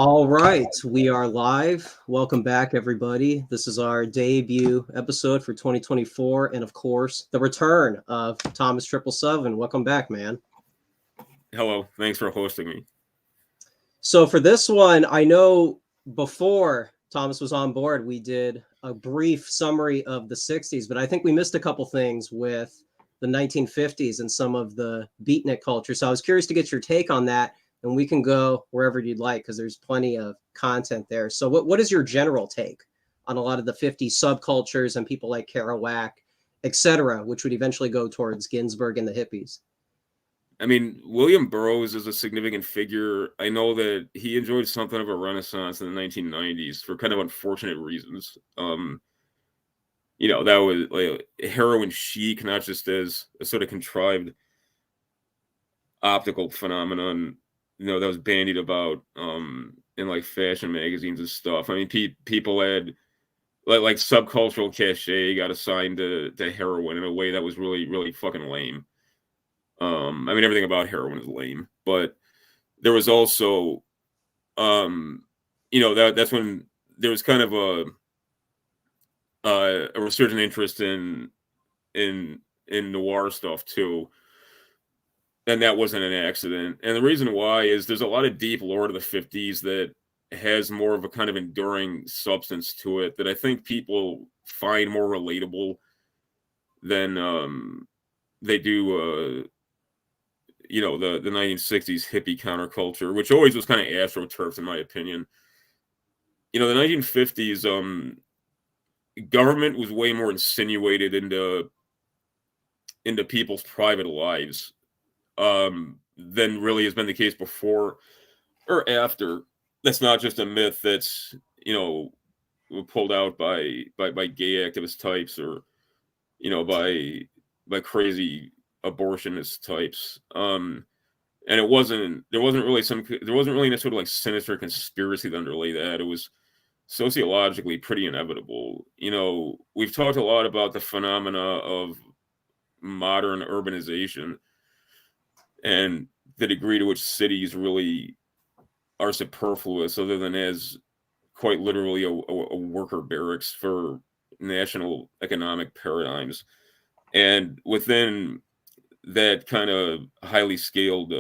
All right, we are live. Welcome back, everybody. This is our debut episode for 2024, and of course, the return of Thomas 777. Welcome back, man. Hello, thanks for hosting me. So for this one, I know before Thomas was on board, we did a brief summary of the 60s, but I think we missed a couple things with the 1950s and some of the beatnik culture. So I was curious to get your take on that, and we can go wherever you'd like because there's plenty of content there. So what is your general take on a lot of the 50s subcultures and people like Kerouac, etc., which would eventually go towards Ginsberg and the hippies? I mean, William Burroughs is a significant figure. I know that he enjoyed something of a renaissance in the 1990s for kind of unfortunate reasons. That was like heroin chic, not just as a sort of contrived optical phenomenon, that was bandied about in like fashion magazines and stuff. I mean, people had like subcultural cachet got assigned to heroin in a way that was really, really fucking lame. I mean, everything about heroin is lame, but there was also, that's when there was kind of a resurgent interest in noir stuff too, and that wasn't an accident. And the reason why is there's a lot of deep lore to the 50s that has more of a kind of enduring substance to it that I think people find more relatable than they do. The 1960s hippie counterculture, which always was kind of astroturfed in my opinion. The 1950s, government was way more insinuated into people's private lives than really has been the case before or after. That's not just a myth that's, pulled out by gay activist types or, by crazy abortionist types. And there wasn't really any sort of like sinister conspiracy that underlay that. It was sociologically pretty inevitable. We've talked a lot about the phenomena of modern urbanization and the degree to which cities really are superfluous, other than as quite literally a worker barracks for national economic paradigms. And within that kind of highly scaled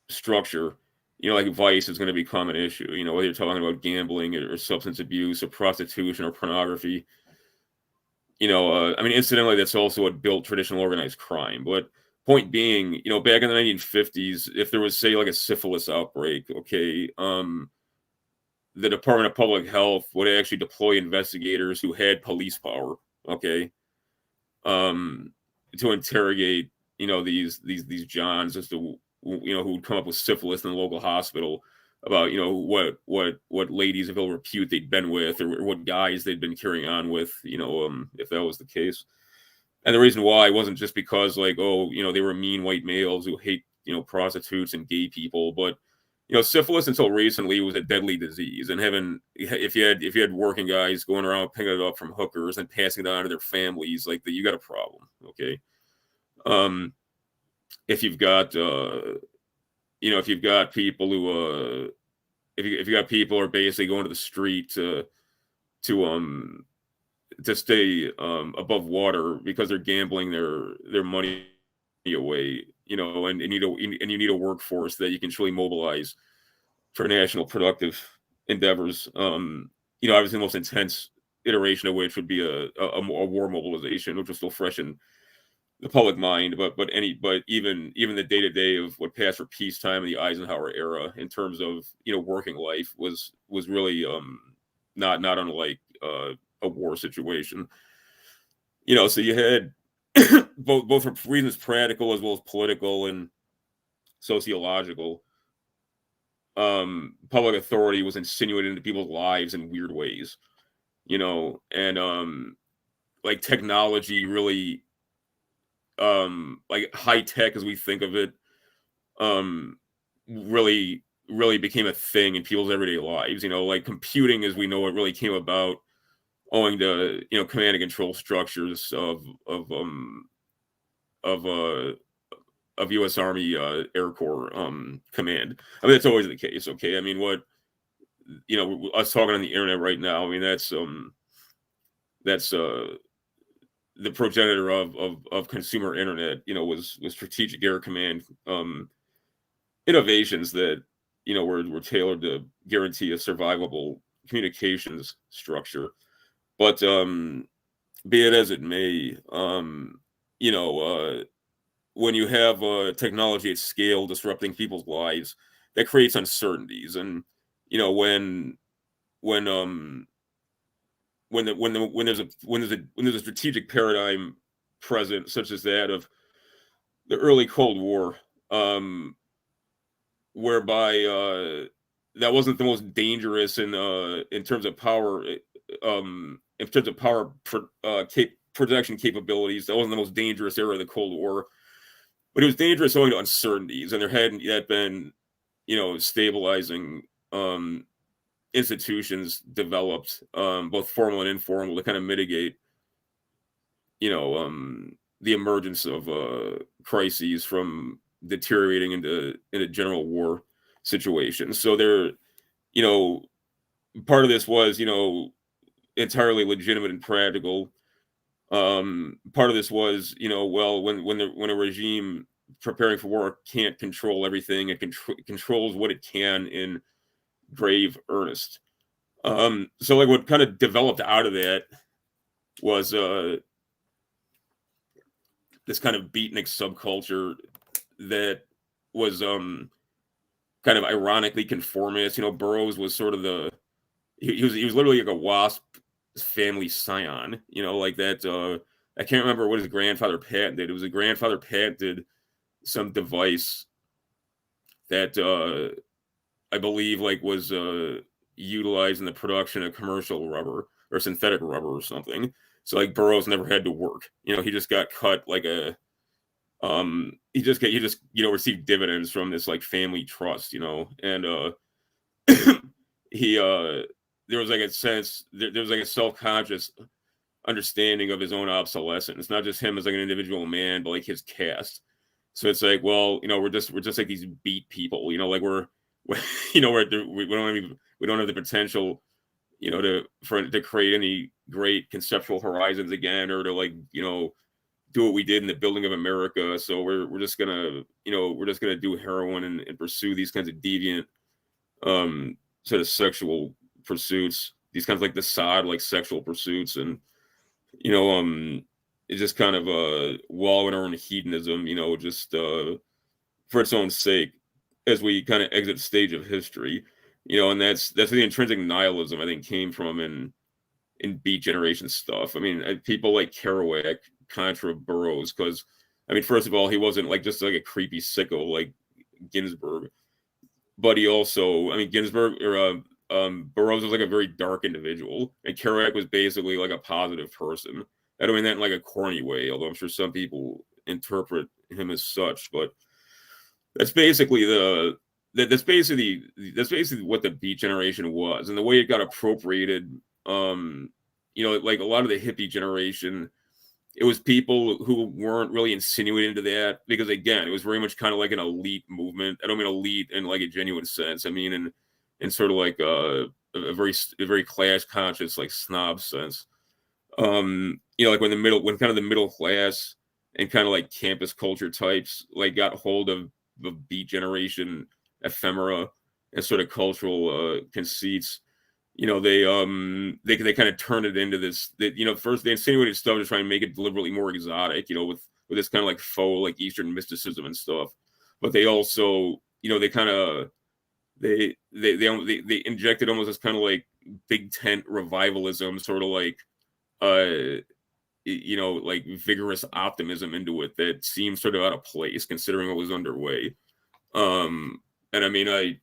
structure, like vice is going to become an issue. Whether you're talking about gambling or substance abuse or prostitution or pornography. I mean, incidentally, that's also what built traditional organized crime. But point being, back in the 1950s, if there was, say, like a syphilis outbreak, okay, the Department of Public Health would actually deploy investigators who had police power, okay, to interrogate, these Johns as to, who would come up with syphilis in the local hospital about, what ladies of ill repute they'd been with or what guys they'd been carrying on with, if that was the case. And the reason why wasn't just because like, they were mean white males who hate, prostitutes and gay people, but syphilis until recently was a deadly disease, and if you had working guys going around picking it up from hookers and passing it on to their families, like you got a problem, okay? If you've got if you've got people who if you got people who are basically going to the street to stay above water because they're gambling their money away, and you need a workforce that you can truly mobilize for national productive endeavors. Obviously the most intense iteration of which would be a war mobilization, which was still fresh in the public mind, but even the day-to-day of what passed for peacetime in the Eisenhower era in terms of working life was really not unlike a war situation. So you had both for reasons practical as well as political and sociological, public authority was insinuated into people's lives in weird ways, and like technology really, like high tech as we think of it, really became a thing in people's everyday lives. Like computing as we know it really came about owing to command and control structures of U.S. Army Air Corps command. I mean, that's always the case. Okay, I mean, what us talking on the internet right now. I mean, that's the progenitor of consumer internet. Was Strategic Air Command innovations that were tailored to guarantee a survivable communications structure. But be it as it may, when you have technology at scale disrupting people's lives, that creates uncertainties. And when there's a strategic paradigm present, such as that of the early Cold War, whereby that wasn't the most dangerous in terms of power, in terms of power production capabilities. That wasn't the most dangerous era of the Cold War, but it was dangerous owing to uncertainties, and there hadn't yet been, stabilizing institutions developed, both formal and informal, to kind of mitigate, the emergence of crises from deteriorating into general war situations. So there, part of this was, entirely legitimate and practical. Part of this was, well, when a regime preparing for war can't control everything, it controls what it can in grave earnest. So like what kind of developed out of that was this kind of beatnik subculture that was kind of ironically conformist. Burroughs was sort of he was literally like a WASP family scion, like that. I can't remember what his grandfather patented. It was a grandfather patented some device that I believe like was utilized in the production of commercial rubber or synthetic rubber or something. So like Burroughs never had to work. He just got cut like a he just received dividends from this like family trust, and he there was like a sense there was like a self-conscious understanding of his own obsolescence, not just him as like an individual man, but like his caste. So it's like, well, we're just like these beat people, like we don't have the potential, to create any great conceptual horizons again, or to like, do what we did in the building of America. So we're just gonna do heroin and pursue these kinds of deviant sort of sexual pursuits, these kinds of like the sod like sexual pursuits, and it's just kind of wallow in our own hedonism, just for its own sake, as we kind of exit the stage of history, and that's the intrinsic nihilism I think came from in Beat Generation stuff. I mean, people like Kerouac contra Burroughs, because I mean, first of all, he wasn't like just like a creepy sicko like Ginsberg, but he also, I mean, Ginsberg or Burroughs was like a very dark individual, and Kerouac was basically like a positive person. I don't mean that in like a corny way, although I'm sure some people interpret him as such, but that's basically that's basically what the Beat Generation was, and the way it got appropriated. Like a lot of the hippie generation, it was people who weren't really insinuated into that, because again, it was very much kind of like an elite movement. I don't mean elite in like a genuine sense. I mean in sort of like a very class conscious like snob sense. Like when kind of the middle class and kind of like campus culture types like got hold of the Beat Generation ephemera and sort of cultural conceits. They kind of turned it into this. First they insinuated stuff to try and make it deliberately more exotic. With this kind of like faux like Eastern mysticism and stuff. But they also, they kind of they injected almost this kind of like big tent revivalism, sort of like like vigorous optimism into it that seems sort of out of place considering what was underway. And I mean, I'm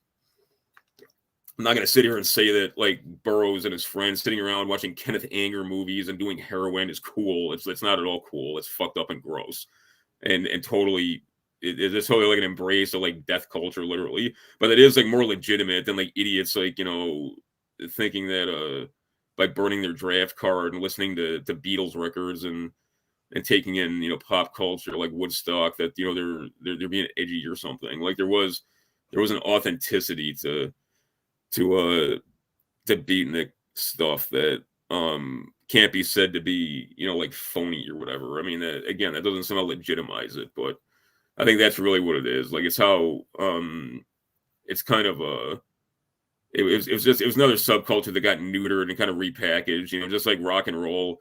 not going to sit here and say that like Burroughs and his friends sitting around watching Kenneth Anger movies and doing heroin is cool. It's not at all cool. It's fucked up and gross, and totally it's totally like an embrace of like death culture, literally. But it is like more legitimate than like idiots like thinking that by burning their draft card and listening to Beatles records and and taking in, you know, pop culture like Woodstock, that, you know, they're being edgy or something. Like there was an authenticity to beatnik stuff that can't be said to be, you know, like phony or whatever. I mean, again, that doesn't somehow legitimize it, but I think that's really what it is. Like it's how it's kind of a it was another subculture that got neutered and kind of repackaged, you know, just like rock and roll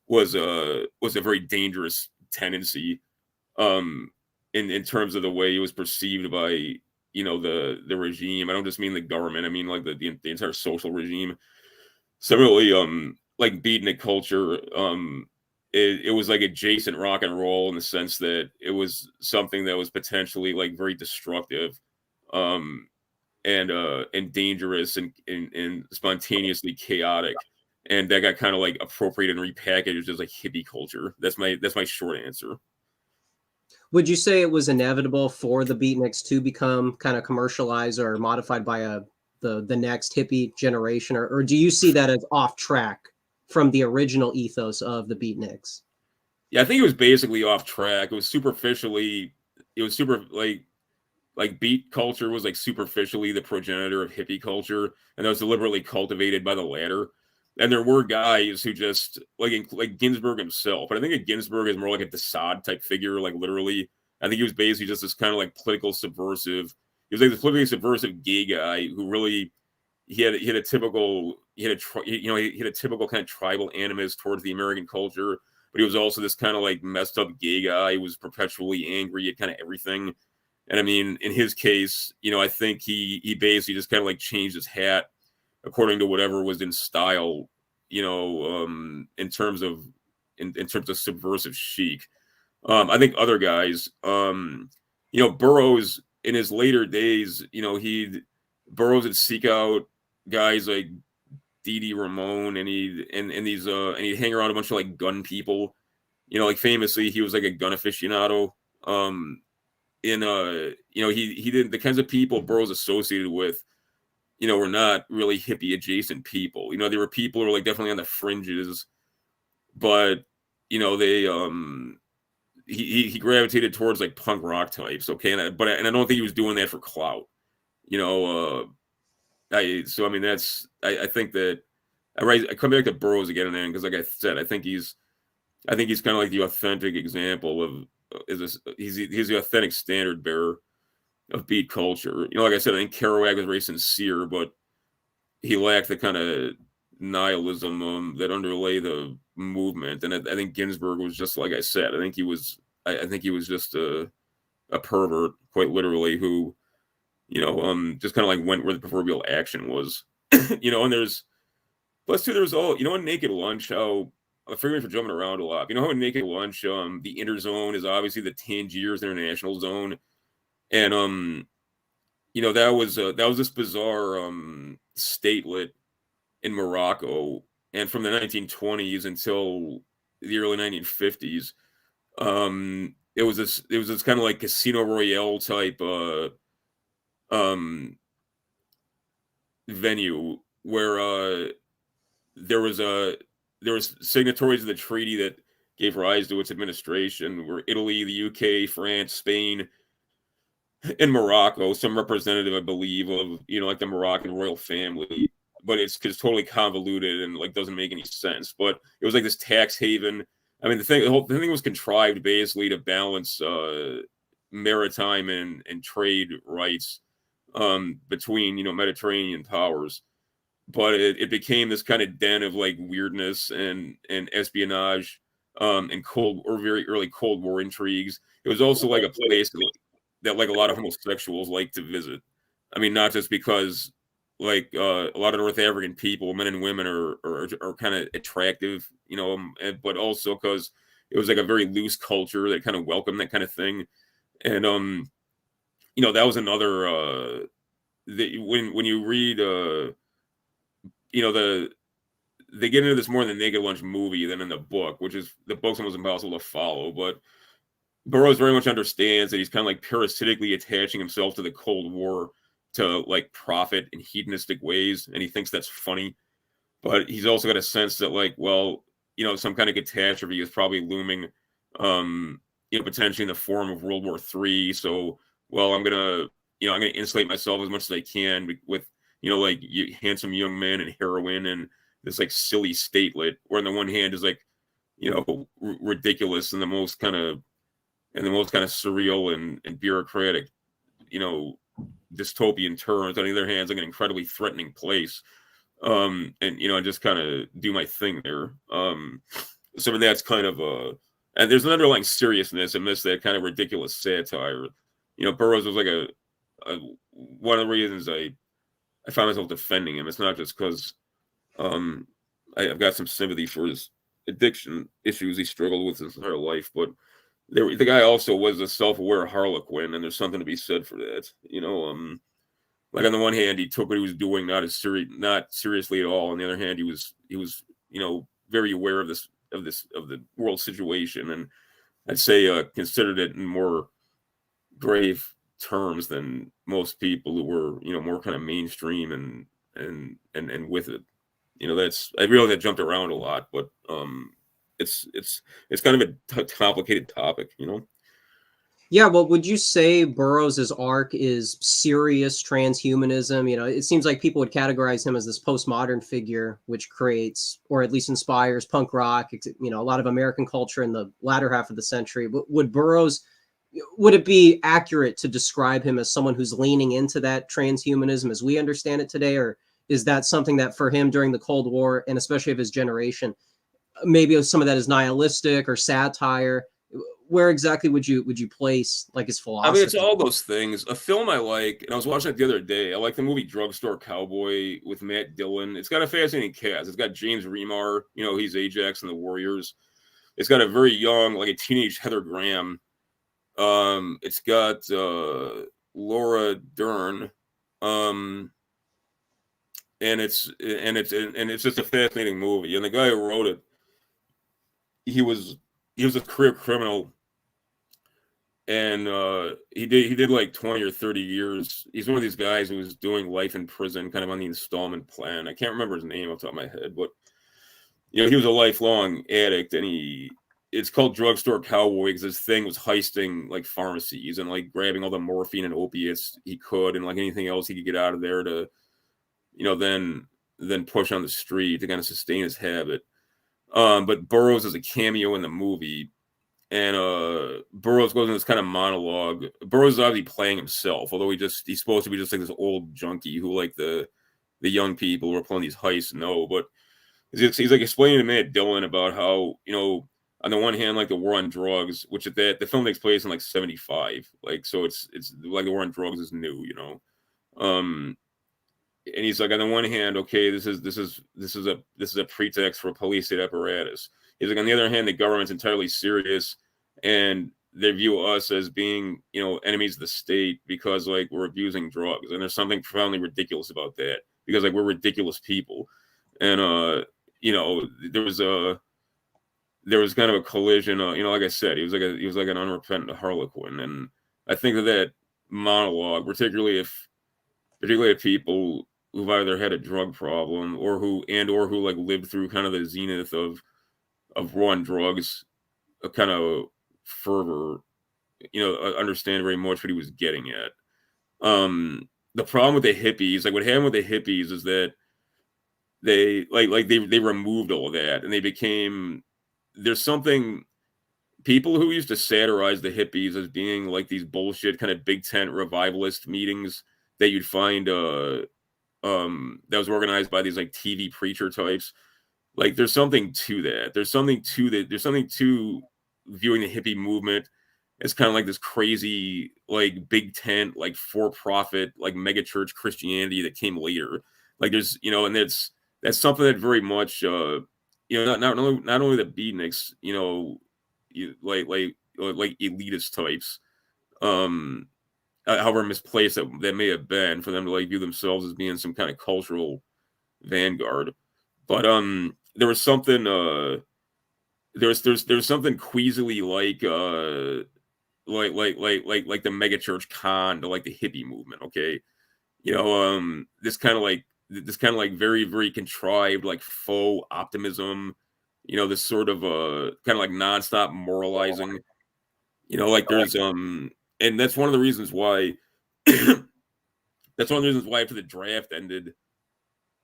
was a very dangerous tendency in terms of the way it was perceived by, you know, the regime. I don't just mean the government, I mean like the entire social regime. Similarly, like beatnik culture, it was like adjacent rock and roll in the sense that it was something that was potentially like very destructive and dangerous and spontaneously chaotic, and that got kind of like appropriated and repackaged as like hippie culture. That's my short answer. Would you say it was inevitable for the Beatniks to become kind of commercialized or modified by the next hippie generation, or do you see that as off track from the original ethos of the Beatniks? Yeah, I think it was basically off track. It was super like beat culture was like superficially the progenitor of hippie culture, and that was deliberately cultivated by the latter. And there were guys who just like Ginsberg himself, but I think that Ginsberg is more like a Dissident type figure. Like literally, I think he was basically just this kind of like political subversive. He was like this politically subversive gay guy who really he had a typical kind of tribal animus towards the American culture, but he was also this kind of like messed up gay guy who was perpetually angry at kind of everything. And I mean, in his case, you know, I think he basically just kind of like changed his hat according to whatever was in style, you know, in terms of subversive chic. I think other guys, you know, Burroughs in his later days, you know, Burroughs would seek out guys like Dee Ramone, and he'd hang around a bunch of like gun people. You know, like famously, he was like a gun aficionado. You know, he didn't, the kinds of people Burroughs associated with, you know, were not really hippie adjacent people. You know, there were people who were like definitely on the fringes, but you know, he gravitated towards like punk rock types. Okay, and I don't think he was doing that for clout. You know, I mean I think that I come back to Burroughs again and then, because like I said, I think he's kind of like the authentic example of he's the authentic standard bearer of beat culture. You know, like I said, I think Kerouac was very sincere, but he lacked the kind of nihilism that underlay the movement. And I think Ginsberg was just like I said. I think he was just a pervert, quite literally, who, you know, just kind of like went where the proverbial action was. You know, and there's all, you know, in Naked Lunch, how, forgive me for jumping around a lot. You know how in Naked Lunch, the inner zone is obviously the Tangiers International Zone, and you know, that was this bizarre statelet in Morocco, and from the 1920s until the early 1950s, it was this kind of like Casino Royale type venue where there was signatories of the treaty that gave rise to its administration were Italy, the UK, France, Spain, and Morocco. Some representative, I believe, of, you know, like the Moroccan royal family, but it's totally convoluted and like doesn't make any sense. But it was like this tax haven. I mean, the thing was contrived basically to balance maritime and trade rights between, you know, Mediterranean powers. But it became this kind of den of like weirdness and espionage and very early Cold War intrigues. It was also like a place that like a lot of homosexuals like to visit. I mean, not just because like a lot of North African people, men and women, are kind of attractive, you know, but also because it was like a very loose culture that kind of welcomed that kind of thing. And you know, that was another when you read you know, they get into this more in the Naked Lunch movie than in the book, which is, the book's almost impossible to follow. But Burroughs very much understands that he's kind of like parasitically attaching himself to the Cold War to like profit in hedonistic ways, and he thinks that's funny. But he's also got a sense that like, well, you know, some kind of catastrophe is probably looming Potentially in the form of World War III. So, well, I'm gonna insulate myself as much as I can with like handsome young men and heroin and this like silly statelet, where on the one hand is like ridiculous and the most kind of surreal and bureaucratic, dystopian terms. On the other hand, it's like an incredibly threatening place. And just kind of do my thing there. So that's kind of and there's an underlying seriousness in this, that kind of ridiculous satire. Burroughs was like a one of the reasons I found myself defending him. It's not just because I've got some sympathy for his addiction issues he struggled with his entire life, but the guy also was a self-aware harlequin, and there's something to be said for that. Like on the one hand, he took what he was doing not seriously at all. On the other hand, he was very aware of the world situation, and I'd say considered it in more grave terms than most people who were more kind of mainstream and with it. I realize that jumped around a lot, but it's kind of a complicated topic. Yeah, well, would you say Burroughs's arc is serious transhumanism? It seems like people would categorize him as this postmodern figure, which creates, or at least inspires, punk rock, a lot of American culture in the latter half of the century. Would it be accurate to describe him as someone who's leaning into that transhumanism as we understand it today? Or is that something that for him during the Cold War, and especially of his generation, maybe some of that is nihilistic or satire? Where exactly would you place like his philosophy? I mean, it's all those things. A film I like, and I was watching it the other day. I like the movie Drugstore Cowboy with Matt Dillon. It's got a fascinating cast. It's got James Remar, he's Ajax in the Warriors. It's got a very young, like a teenage Heather Graham. It's got Laura Dern, and it's just a fascinating movie. And the guy who wrote it, he was a career criminal, and he did like 20 or 30 years. He's one of these guys who was doing life in prison, kind of on the installment plan. I can't remember his name off the top of my head, but he was a lifelong addict, and it's called Drugstore Cowboy because his thing was heisting like pharmacies and like grabbing all the morphine and opiates he could, and like anything else he could get out of there to, then push on the street to kind of sustain his habit. But Burroughs is a cameo in the movie, and Burroughs goes in this kind of monologue. Burroughs is obviously playing himself, although he's supposed to be just like this old junkie who like the young people who are pulling these heists know. But he's like explaining to Matt Dillon about how on the one hand, like the war on drugs, which the film takes place in like 1975, like so it's like the war on drugs is new, and he's like, on the one hand, okay, this is a pretext for a police state apparatus. He's like, on the other hand, the government's entirely serious, and they view us as being, enemies of the state because like we're abusing drugs, and there's something profoundly ridiculous about that because like we're ridiculous people, and there was kind of a collision. Like I said, he was like an unrepentant harlequin, and I think that monologue, particularly if people who've either had a drug problem or who like lived through kind of the zenith of war on drugs, a kind of fervor, understand very much what he was getting at. The problem with the hippies, like what happened with the hippies, is that they they removed all of that, and they became, there's something, people who used to satirize the hippies as being like these bullshit kind of big tent revivalist meetings that you'd find that was organized by these like TV preacher types. Like there's something to that. There's something to viewing the hippie movement as kind of like this crazy, like big tent, like for-profit, like mega church Christianity that came later. Like there's, and that's something that very much, not only the Beatniks, like elitist types, however misplaced that may have been for them to like view themselves as being some kind of cultural vanguard. But there was something there's something queasily like the megachurch con to like the hippie movement. Okay, this kind of like very very contrived like faux optimism, you know, this sort of kind of like nonstop moralizing, you know, like there's and that's one of the reasons why that's one of the reasons why after the draft ended,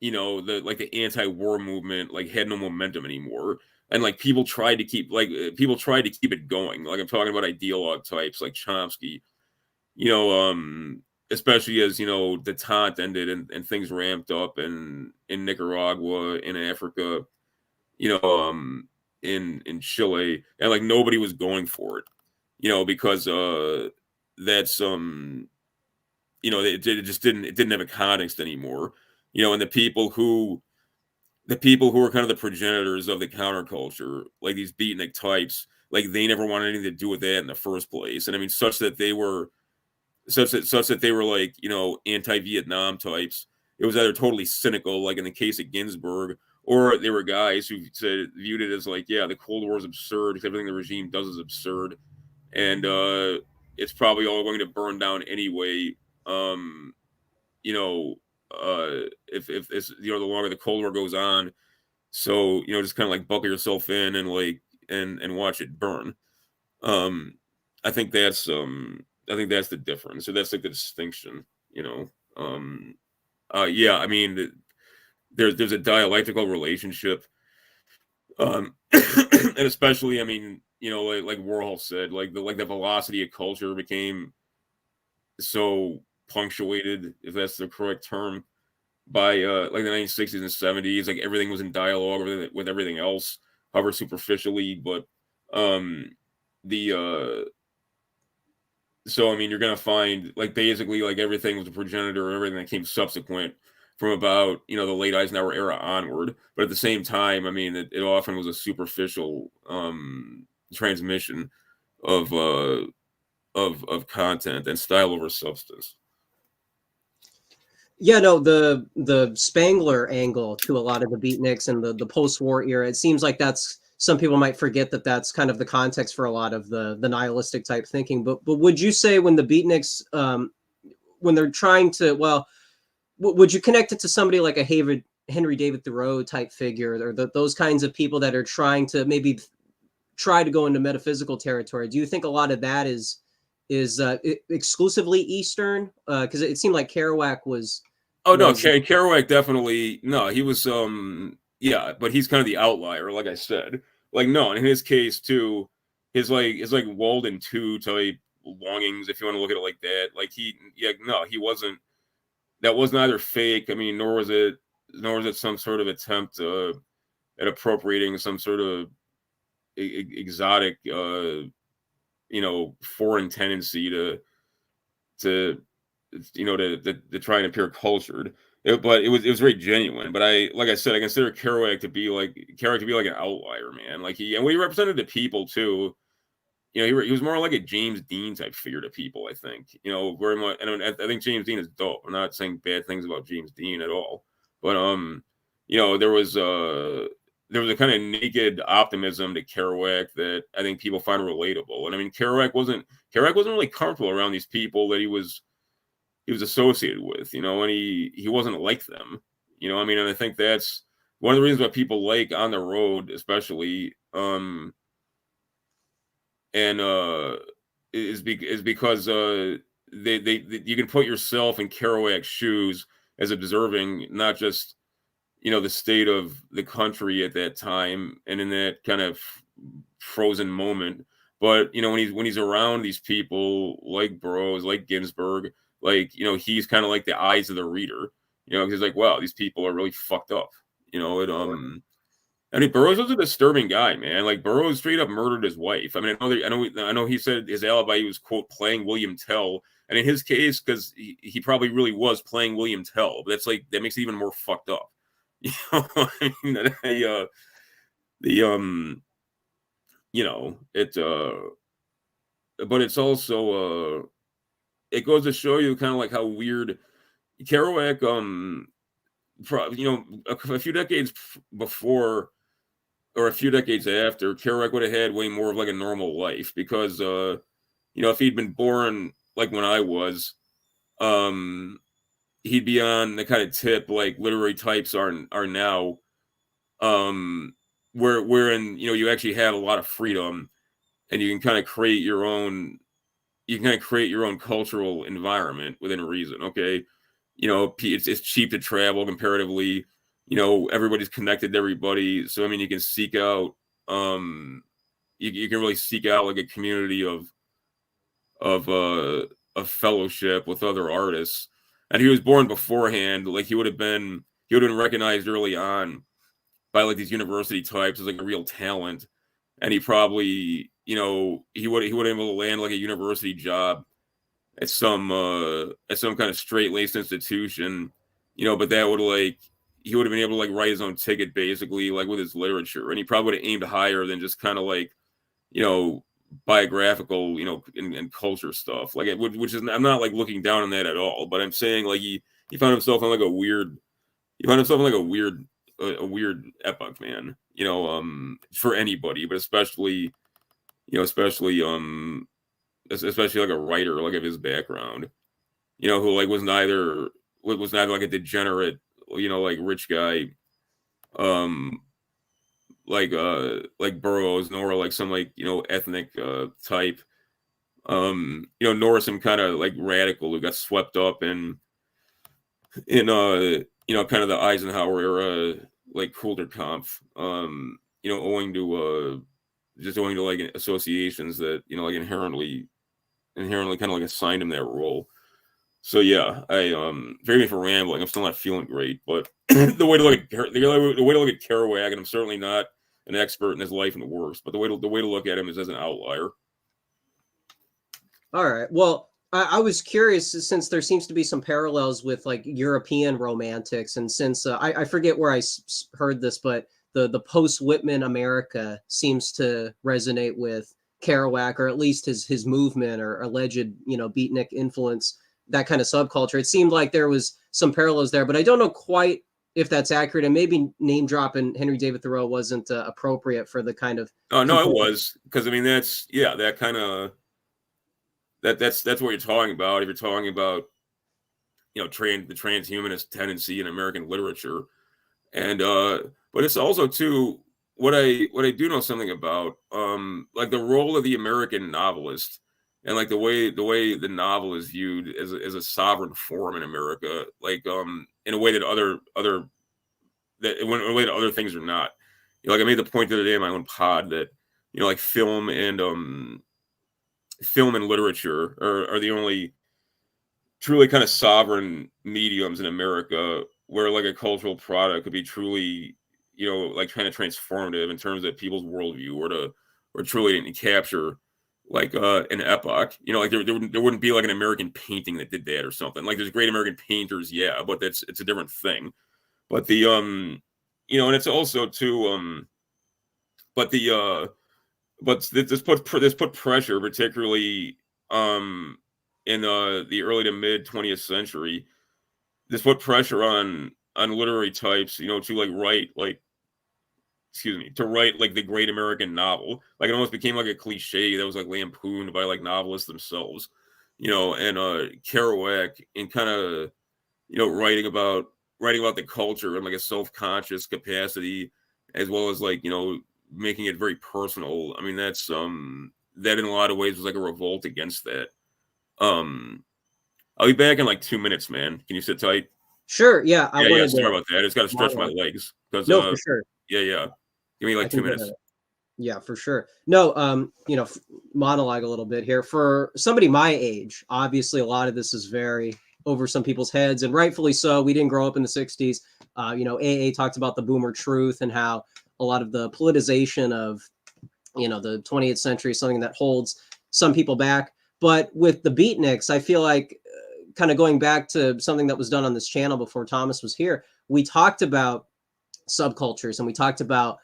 you know, the anti-war movement like had no momentum anymore. And like people tried to keep it going. Like I'm talking about ideologue types like Chomsky, you know, especially as, you know, detente ended and things ramped up in Nicaragua, in Africa, you know, in Chile, and like nobody was going for it, you know, because that's you know, it didn't have a context anymore, you know, and the people who were kind of the progenitors of the counterculture, like these beatnik types, like they never wanted anything to do with that in the first place. And I mean, such that they were like, you know, anti-Vietnam types. It was either totally cynical, like in the case of Ginsburg, or they were guys who viewed it as like, yeah, the Cold War is absurd because everything the regime does is absurd, and it's probably all going to burn down anyway. Um, you know, if it's, you know, the longer the Cold War goes on, so, you know, just kind of like buckle yourself in and like and watch it burn. Um, I think that's the difference. So that's like the distinction, you know. Yeah, I mean, there's a dialectical relationship, and especially, I mean, you know, like Warhol said, like the velocity of culture became so punctuated, if that's the correct term, by like the 1960s and 70s. Like everything was in dialogue with everything else, however superficially, but um the so I mean, you're gonna find like basically like everything was a progenitor of everything that came subsequent from about, you know, the late Eisenhower era onward. But at the same time, I mean, it often was a superficial transmission of of content and style over substance. Yeah, no, the Spangler angle to a lot of the Beatniks and the post-war era, it seems like that's, some people might forget that that's kind of the context for a lot of the nihilistic type thinking. But would you say when the Beatniks, when they're trying to, well, would you connect it to somebody like a Henry David Thoreau type figure, or those kinds of people that are trying to maybe try to go into metaphysical territory? Do you think a lot of that is exclusively Eastern? Because it seemed like Kerouac Oh no, was Kerouac definitely, no, he was yeah, but he's kind of the outlier, like I said. Like no, in his case too, his like Walden 2 type longings, if you want to look at it like that. Like he, yeah, no, he wasn't, that was neither fake, I mean, nor was it some sort of attempt at appropriating some sort of exotic you know, foreign tendency to you know, to try and appear cultured. But it was very genuine. But like I said, I consider Kerouac to be like an outlier, man. Like and when he represented the people too, you know, he was more like a James Dean type figure to people. I think, you know, very much. And I think James Dean is dope. I'm not saying bad things about James Dean at all, but you know, there was a kind of naked optimism to Kerouac that I think people find relatable. And I mean, Kerouac wasn't really comfortable around these people that he was associated with, you know, and he wasn't like them, you know. I mean, and I think that's one of the reasons why people like On the Road, especially, and is because they you can put yourself in Kerouac's shoes as observing not just, you know, the state of the country at that time and in that kind of frozen moment, but you know, when he's around these people like Burroughs, like Ginsburg, like, you know, he's kind of like the eyes of the reader, you know, because like, wow, these people are really fucked up, you know. It I mean, Burroughs was a disturbing guy, man. Like Burroughs straight up murdered his wife. I mean, I know he said his alibi, he was quote playing William Tell, and in his case, because he probably really was playing William Tell, but that's like that makes it even more fucked up. You know, I mean, the you know, but it's also it goes to show you kind of like how weird Kerouac you know, a few decades before or a few decades after, Kerouac would have had way more of like a normal life because you know, if he'd been born like when I was, um he'd be on the kind of tip like literary types are now. um wherein, you know, you actually have a lot of freedom, and you can kind of create your own, cultural environment within reason. Okay, you know, it's cheap to travel comparatively. You know, everybody's connected to everybody, so I mean, you can seek out, you can really seek out like a community of fellowship with other artists. And he was born beforehand, like he would have been recognized early on by like these university types as like a real talent, and he probably, you know, he would have been able to land like a university job at some kind of straight laced institution, you know, but that would like he would have been able to like write his own ticket basically, like with his literature, and he probably would have aimed higher than just kind of like, you know, biographical, you know, and culture stuff. Like, which is, I'm not like looking down on that at all, but I'm saying like he found himself on like a weird, a weird epoch, man. You know, for anybody, but especially like a writer like of his background, you know, who like was neither like a degenerate, you know, like rich guy, like Burroughs, nor like some like, you know, ethnic type, you know, nor some kind of like radical who got swept up in you know, kind of the Eisenhower era, like Kulturkampf, you know, owing to like associations that, you know, like inherently kind of like assigned him that role. So yeah, I forgive me for rambling. I'm still not feeling great, but the way to look at Kerouac, and I'm certainly not an expert in his life and works, but the way to look at him is as an outlier. All right. Well, I was curious, since there seems to be some parallels with like European romantics, and since I forget where I heard this, but the post Whitman America seems to resonate with Kerouac, or at least his movement or alleged, you know, Beatnik influence, that kind of subculture. It seemed like there was some parallels there, but I don't know quite if that's accurate. And maybe name dropping Henry David Thoreau wasn't appropriate for the kind of. Oh no, it was, because I mean that's that kind of. That's what you're talking about. If you're talking about, you know, the transhumanist tendency in American literature, and but it's also too what I do know something about, like the role of the American novelist, and like the way the novel is viewed as a sovereign form in America, like in a way that other things are not. You know, like I made the point the other day in my own pod that, you know, like film and literature are the only truly kind of sovereign mediums in America where like a cultural product could be truly, you know, like kind of transformative in terms of people's worldview, or truly capture like an epoch. You know, like there wouldn't be like an American painting that did that or something. Like there's great American painters, yeah, but it's a different thing. But the you know, and it's also too but the but this put pressure, particularly in the early to mid 20th century. This put pressure on literary types, you know, to write like the great American novel. Like it almost became like a cliche that was like lampooned by like novelists themselves, you know. And Kerouac, in kind of, you know, writing about the culture and like a self-conscious capacity, as well as like, you know, making it very personal. I mean, that's that in a lot of ways was like a revolt against that. I'll be back in like 2 minutes, man. Can you sit tight? Sure. Yeah. Yeah. Sorry about that. I just got to stretch my legs because no, for sure. Yeah. Give me like 2 minutes. Yeah, for sure. No, you know, monologue a little bit here. For somebody my age, obviously a lot of this is very over some people's heads, and rightfully so. We didn't grow up in the 60s. You know, AA talked about the boomer truth and how a lot of the politicization of, you know, the 20th century is something that holds some people back. But with the Beatniks, I feel like kind of going back to something that was done on this channel before Thomas was here, we talked about subcultures and we talked about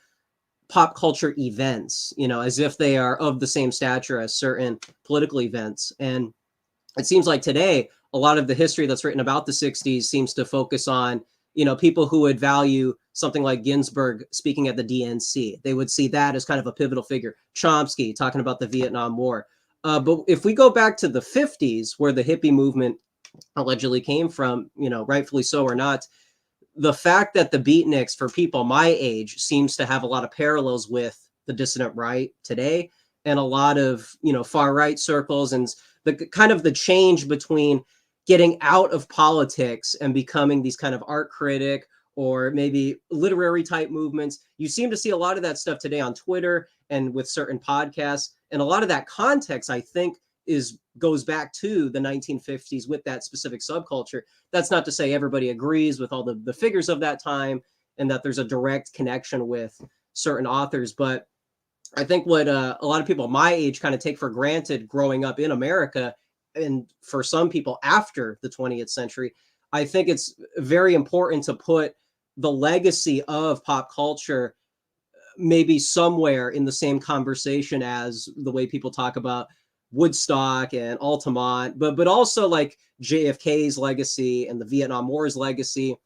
pop culture events, you know, as if they are of the same stature as certain political events. And it seems like today, a lot of the history that's written about the 60s seems to focus on, you know, people who would value something like Ginsburg speaking at the DNC. They would see that as kind of a pivotal figure. Chomsky talking about the Vietnam War. But if we go back to the 50s, where the hippie movement allegedly came from, you know, rightfully so or not, the fact that the Beatniks, for people my age, seems to have a lot of parallels with the dissident right today, and a lot of, you know, far right circles, and the kind of the change between getting out of politics and becoming these kind of art critic or maybe literary type movements. You seem to see a lot of that stuff today on Twitter and with certain podcasts. And a lot of that context, I think, goes back to the 1950s with that specific subculture. That's not to say everybody agrees with all the figures of that time and that there's a direct connection with certain authors. But I think what a lot of people my age kind of take for granted growing up in America, and for some people after the 20th century, I think it's very important to put the legacy of pop culture maybe somewhere in the same conversation as the way people talk about Woodstock and Altamont, but also like JFK's legacy and the Vietnam War's legacy.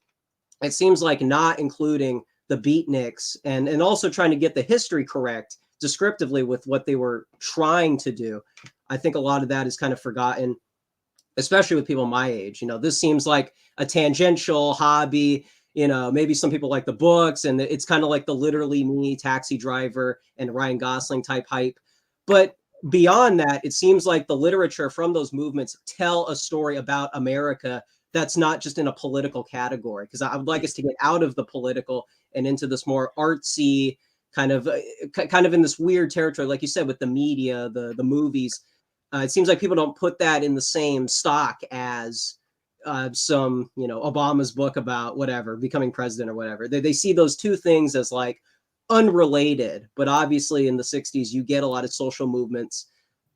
It seems like not including the Beatniks and also trying to get the history correct descriptively with what they were trying to do. I think a lot of that is kind of forgotten, especially with people my age. You know, this seems like a tangential hobby. You know, maybe some people like the books, and it's kind of like the Literally Me, Taxi Driver, and Ryan Gosling type hype. But beyond that, it seems like the literature from those movements tell a story about America that's not just in a political category. Because I would like us to get out of the political and into this more artsy kind of in this weird territory, like you said, with the media, the movies. It seems like people don't put that in the same stock as some, you know, Obama's book about whatever, becoming president or whatever. They see those two things as like unrelated. But obviously in the 60s, you get a lot of social movements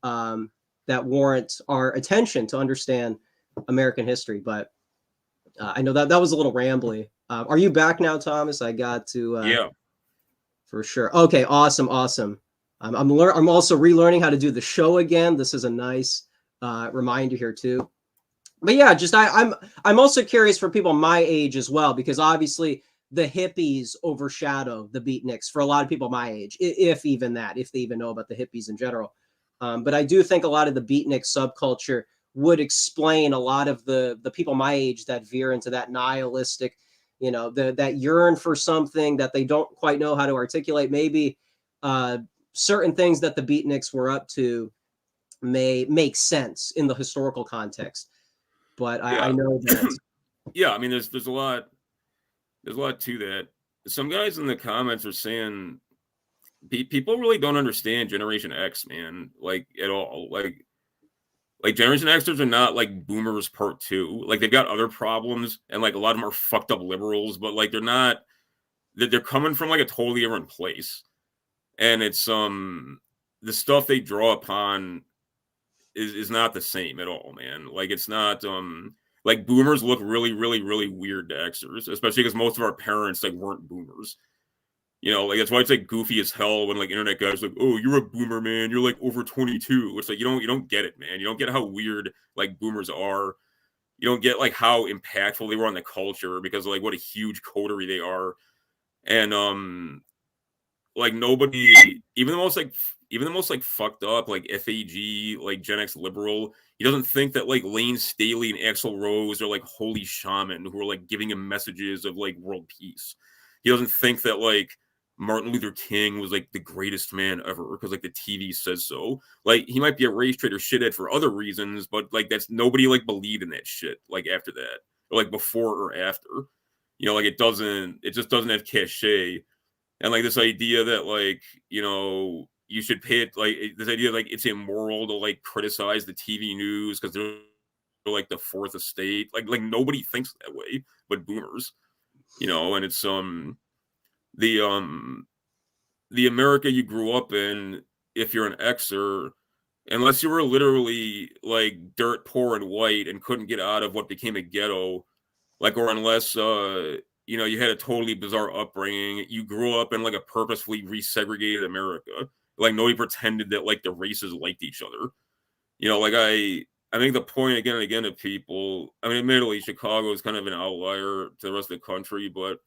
that warrant our attention to understand American history. But I know that was a little rambly. Are you back now, Thomas? I got to... yeah. For sure. Okay, awesome. I'm also relearning how to do the show again. This is a nice reminder here too. But yeah, just I'm also curious for people my age as well, because obviously the hippies overshadow the Beatniks for a lot of people my age, if they even know about the hippies in general. But I do think a lot of the Beatnik subculture would explain a lot of the people my age that veer into that nihilistic, you know, that yearn for something that they don't quite know how to articulate. Maybe certain things that the Beatniks were up to may make sense in the historical context. But I know that. Yeah, I mean, there's a lot to that. Some guys in the comments are saying people really don't understand Generation X, man, like at all. Like Generation Xers are not like boomers part 2. Like they've got other problems, and like a lot of them are fucked up liberals, but like they're coming from like a totally different place. And it's the stuff they draw upon is not the same at all, man. Like it's not like boomers look really, really, really weird to Xers, especially because most of our parents like weren't boomers. You know, like that's why it's like goofy as hell when like internet guys like, oh, you're a boomer, man. You're like over 22. It's like you don't get it, man. You don't get how weird like boomers are. You don't get like how impactful they were on the culture because of, like what a huge coterie they are. And like nobody, even the most like fucked up like FAG like Gen X liberal, he doesn't think that like Lane Staley and Axl Rose are like holy shaman who are like giving him messages of like world peace. He doesn't think that like Martin Luther King was like the greatest man ever because like the TV says so. Like he might be a race traitor shithead for other reasons, but like that's nobody like believed in that shit like after that or like before or after. You know, like it just doesn't have cachet. And like this idea that like, you know, you should pay it, like this idea like it's immoral to like criticize the TV news because they're like the fourth estate. Like nobody thinks that way, but boomers. You know, and it's the America you grew up in, if you're an Xer, unless you were literally like dirt poor and white and couldn't get out of what became a ghetto, like, or unless you know, you had a totally bizarre upbringing, you grew up in like a purposefully resegregated America. Like nobody pretended that like the races liked each other. You know, like I think the point again and again to people, I mean, admittedly, Chicago is kind of an outlier to the rest of the country, but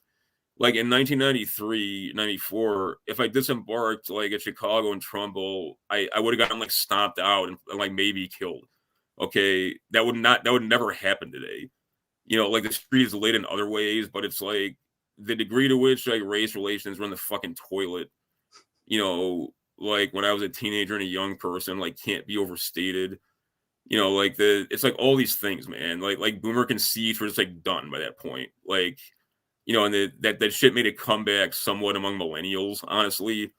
like in 1993, 94, if I disembarked like at Chicago and Trumbull, I would have gotten like stomped out and like maybe killed. Okay, that would never happen today. you know, like the street is lit in other ways, but it's like the degree to which like race relations run the fucking toilet, you know, like when I was a teenager and a young person, like can't be overstated. You know, like it's like all these things, man. Like boomer conceits were just like done by that point. Like, you know, and that shit made a comeback somewhat among millennials, honestly,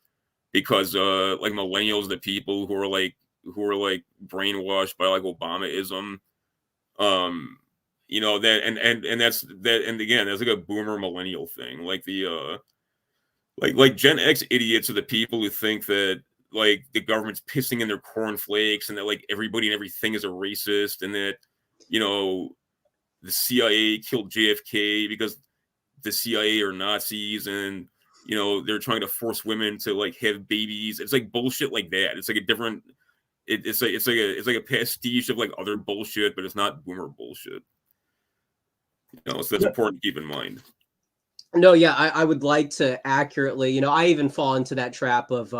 because like millennials, the people who are like brainwashed by like Obamaism, you know, that and that's that, and again, that's like a boomer millennial thing. Like the like Gen X idiots are the people who think that like the government's pissing in their cornflakes and that like everybody and everything is a racist and that, you know, the CIA killed JFK because the CIA are Nazis and, you know, they're trying to force women to like have babies. It's like bullshit like that. It's like a different it's like a pastiche of like other bullshit, but it's not boomer bullshit. You know, so that's important to keep in mind. No, yeah, I would like to accurately, you know, I even fall into that trap of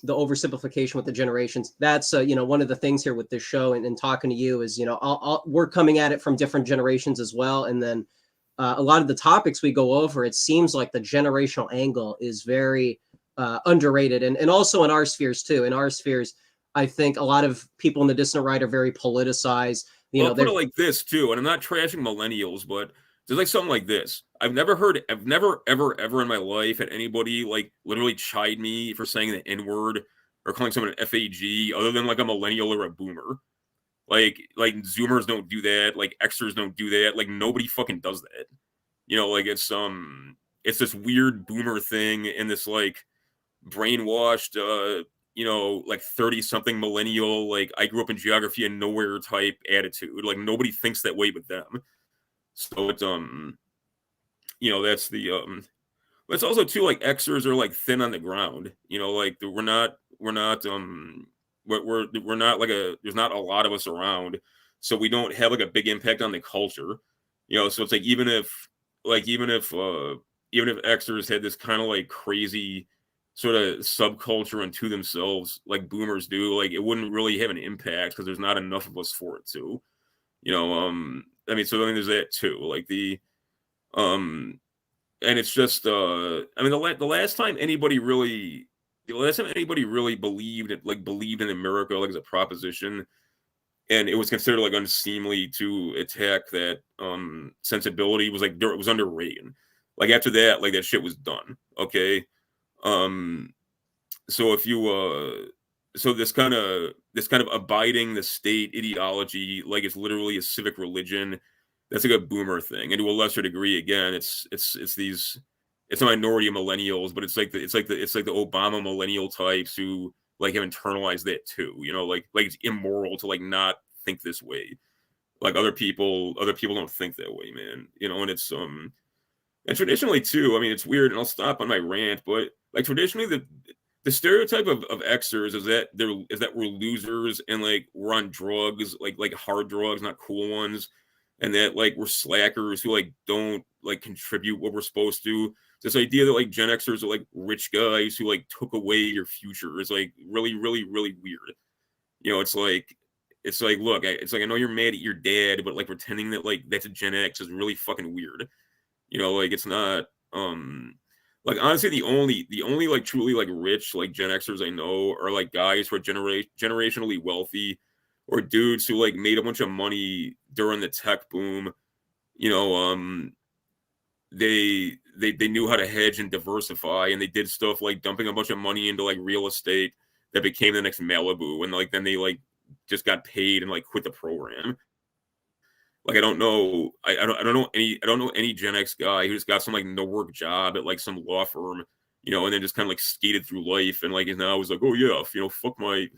the oversimplification with the generations. That's, you know, one of the things here with this show and talking to you is, you know, we're coming at it from different generations as well. And then a lot of the topics we go over, it seems like the generational angle is very underrated. And also in our spheres too. In our spheres, I think a lot of people in the dissident right are very politicized. You know, I'll put it like this too, and I'm not trashing millennials, but there's like something like this. I've never ever in my life had anybody like literally chide me for saying the N-word or calling someone an FAG other than like a millennial or a boomer. Like Zoomers don't do that, like Xers don't do that, like nobody fucking does that. You know, like it's this weird boomer thing and this like brainwashed you know, like 30 something millennial, like I grew up in geography and nowhere type attitude. Like nobody thinks that way but them. So it's you know, that's the but it's also too like Xers are like thin on the ground. You know, like we're not like there's not a lot of us around, so we don't have like a big impact on the culture. You know, so it's like even if Xers had this kind of like crazy sort of subculture unto themselves like boomers do, like it wouldn't really have an impact because there's not enough of us for it to. You know, I mean, so I mean, there's that too. Like and it's just, I mean, the last time anybody really believed in America like as a proposition, and it was considered like unseemly to attack that sensibility was like it was under Reagan. Like after that, like that shit was done. Okay, so if you so this kind of abiding the state ideology, like it's literally a civic religion. That's like a boomer thing, and to a lesser degree, again, it's a minority of millennials, but it's like the Obama millennial types who like have internalized that too. You know, like it's immoral to like not think this way. Like other people don't think that way, man. You know, and it's and traditionally too. I mean, it's weird, and I'll stop on my rant, but like traditionally the stereotype of Xers is that we're losers and like we're on drugs, like hard drugs, not cool ones, and that like we're slackers who like don't like contribute what we're supposed to. This idea that like Gen Xers are like rich guys who like took away your future is like really, really, really weird. You know, it's like look, it's like I know you're mad at your dad, but like pretending that like that's a Gen X is really fucking weird. You know, like it's not like honestly the only like truly like rich like Gen Xers I know are like guys who are generationally wealthy or dudes who like made a bunch of money during the tech boom. You know, they knew how to hedge and diversify, and they did stuff like dumping a bunch of money into like real estate that became the next Malibu, and like then they like just got paid and like quit the program. Like I don't know any Gen X guy who just got some like no work job at like some law firm, you know, and then just kind of like skated through life and like is now was like, oh yeah, you know, fuck my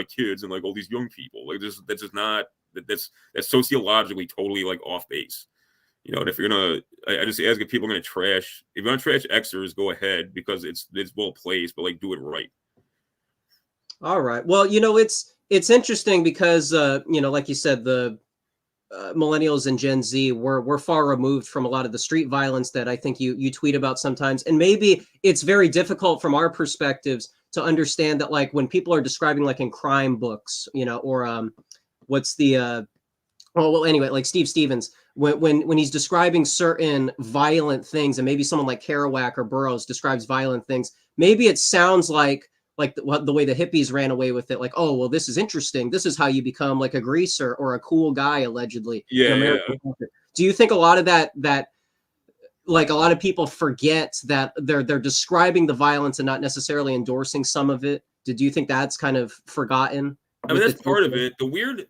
kids and like all these young people. Like that's just not that's sociologically totally like off base. You know, and if you're gonna, I just ask if people are gonna trash. If you want to trash Xers, go ahead because it's well placed, but like do it right. All right. Well, you know, it's interesting because you know, like you said, the millennials and Gen Z we're far removed from a lot of the street violence that I think you tweet about sometimes, and maybe it's very difficult from our perspectives to understand that like when people are describing like in crime books, you know, or what's the well anyway, like Steve Stevens when he's describing certain violent things, and maybe someone like Kerouac or Burroughs describes violent things, maybe it sounds like the way the hippies ran away with it, like, oh, well, this is interesting. This is how you become like a greaser or a cool guy, allegedly, in Yeah, yeah. American culture. Do you think a lot of that like a lot of people forget that they're describing the violence and not necessarily endorsing some of it? Do you think that's kind of forgotten? I mean, that's part of it. The weird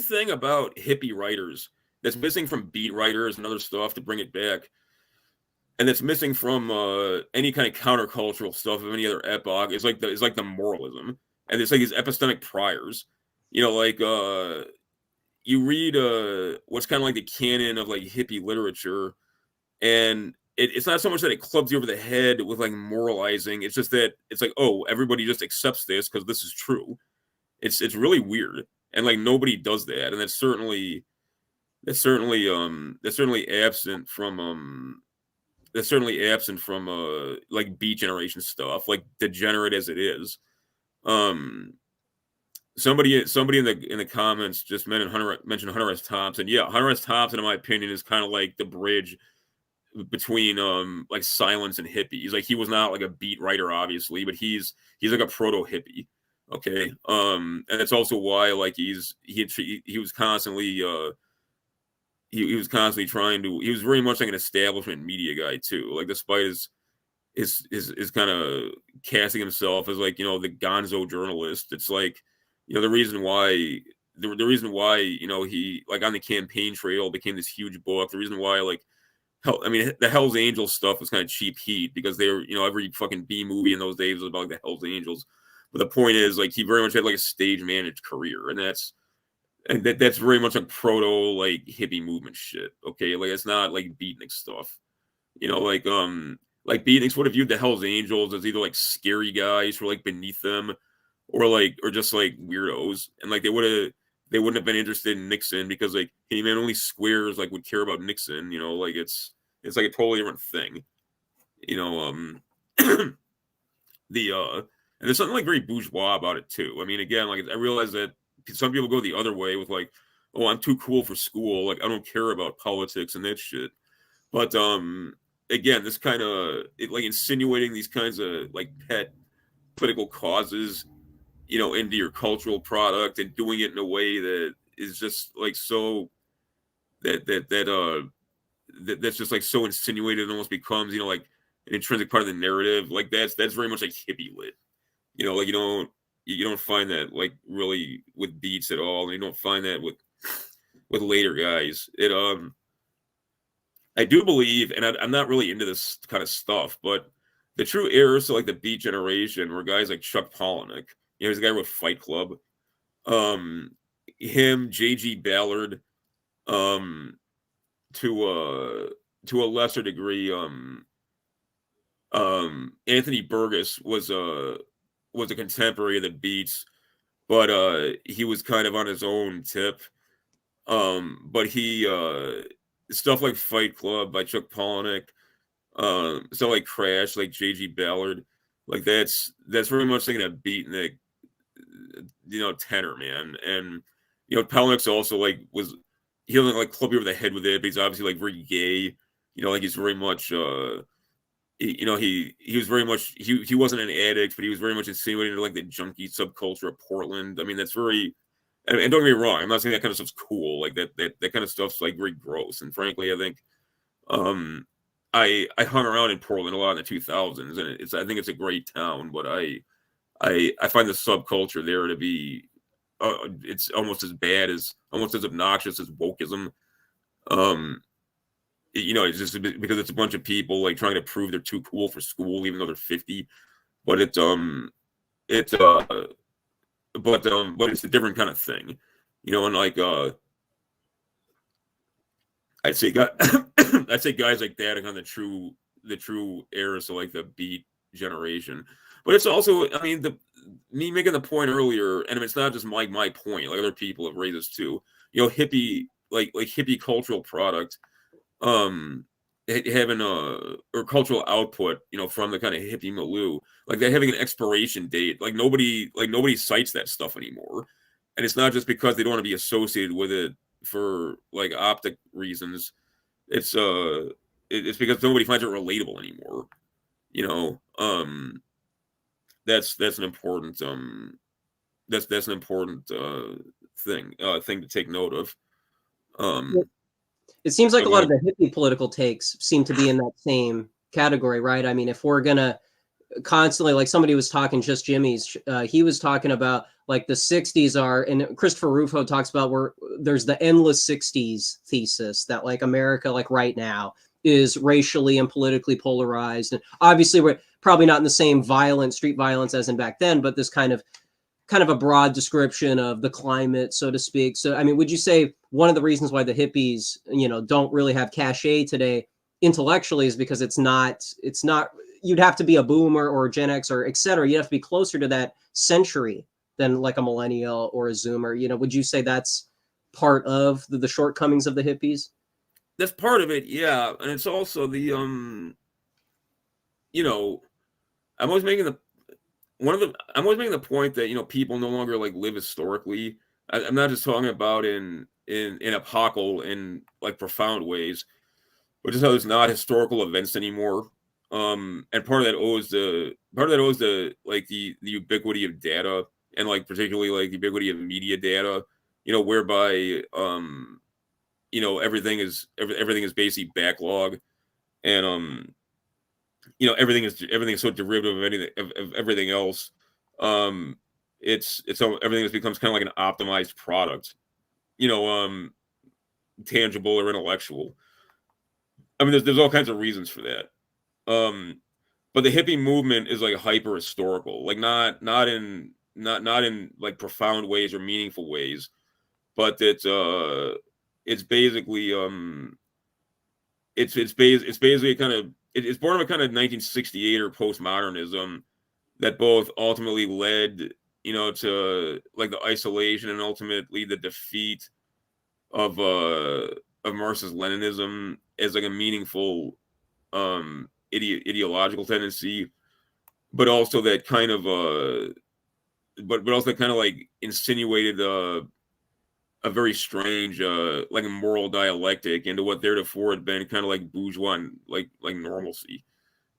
thing about hippie writers that's missing from beat writers and other stuff to bring it back, and that's missing from any kind of countercultural stuff of any other epoch, is like the moralism, and it's like these epistemic priors. You know, like you read what's kind of like the canon of like hippie literature, and it's not so much that it clubs you over the head with like moralizing. It's just that it's like, oh, everybody just accepts this because this is true. It's really weird, and like nobody does that, and that's certainly absent from like Beat Generation stuff, like degenerate as it is. Somebody in the comments just mentioned Hunter S. Thompson. Yeah, Hunter S. Thompson, in my opinion, is kind of like the bridge between like silence and hippies. Like, he was not like a beat writer, obviously, but he's like a proto hippie. Okay, and that's also why like he was constantly he was constantly trying to. He was very much like an establishment media guy too. Like, despite his kind of casting himself as like, you know, the gonzo journalist. It's like, you know, the reason why you know, he like on the campaign trail became this huge book. The reason why like the Hell's Angels stuff was kind of cheap heat because they were, you know, every fucking B movie in those days was about the Hell's Angels. But the point is, like, he very much had like a stage managed career, and that's very much like proto like hippie movement shit. Okay, like, it's not like Beatniks stuff. You know, like Beatniks would have viewed the Hell's Angels as either like scary guys who are like beneath them, or just like weirdos, and like they wouldn't have been interested in Nixon because like, hey man, only squares like would care about Nixon. You know, like it's like a totally different thing. You know, and there's something like very bourgeois about it too. I mean, again, like, I realize that some people go the other way with like, oh, I'm too cool for school. Like, I don't care about politics and that shit. But again, this kind of like insinuating these kinds of like pet political causes, you know, into your cultural product and doing it in a way that is just like so that's just like so insinuated, it almost becomes, you know, like an intrinsic part of the narrative. Like, that's very much like hippie lit. You know, like, you don't find that like really with beats at all, and you don't find that with later guys. I do believe, and I'm not really into this kind of stuff, but the true heirs to like the Beat Generation were guys like Chuck Palahniuk. You know, he's the guy who wrote Fight Club. Him, J.G. Ballard, to a lesser degree, Anthony Burgess was a contemporary of the Beats, but he was kind of on his own tip. But he stuff like Fight Club by Chuck Palahniuk, stuff like Crash, like J.G. Ballard, like that's very much like a beatnik, you know, tenor, man. And you know, Palahniuk's also like he doesn't like club you over the head with it, but he's obviously like very gay. You know, like he's very much you know, he was very much he wasn't an addict, but he was very much insinuating into like the junkie subculture of Portland. I mean, that's very, and don't get me wrong, I'm not saying that kind of stuff's cool. Like that kind of stuff's like very gross. And frankly, I think I hung around in Portland a lot in the 2000s, and I think it's a great town, but I find the subculture there to be it's almost as obnoxious as wokeism. You know, it's just because it's a bunch of people like trying to prove they're too cool for school, even though they're 50. But it's a different kind of thing, you know. And like I'd say guys like that are kind of the true heirs to like the Beat Generation. But it's also, I mean, me making the point earlier, and it's not just my point. Like, other people have raised this too. You know, hippie like hippie cultural product, having or cultural output, you know, from the kind of hippie milieu, like they're having an expiration date. Like nobody cites that stuff anymore, and it's not just because they don't want to be associated with it for like optic reasons. It's because nobody finds it relatable anymore. You know, that's an important that's an important thing to take note of. It seems like a lot Okay. of the hippie political takes seem to be in that same category, right? I mean, if we're gonna constantly, like somebody was talking, just Jimmy's, he was talking about like the 60s are, and Christopher Rufo talks about where there's the endless 60s thesis that like America, like right now, is racially and politically polarized. And obviously we're probably not in the same violent street violence as in back then, but this kind of a broad description of the climate, so to speak. So, I mean, would you say one of the reasons why the hippies, don't really have cachet today intellectually is because it's not, you'd have to be a boomer or a Gen X or et cetera. You'd have to be closer to that century than like a millennial or a Zoomer. Would you say that's part of the shortcomings of the hippies? That's part of it, yeah. And it's also the I'm always making the I'm always making the point that people no longer like live historically. I'm not just talking about in epochal in like profound ways, but just how there's not historical events anymore. And part of that owes the like the ubiquity of data, and like particularly like the ubiquity of media data, whereby everything is basically backlog, and everything is so derivative of anything of everything else. It's everything just becomes kind of like an optimized product, tangible or intellectual. I mean, there's all kinds of reasons for that. But the hippie movement is like hyper historical, like not in like profound ways or meaningful ways, but it's basically it's basically kind of it's born of a kind of 1968 or postmodernism that both ultimately led to like the isolation and ultimately the defeat of Marxist Leninism as like a meaningful ideological tendency, but also that kind of but also kind of like insinuated a very strange like a moral dialectic into what theretofore had been kind of like bourgeois like normalcy.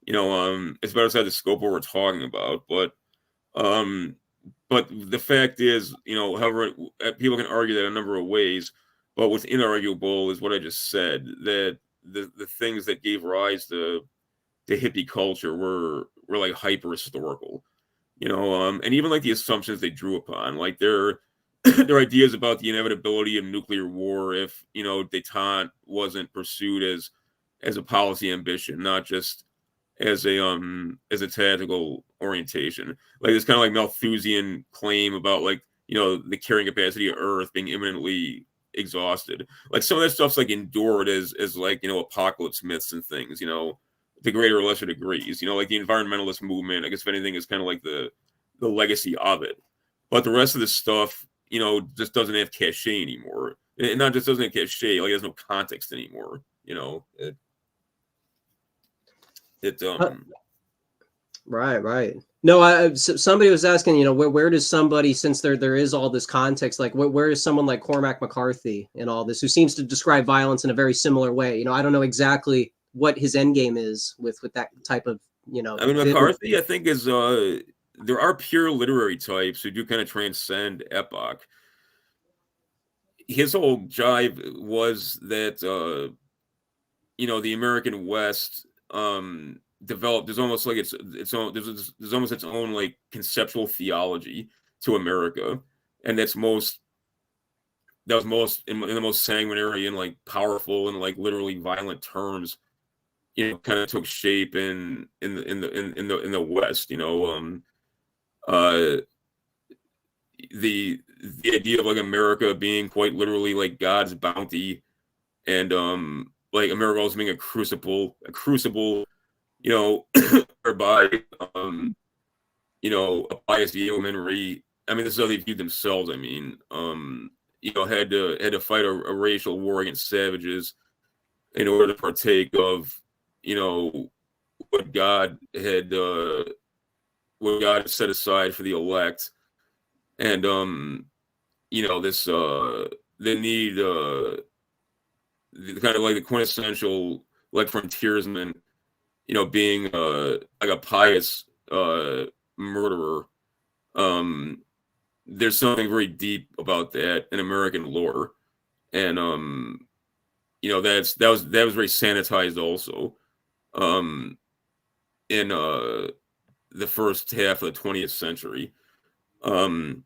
It's about outside the scope of what we're talking about, but the fact is, however, people can argue that a number of ways, but what's inarguable is what I just said, that the things that gave rise to hippie culture were like hyper historical, and even like the assumptions they drew upon, like their their ideas about the inevitability of nuclear war if detente wasn't pursued as a policy ambition, not just as a tactical orientation. Like this kind of like Malthusian claim about like the carrying capacity of Earth being imminently exhausted. Like some of that stuff's like endured as like apocalypse myths and things. To greater or lesser degrees. Like the environmentalist movement, I guess if anything, is kind of like the legacy of it. But the rest of this stuff, just doesn't have cachet anymore. It not just doesn't have cachet, like it has no context anymore. Right. No, somebody was asking, where does somebody, since there is all this context, like where is someone like Cormac McCarthy in all this, who seems to describe violence in a very similar way? I don't know exactly what his end game is with that type of, I mean, McCarthy, I think is there are pure literary types who do kind of transcend epoch. His whole jive was that the American West developed. There's almost like its own. There's almost its own like conceptual theology to America, and that was most in the most sanguinary and like powerful and like literally violent terms. Kind of took shape in the West. The idea of like America being quite literally like God's bounty, and like America also being a crucible, whereby a biased yeomanry. I mean, this is how they viewed themselves. I mean, had to fight a racial war against savages in order to partake of what God had set aside for the elect. And this they need kind of like the quintessential like frontiersman, being like a pious murderer. There's something very deep about that in American lore, and that was very sanitized also in the first half of the 20th century. And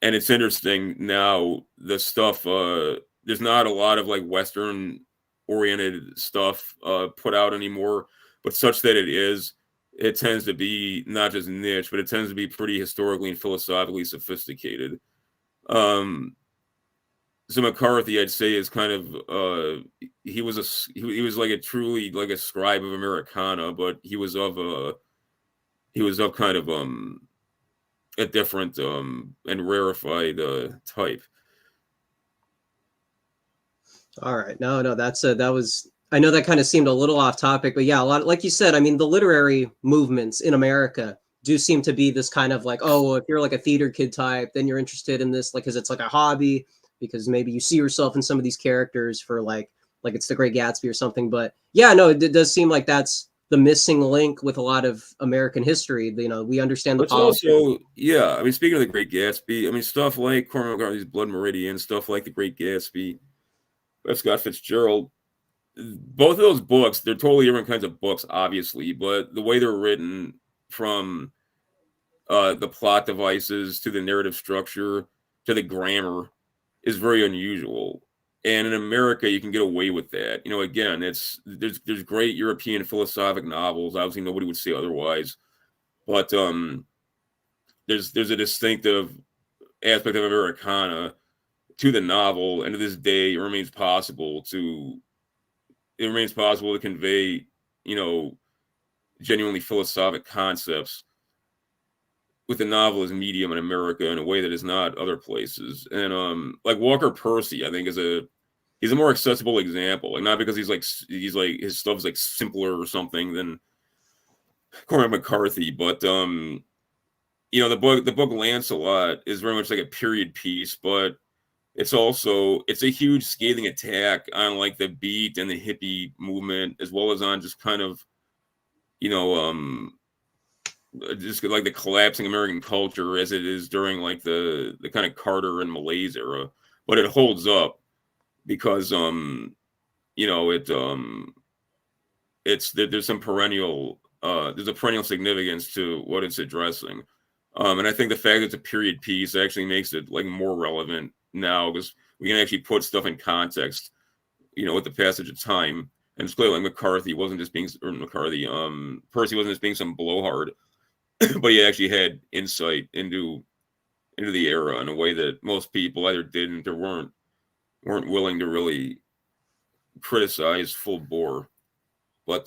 it's interesting now, the stuff, there's not a lot of like Western oriented stuff put out anymore, but such that it tends to be not just niche, but it tends to be pretty historically and philosophically sophisticated. So McCarthy, I'd say, is kind of he was like a truly like a scribe of Americana, but he was of kind of a different and rarefied type. All right. No, that was, I know that kind of seemed a little off topic, but yeah, a lot, like you said, I mean, the literary movements in America do seem to be this kind of like, oh, well, if you're like a theater kid type, then you're interested in this, like, because it's like a hobby, because maybe you see yourself in some of these characters for like it's The Great Gatsby or something. But yeah, no, it does seem like that's the missing link with a lot of American history. We understand the politics. Also, yeah, I mean, speaking of The Great Gatsby, I mean, stuff like Cormac McCarthy's Blood Meridian, stuff like The Great Gatsby, F. Scott Fitzgerald, both of those books, they're totally different kinds of books, obviously, but the way they're written, from the plot devices to the narrative structure to the grammar, is very unusual. And in America, you can get away with that. Again, there's great European philosophic novels. Obviously, nobody would say otherwise. But there's a distinctive aspect of Americana to the novel, and to this day, it remains possible to convey, genuinely philosophic concepts with the novel as medium in America in a way that is not other places. And like Walker Percy, I think he's a more accessible example. Like, not because he's like his stuff is like simpler or something than Cormac McCarthy, but the book Lancelot is very much like a period piece, but it's a huge scathing attack on like the beat and the hippie movement, as well as on just kind of just like the collapsing American culture as it is during like the kind of Carter and Malaise era. But it holds up because there's some perennial there's a perennial significance to what it's addressing. And I think the fact that it's a period piece actually makes it like more relevant now, because we can actually put stuff in context, with the passage of time. And it's clear like Percy wasn't just being some blowhard, but he actually had insight into the era in a way that most people either didn't or weren't willing to really criticize full bore. But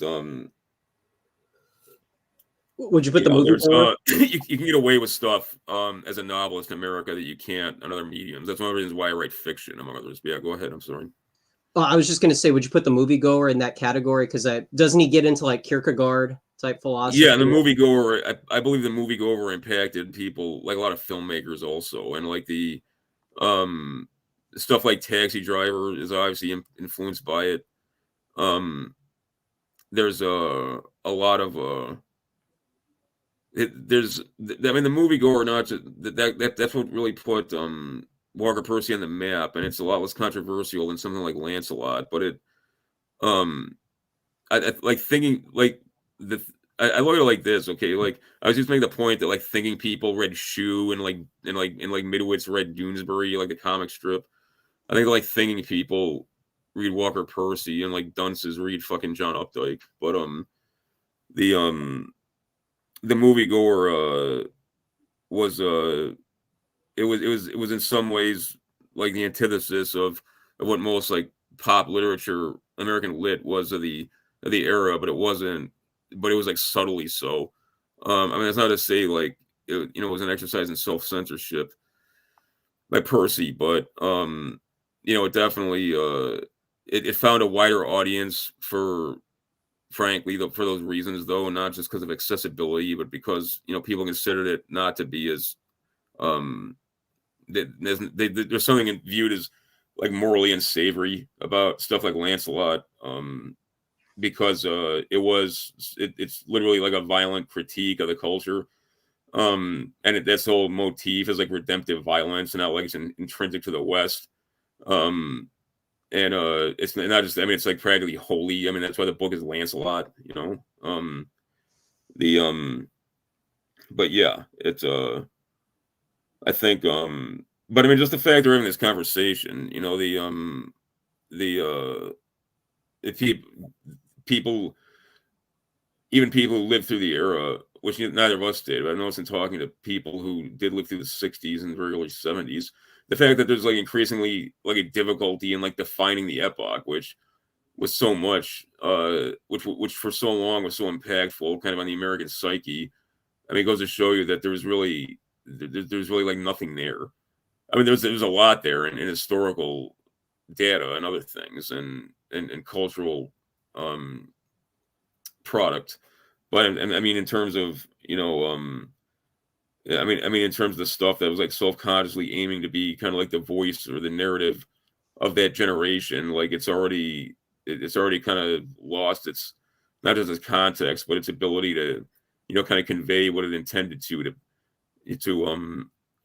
would you put the movie forward? You can get away with stuff as a novelist in America that you can't on other mediums. That's one of the reasons why I write fiction, among others. But yeah, go ahead. I'm sorry. I was just going to say, would you put the moviegoer in that category? Because doesn't he get into like Kierkegaard type philosophy? Yeah, and the moviegoer, I believe the moviegoer impacted people, like a lot of filmmakers also, and like the stuff like Taxi Driver is obviously influenced by it. There's a lot of the moviegoer, not just that's what really put Walker Percy on the map, and it's a lot less controversial than something like Lancelot. But I like thinking like I look at it like this. Okay, like I was just making the point that like thinking people read Shoe and Midwits read Doonesbury, like the comic strip. I think like thinking people read Walker Percy, and like dunces read fucking John Updike. But the moviegoer was it was in some ways like the antithesis of what most like pop literature, American lit, was of the era, but it wasn't. But it was like subtly so. I mean, that's not to say like it was an exercise in self-censorship by Percy, but it definitely it found a wider audience for those reasons, though, not just because of accessibility, but because people considered it not to be as there's something viewed as like morally unsavory about stuff like Lancelot, because it's literally like a violent critique of the culture. And that's the whole motif is like redemptive violence, and not like it's intrinsic to the West. And it's not just, I mean, it's like practically holy. I mean, that's why the book is Lancelot, you know. The but yeah, it's I think but I mean, just the fact we're having this conversation, you know, if people, even people who lived through the era, which neither of us did, but I noticed in talking to people who did live through the 60s and very early 70s, the fact that there's like increasingly like a difficulty in like defining the epoch, which was so much, which for so long was so impactful kind of on the American psyche. I mean, it goes to show you that there's really like nothing there. I mean, there's a lot there in historical data and other things, and cultural product. But I mean, in terms of, you know, I mean, in terms of the stuff that was like self-consciously aiming to be kind of like the voice or the narrative of that generation, like it's already kind of lost its, not just its context, but its ability to, you know, kind of convey what it intended to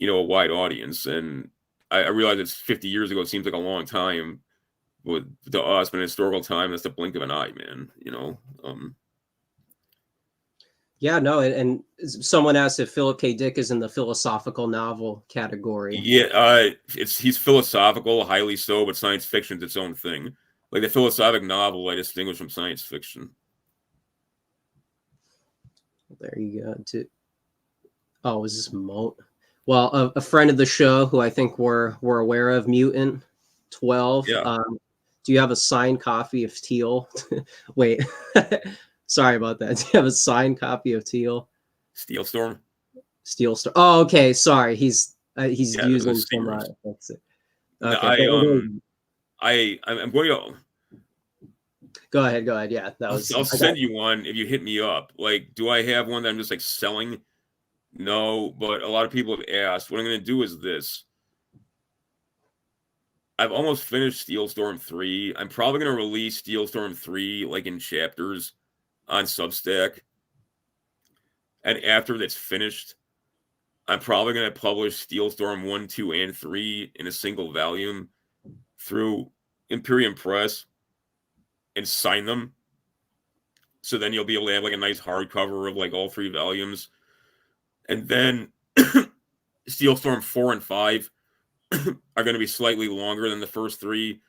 you know, a wide audience. And I realize it's 50 years ago. It seems like a long time, but to us, but in historical time, that's the blink of an eye, man. You know. Yeah, no, and someone asked if Philip K. Dick is in the philosophical novel category. Yeah, he's philosophical, highly so, but science fiction's its own thing. Like the philosophic novel, I distinguish from science fiction. There you go. Oh, is this Moat? Well, a friend of the show who I think we're aware of, Mutant 12. Yeah. Do you have a signed copy of Teal? Wait, sorry about that. Do you have a signed copy of Teal? Steel Storm. Oh, okay. Sorry, he's using some. That's it. Okay. I'm going to. Go ahead. Yeah, I'll send you one if you hit me up. Like, do I have one that I'm just like selling? No, but a lot of people have asked. What I'm going to do is this. I've almost finished Steel Storm 3. I'm probably going to release Steel Storm 3 like in chapters on Substack. And after that's finished, I'm probably going to publish Steel Storm 1, 2, and 3 in a single volume through Imperium Press and sign them. So then you'll be able to have like a nice hardcover of like all 3 volumes. And then Steel Storm 4 and 5 are going to be slightly longer than the first 3.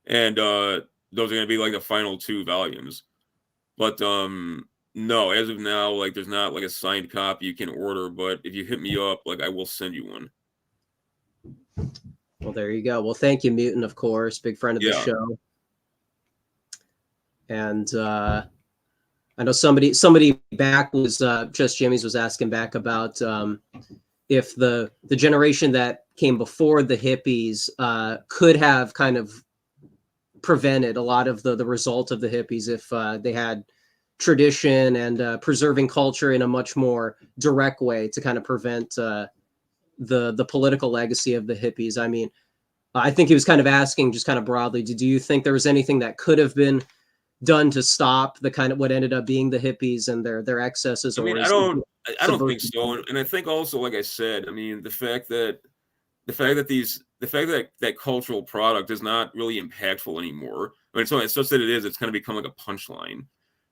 And those are going to be like the final 2 volumes. But no, as of now, like there's not like a signed copy you can order. But if you hit me up, like I will send you one. Well, there you go. Well, thank you, Mutant, of course, big friend of the show. And I know somebody back was Just Jimmy's was asking back about if the generation that came before the hippies could have kind of prevented a lot of the result of the hippies if they had tradition and preserving culture in a much more direct way to kind of prevent the political legacy of the hippies. I mean, I think he was kind of asking just kind of broadly, do you think there was anything that could have been done to stop the kind of what ended up being the hippies and their excesses? I mean, I don't think so. And I think also, like I said, I mean, the fact that that cultural product is not really impactful anymore. I mean, it's such that it is, it's kind of become like a punchline.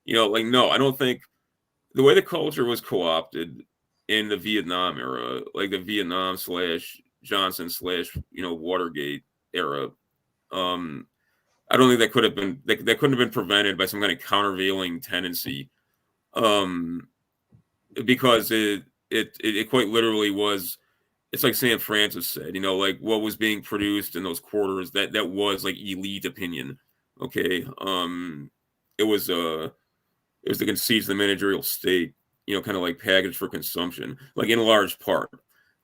You know, like, no, I don't think the way the culture was co-opted in the Vietnam era, like the Vietnam / Johnson / you know, Watergate era, I don't think that could have been that couldn't have been prevented by some kind of countervailing tendency, because it quite literally was. It's like St. Francis said, you know, like what was being produced in those quarters that was like elite opinion. Okay, it was the conceits of the managerial state, you know, kind of like packaged for consumption, like in large part.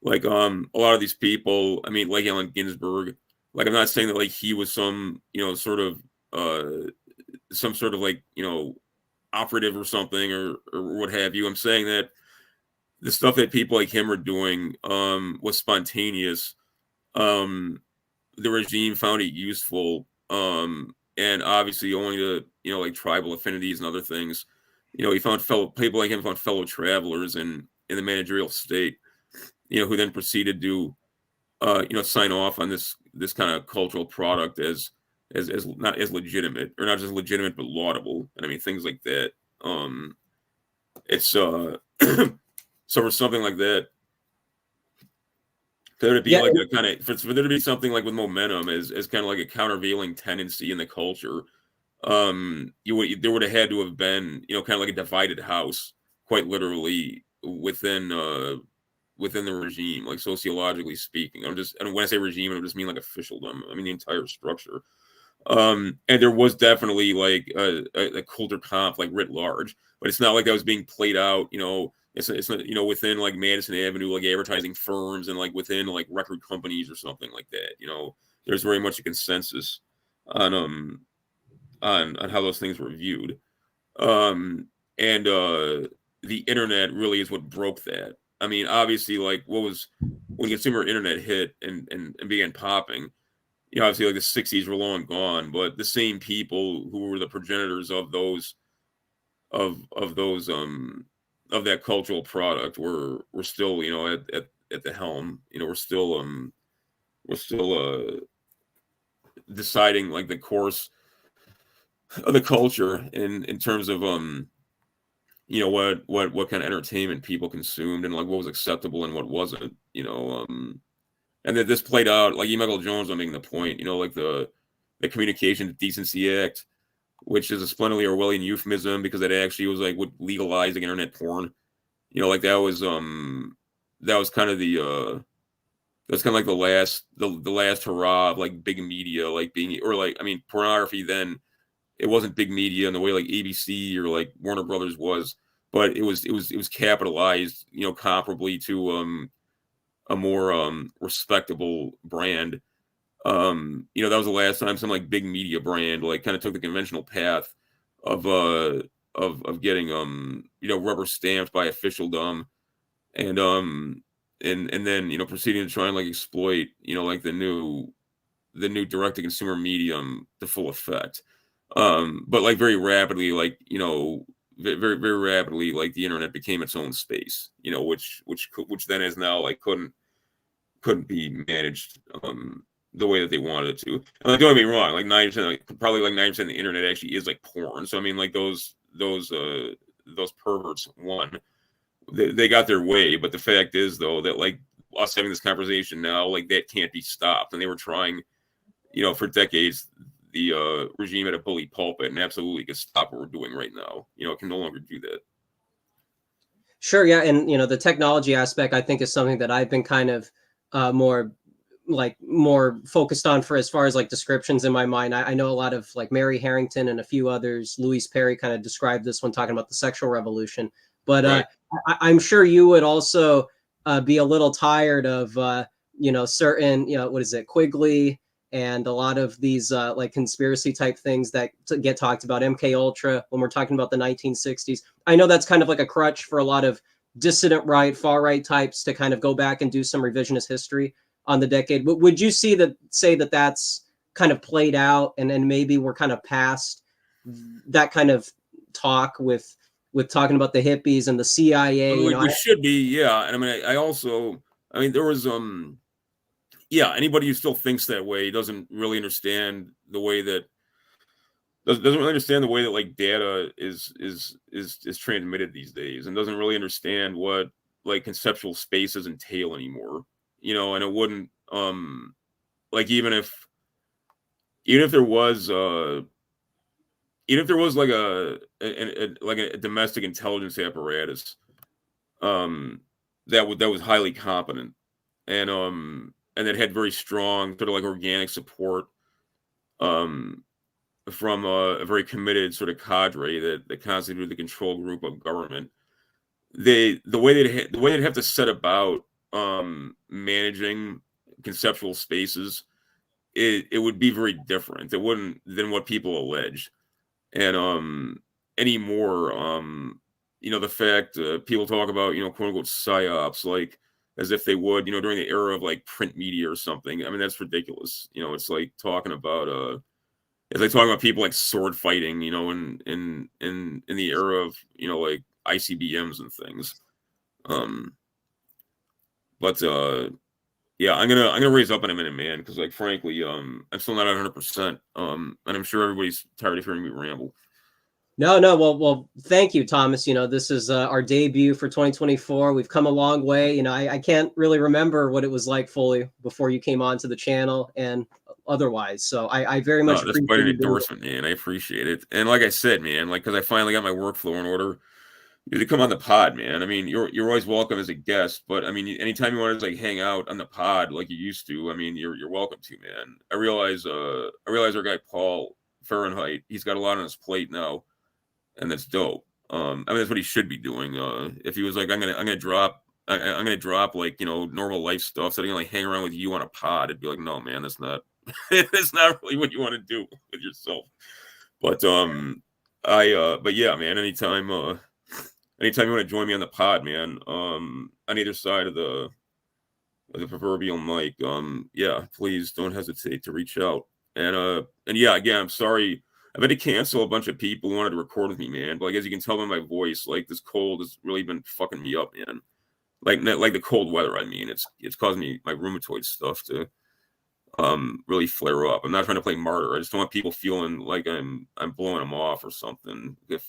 Like a lot of these people, I mean, like Allen Ginsberg. Like, I'm not saying that like he was some, you know, sort of like, you know, operative or something or what have you. I'm saying that the stuff that people like him are doing was spontaneous, the regime found it useful, and obviously owing to like tribal affinities and other things, he found fellow people like him, found fellow travelers in the managerial state, who then proceeded to sign off on this kind of cultural product as not as legitimate, or not just legitimate but laudable, and I mean things like that. It's so for something like that, there to be like a kind of for there to be something like with momentum as kind of like a countervailing tendency in the culture, there would have had to have been kind of like a divided house, quite literally within the regime, like sociologically speaking. And when I say regime, I just mean like officialdom. I mean the entire structure. And there was definitely like a culture comp like writ large, but it's not like that was being played out. It's not, within like Madison Avenue, like advertising firms and like within like record companies or something like that. There's very much a consensus on how those things were viewed. And the internet really is what broke that. I mean, obviously, like when consumer internet hit and began popping, obviously like the 60s were long gone, but the same people who were the progenitors of those of that cultural product were still, at the helm. We're still deciding like the course of the culture in terms of what kind of entertainment people consumed and like what was acceptable and what wasn't. And that this played out, like E. Michael Jones was making the point, like the Communication Decency Act, which is a splendidly Orwellian euphemism because it actually was like legalizing internet porn. Like that was kind of that's kind of like the last hurrah of like big media, like being, or like, I mean, pornography then, it wasn't big media in the way like ABC or like Warner Brothers was, but it was capitalized, comparably to a more respectable brand. That was the last time some like big media brand like kind of took the conventional path of getting rubber stamped by officialdom, and then proceeding to try and like exploit like the new direct to consumer medium to full effect. But like very rapidly, like very very rapidly, like the internet became its own space, which then is now like couldn't be managed the way that they wanted it to. And like, don't get me wrong, like 90%, like probably like 90% of the internet actually is like porn. So I mean, like those perverts won. They got their way, but the fact is though that like us having this conversation now, like that can't be stopped. And they were trying, for decades. The regime had a bully pulpit and absolutely could stop what we're doing right now. It can no longer do that. Sure, yeah, and the technology aspect I think is something that I've been kind of more focused on for as far as like descriptions in my mind. I know a lot of like Mary Harrington and a few others. Louise Perry kind of described this when talking about the sexual revolution. But right. I'm sure you would also be a little tired of certain what is it, Quigley, and a lot of these like conspiracy type things that get talked about, MK Ultra, when we're talking about the 1960s. I know that's kind of like a crutch for a lot of dissident right, far right types to kind of go back and do some revisionist history on the decade. But would you say that that's kind of played out, and then maybe we're kind of past that kind of talk with talking about the hippies and the CIA? We should be, yeah. And I mean, there was anybody who still thinks that way doesn't really understand the way that doesn't really understand the way that like data is transmitted these days, and doesn't really understand what like conceptual spaces entail anymore. And it wouldn't like even if there was like a domestic intelligence apparatus that was highly competent and that had very strong sort of like organic support from a very committed sort of cadre that constituted the control group of government. The way they'd have to set about managing conceptual spaces, it would be very different. It wouldn't than what people allege. And anymore, the fact people talk about quote unquote psyops, like as if they would, during the era of like print media or something. I mean, that's ridiculous. It's like talking about it's like talking about people like sword fighting, in the era of, like ICBMs and things. But yeah, I'm gonna raise up in a minute, man, because like frankly, I'm still not 100%. And I'm sure everybody's tired of hearing me ramble. No, well, thank you, Thomas. This is our debut for 2024. We've come a long way. I can't really remember what it was like fully before you came onto the channel and otherwise. So I very much that's appreciate quite an you doing endorsement, man. I appreciate it. And like I said, man, like, because I finally got my workflow in order, you come on the pod, man. I mean, you're always welcome as a guest, but I mean, anytime you want to like hang out on the pod like you used to, I mean, you're welcome to, man. I realize our guy Paul Fahrenheit, he's got a lot on his plate now, and that's dope. I mean, that's what he should be doing. If he was like, I'm gonna drop like, normal life stuff, so I'm gonna like hang around with you on a pod, it'd be like, no, man, that's not that's not really what you want to do with yourself. But but yeah, man, anytime you want to join me on the pod, man, on either side of the proverbial mic, yeah, please don't hesitate to reach out. And yeah, again, I'm sorry. I've had to cancel a bunch of people who wanted to record with me, man. But like, as you can tell by my voice, like this cold has really been fucking me up, man. Like the cold weather. I mean, it's causing me my rheumatoid stuff to really flare up. I'm not trying to play martyr. I just don't want people feeling like I'm blowing them off or something because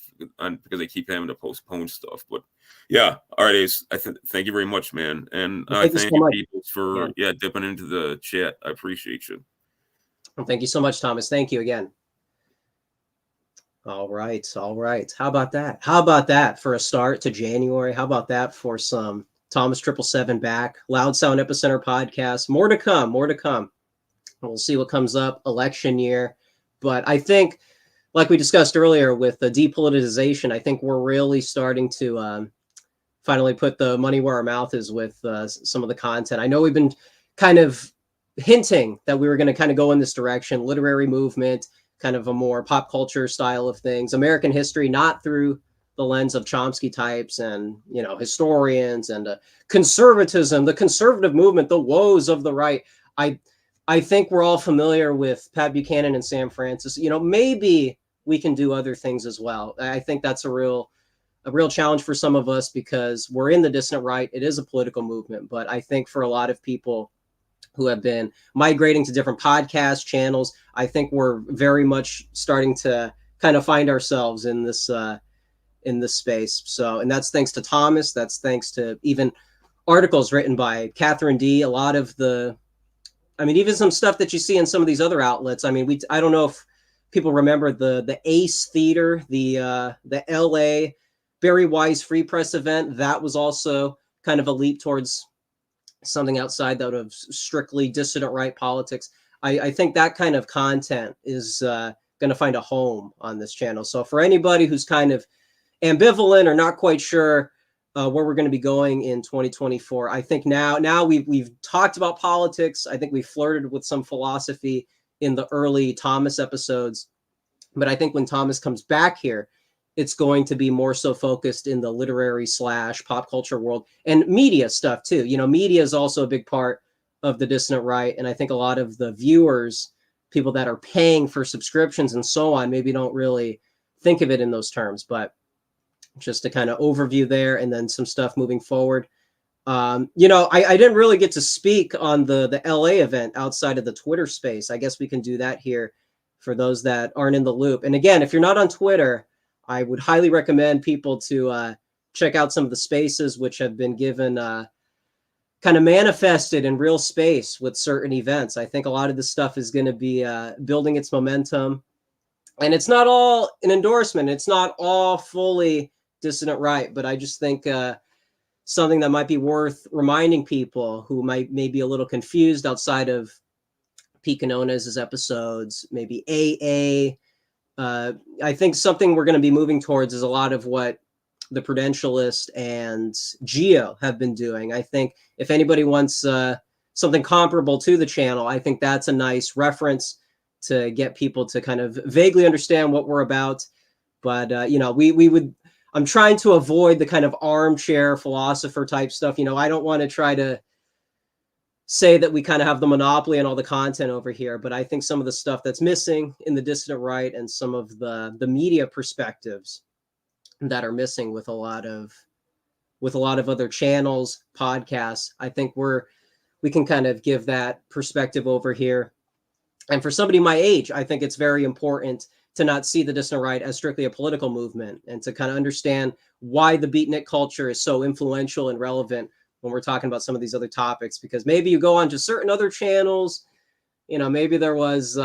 they keep having to postpone stuff. But yeah, all right, Ace. Thank you very much, man, and I thank you people for dipping into the chat. I appreciate you. Well, thank you so much, Thomas. Thank you again. All right. How about that for a start to January? How about that for some Thomas 777 back, Loud Sound Epicenter podcast? More to come. We'll see what comes up, election year. But I think, like we discussed earlier with the depoliticization, I think we're really starting to finally put the money where our mouth is with some of the content. I know we've been kind of hinting that we were going to kind of go in this direction, literary movement, kind of a more pop culture style of things, American history, not through the lens of Chomsky types and, historians and conservatism, the conservative movement, the woes of the right. I think we're all familiar with Pat Buchanan and Sam Francis. Maybe we can do other things as well. I think that's a real challenge for some of us because we're in the dissident right. It is a political movement, but I think for a lot of people who have been migrating to different podcast channels, I think we're very much starting to kind of find ourselves in this space. So, and that's thanks to Thomas. That's thanks to even articles written by Catherine D. A lot of even some stuff that you see in some of these other outlets. I mean, I don't know if people remember the Ace Theater, the LA Barry Weiss Free Press event. That was also kind of a leap towards something outside that of strictly dissident right politics. I think that kind of content is going to find a home on this channel. So for anybody who's kind of ambivalent or not quite sure where we're going to be going in 2024, I think now we've talked about politics. I think we flirted with some philosophy in the early Thomas episodes, but I think when Thomas comes back here, it's going to be more so focused in the literary / pop culture world and media stuff too. Media is also a big part of the dissident right. And I think a lot of the viewers, people that are paying for subscriptions and so on, maybe don't really think of it in those terms, but just a kind of overview there and then some stuff moving forward. I didn't really get to speak on the LA event outside of the Twitter space. I guess we can do that here for those that aren't in the loop. And again, if you're not on Twitter, I would highly recommend people to check out some of the spaces which have been given kind of manifested in real space with certain events. I think a lot of this stuff is going to be building its momentum. And it's not all an endorsement. It's not all fully dissident right. But I just think something that might be worth reminding people who may be a little confused outside of Pete Canonez's episodes, maybe AA. I think something we're going to be moving towards is a lot of what the Prudentialist and Geo have been doing. I think if anybody wants something comparable to the channel, I think that's a nice reference to get people to kind of vaguely understand what we're about. But, we would, I'm trying to avoid the kind of armchair philosopher type stuff. You know, I don't want to try to say that we kind of have the monopoly on all the content over here, but I think some of the stuff that's missing in the dissident right and some of the media perspectives that are missing with a lot of other channels, podcasts, I think we can kind of give that perspective over here. And for somebody my age, I think it's very important to not see the dissident right as strictly a political movement, and to kind of understand why the beatnik culture is so influential and relevant when we're talking about some of these other topics. Because maybe you go on to certain other channels, you know, maybe there was,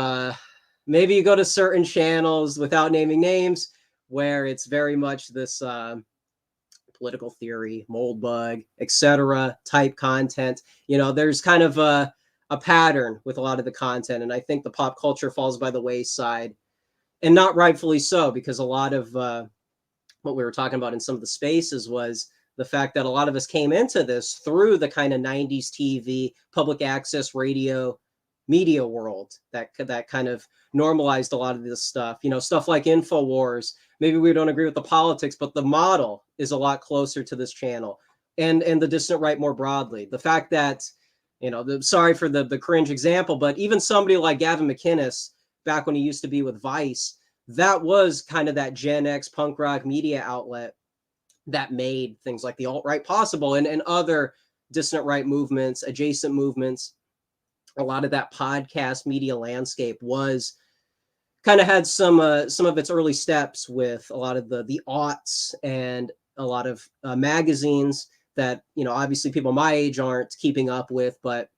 maybe you go to certain channels without naming names where it's very much this political theory, mold bug, etc. type content. You know, there's kind of a pattern with a lot of the content. And I think the pop culture falls by the wayside, and not rightfully so, because a lot of what we were talking about in some of the spaces was the fact that a lot of us came into this through the kind of 90s TV, public access radio, media world that kind of normalized a lot of this stuff. You know, stuff like InfoWars. Maybe we don't agree with the politics, but the model is a lot closer to this channel, and the dissident right more broadly. The fact that, you know, sorry for the cringe example, but even somebody like Gavin McInnes, back when he used to be with Vice, that was kind of that Gen X punk rock media outlet that made things like the alt-right possible, and other dissident right movements, adjacent movements. A lot of that podcast media landscape was kind of had some of its early steps with a lot of the aughts and a lot of magazines that, you know, obviously people my age aren't keeping up with, but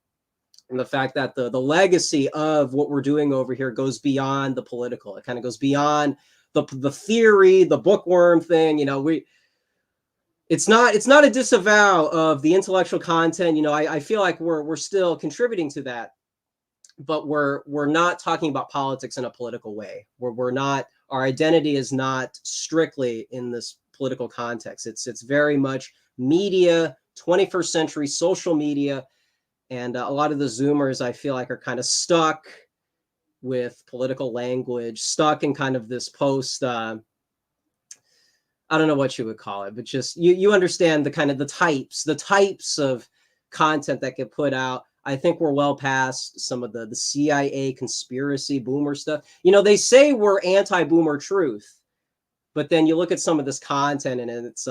the fact that the legacy of what we're doing over here goes beyond the political. It kind of goes beyond the theory, the bookworm thing. You know, it's not a disavow of the intellectual content. You know, I feel like we're still contributing to that, but we're not talking about politics in a political way. We're not, our identity is not strictly in this political context. It's very much media, 21st century social media. And a lot of the Zoomers, I feel like, are kind of stuck with political language, stuck in kind of this post, I don't know what you would call it, but just you understand the kind of the types of content that get put out. I think we're well past some of the CIA conspiracy boomer stuff. You know, they say we're anti-boomer truth, but then you look at some of this content and it's,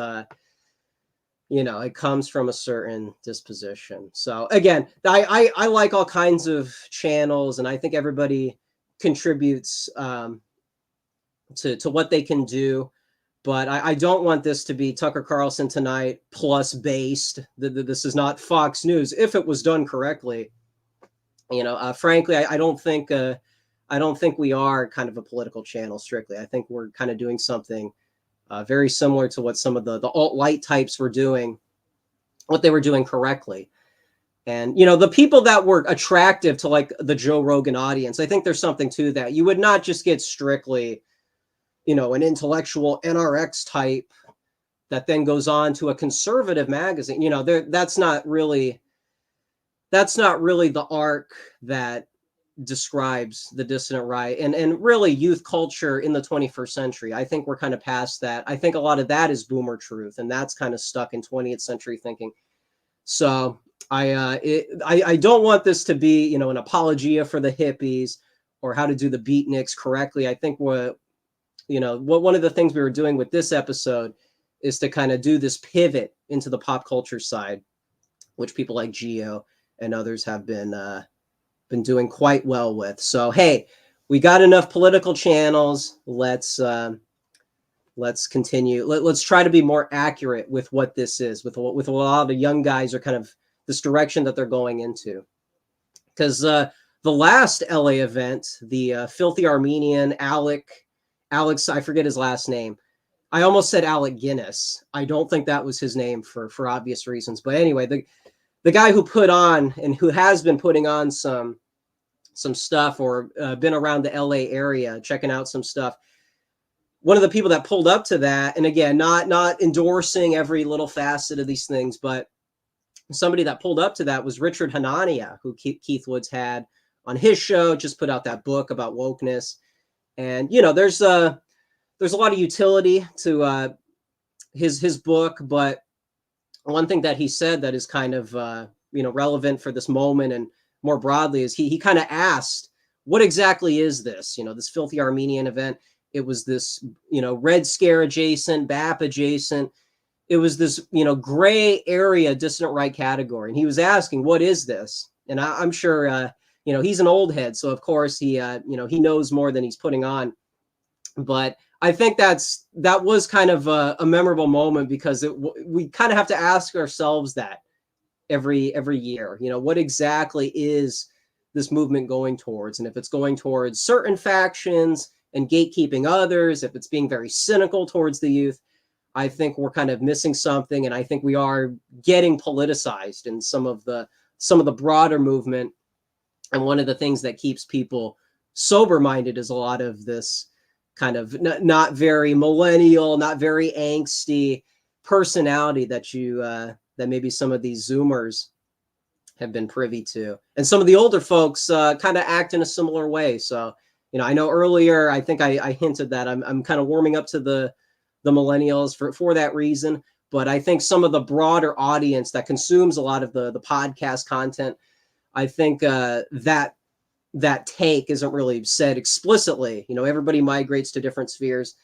you know, it comes from a certain disposition. So again, I like all kinds of channels, and I think everybody contributes to what they can do. But I don't want this to be Tucker Carlson Tonight plus based. This is not Fox News if it was done correctly. You know, frankly, I don't think we are kind of a political channel strictly. I think we're kind of doing something very similar to what some of the alt-light types were doing, what they were doing correctly. And, you know, the people that were attractive to like the Joe Rogan audience, I think there's something to that. You would not just get strictly, you know, an intellectual NRX type that then goes on to a conservative magazine. You know, that's not really the arc that describes the dissident right and really youth culture in the 21st century. I think we're kind of past that. I think a lot of that is boomer truth, and that's kind of stuck in 20th century thinking. So I don't want this to be, you know, an apologia for the hippies or how to do the beatniks correctly. I think one of the things we were doing with this episode is to kind of do this pivot into the pop culture side, which people like Geo and others have been doing quite well with. So, hey, we got enough political channels. Let's continue. Let's try to be more accurate with what this is, with a lot of the young guys are kind of this direction that they're going into. Because the last LA event, the Filthy Armenian, Alex, I forget his last name. I almost said Alec Guinness. I don't think that was his name for obvious reasons. But anyway, the guy who put on and who has been putting on some stuff or been around the LA area, checking out some stuff. One of the people that pulled up to that, and again, not endorsing every little facet of these things, but somebody that pulled up to that was Richard Hanania, who Keith Woods had on his show, just put out that book about wokeness. And, you know, there's a lot of utility to his book, but one thing that he said that is kind of relevant for this moment and more broadly is he kind of asked, what exactly is this? This filthy Armenian event. It was this Red Scare adjacent, BAP adjacent. It was this gray area dissident right category, and he was asking, what is this? And I'm sure he's an old head, so of course he knows more than he's putting on. But I think that was kind of a memorable moment, because we kind of have to ask ourselves that every year, what exactly is this movement going towards? And if it's going towards certain factions and gatekeeping others, if it's being very cynical towards the youth, I think we're kind of missing something. And I think we are getting politicized in some of the broader movement. And one of the things that keeps people sober-minded is a lot of this kind of not very millennial, not very angsty personality that maybe some of these Zoomers have been privy to. And some of the older folks kind of act in a similar way. So, I know earlier, I think I hinted that I'm kind of warming up to the millennials for that reason. But I think some of the broader audience that consumes a lot of the podcast content, I think that take isn't really said explicitly. Everybody migrates to different spheres.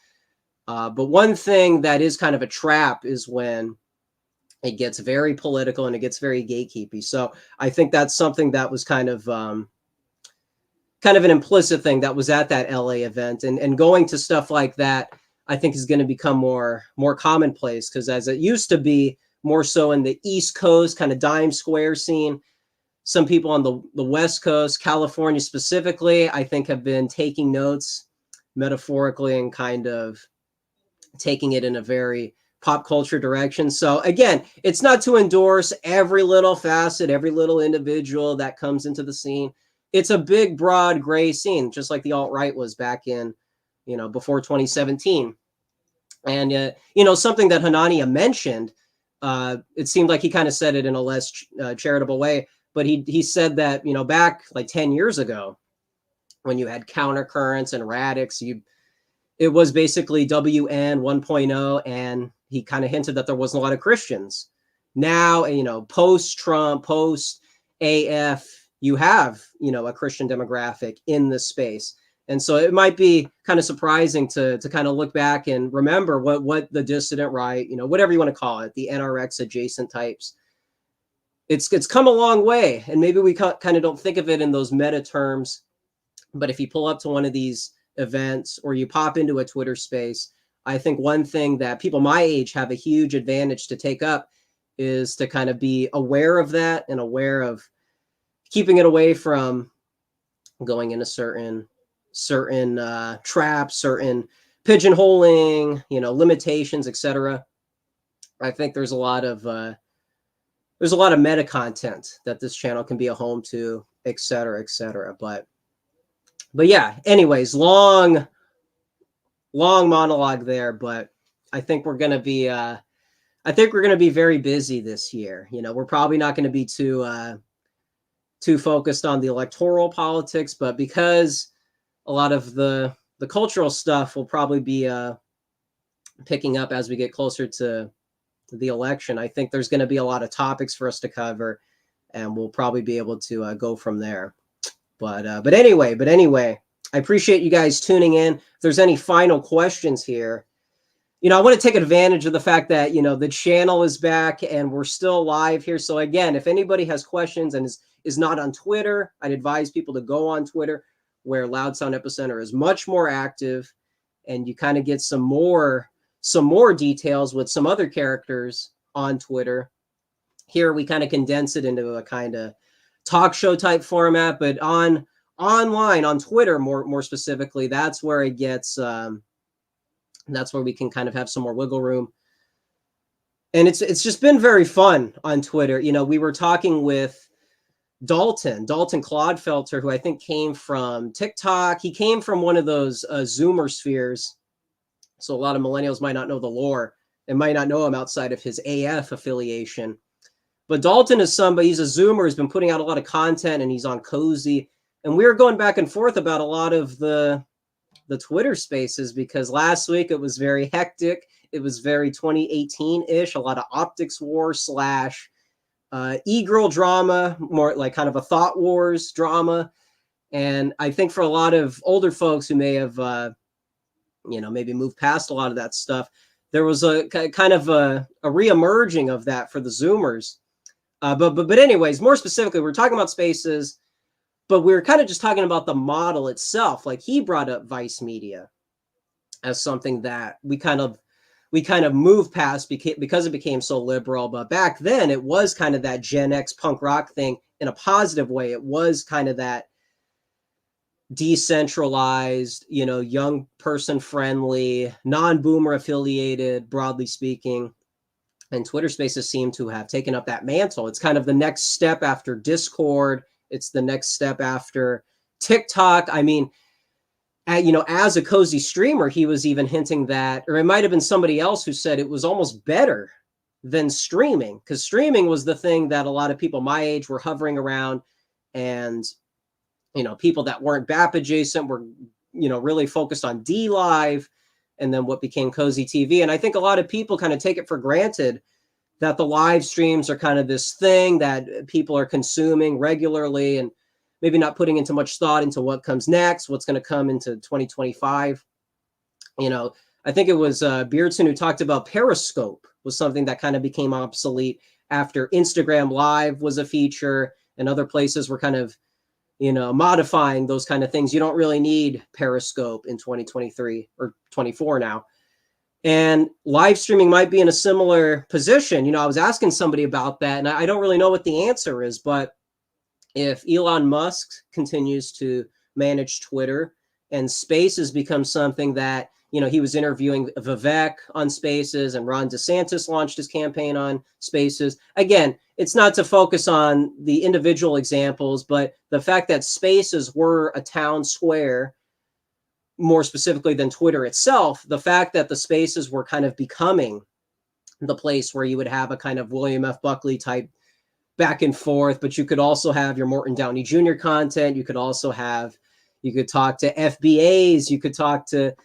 But one thing that is kind of a trap is when it gets very political and it gets very gatekeepy. So I think that's something that was kind of an implicit thing that was at that LA event, and going to stuff like that, I think is going to become more commonplace, because as it used to be more so in the East Coast kind of dime square scene, some people on the West Coast, California specifically, I think have been taking notes metaphorically and kind of taking it in a very pop culture direction. So again, it's not to endorse every little facet, every little individual that comes into the scene. It's a big, broad, gray scene, just like the alt-right was back in, before 2017. And, something that Hanania mentioned, it seemed like he kind of said it in a less charitable way, but he said that, back like 10 years ago, when you had Countercurrents and Radix, it was basically WN 1.0, and he kind of hinted that there wasn't a lot of Christians. Now, post-Trump, post-AF, you have, a Christian demographic in this space. And so it might be kind of surprising to kind of look back and remember what the dissident right, whatever you want to call it, the NRX adjacent types, it's come a long way. And maybe we kind of don't think of it in those meta terms, but if you pull up to one of these events or you pop into a Twitter space, I think one thing that people my age have a huge advantage to take up is to kind of be aware of that and aware of keeping it away from going into certain traps, certain pigeonholing, limitations, etc. I think there's a lot of meta content that this channel can be a home to, etc., etc. But yeah, anyways, long monologue there, but I think we're going to be very busy this year. We're probably not going to be too focused on the electoral politics, but because a lot of the cultural stuff will probably be picking up as we get closer to the election, I think there's going to be a lot of topics for us to cover, and we'll probably be able to go from there. But anyway, I appreciate you guys tuning in. If there's any final questions here, I want to take advantage of the fact that, the channel is back and we're still live here. So again, if anybody has questions and is not on Twitter, I'd advise people to go on Twitter, where Loud Sound Epicenter is much more active, and you kind of get some more details with some other characters on Twitter. Here we kind of condense it into a kind of talk show type format, but online on Twitter more specifically, that's where it gets that's where we can kind of have some more wiggle room. And it's just been very fun on Twitter. We were talking with Dalton Clodfelter, who I think came from TikTok. He came from one of those Zoomer spheres. So a lot of millennials might not know the lore and might not know him outside of his AF affiliation. But Dalton is somebody, he's a Zoomer, has been putting out a lot of content, and he's on Cozy. And we were going back and forth about a lot of the Twitter spaces, because last week it was very hectic It was very 2018-ish, a lot of optics war slash e-girl drama, more like kind of a thought wars drama. And I think for a lot of older folks who may have, maybe moved past a lot of that stuff, there was a kind of a re-emerging of that for the Zoomers. But anyways, more specifically, we're talking about Spaces, but we're kind of just talking about the model itself. Like he brought up Vice Media as something that we kind of moved past because it became so liberal. But back then it was kind of that Gen X punk rock thing in a positive way. It was kind of that decentralized, young person friendly, non-boomer affiliated, broadly speaking. And Twitter Spaces seem to have taken up that mantle. It's kind of the next step after Discord. It's the next step after TikTok. I mean, as a cozy streamer, he was even hinting that, or it might have been somebody else who said it was almost better than streaming, because streaming was the thing that a lot of people my age were hovering around, and people that weren't BAP adjacent were really focused on D Live, and then what became Cozy TV. And I think a lot of people kind of take it for granted that the live streams are kind of this thing that people are consuming regularly and maybe not putting into much thought into what comes next, what's going to come into 2025. I think it was Beardson who talked about Periscope was something that kind of became obsolete after Instagram Live was a feature and other places were kind of, modifying those kind of things. You don't really need Periscope in 2023 or 24 now. And live streaming might be in a similar position. I was asking somebody about that, and I don't really know what the answer is, but if Elon Musk continues to manage Twitter and Spaces becomes something that, he was interviewing Vivek on Spaces and Ron DeSantis launched his campaign on Spaces. Again, it's not to focus on the individual examples, but the fact that Spaces were a town square, more specifically than Twitter itself, the fact that the Spaces were kind of becoming the place where you would have a kind of William F. Buckley type back and forth, but you could also have your Morton Downey Jr. content. You could talk to FBAs. You could talk to,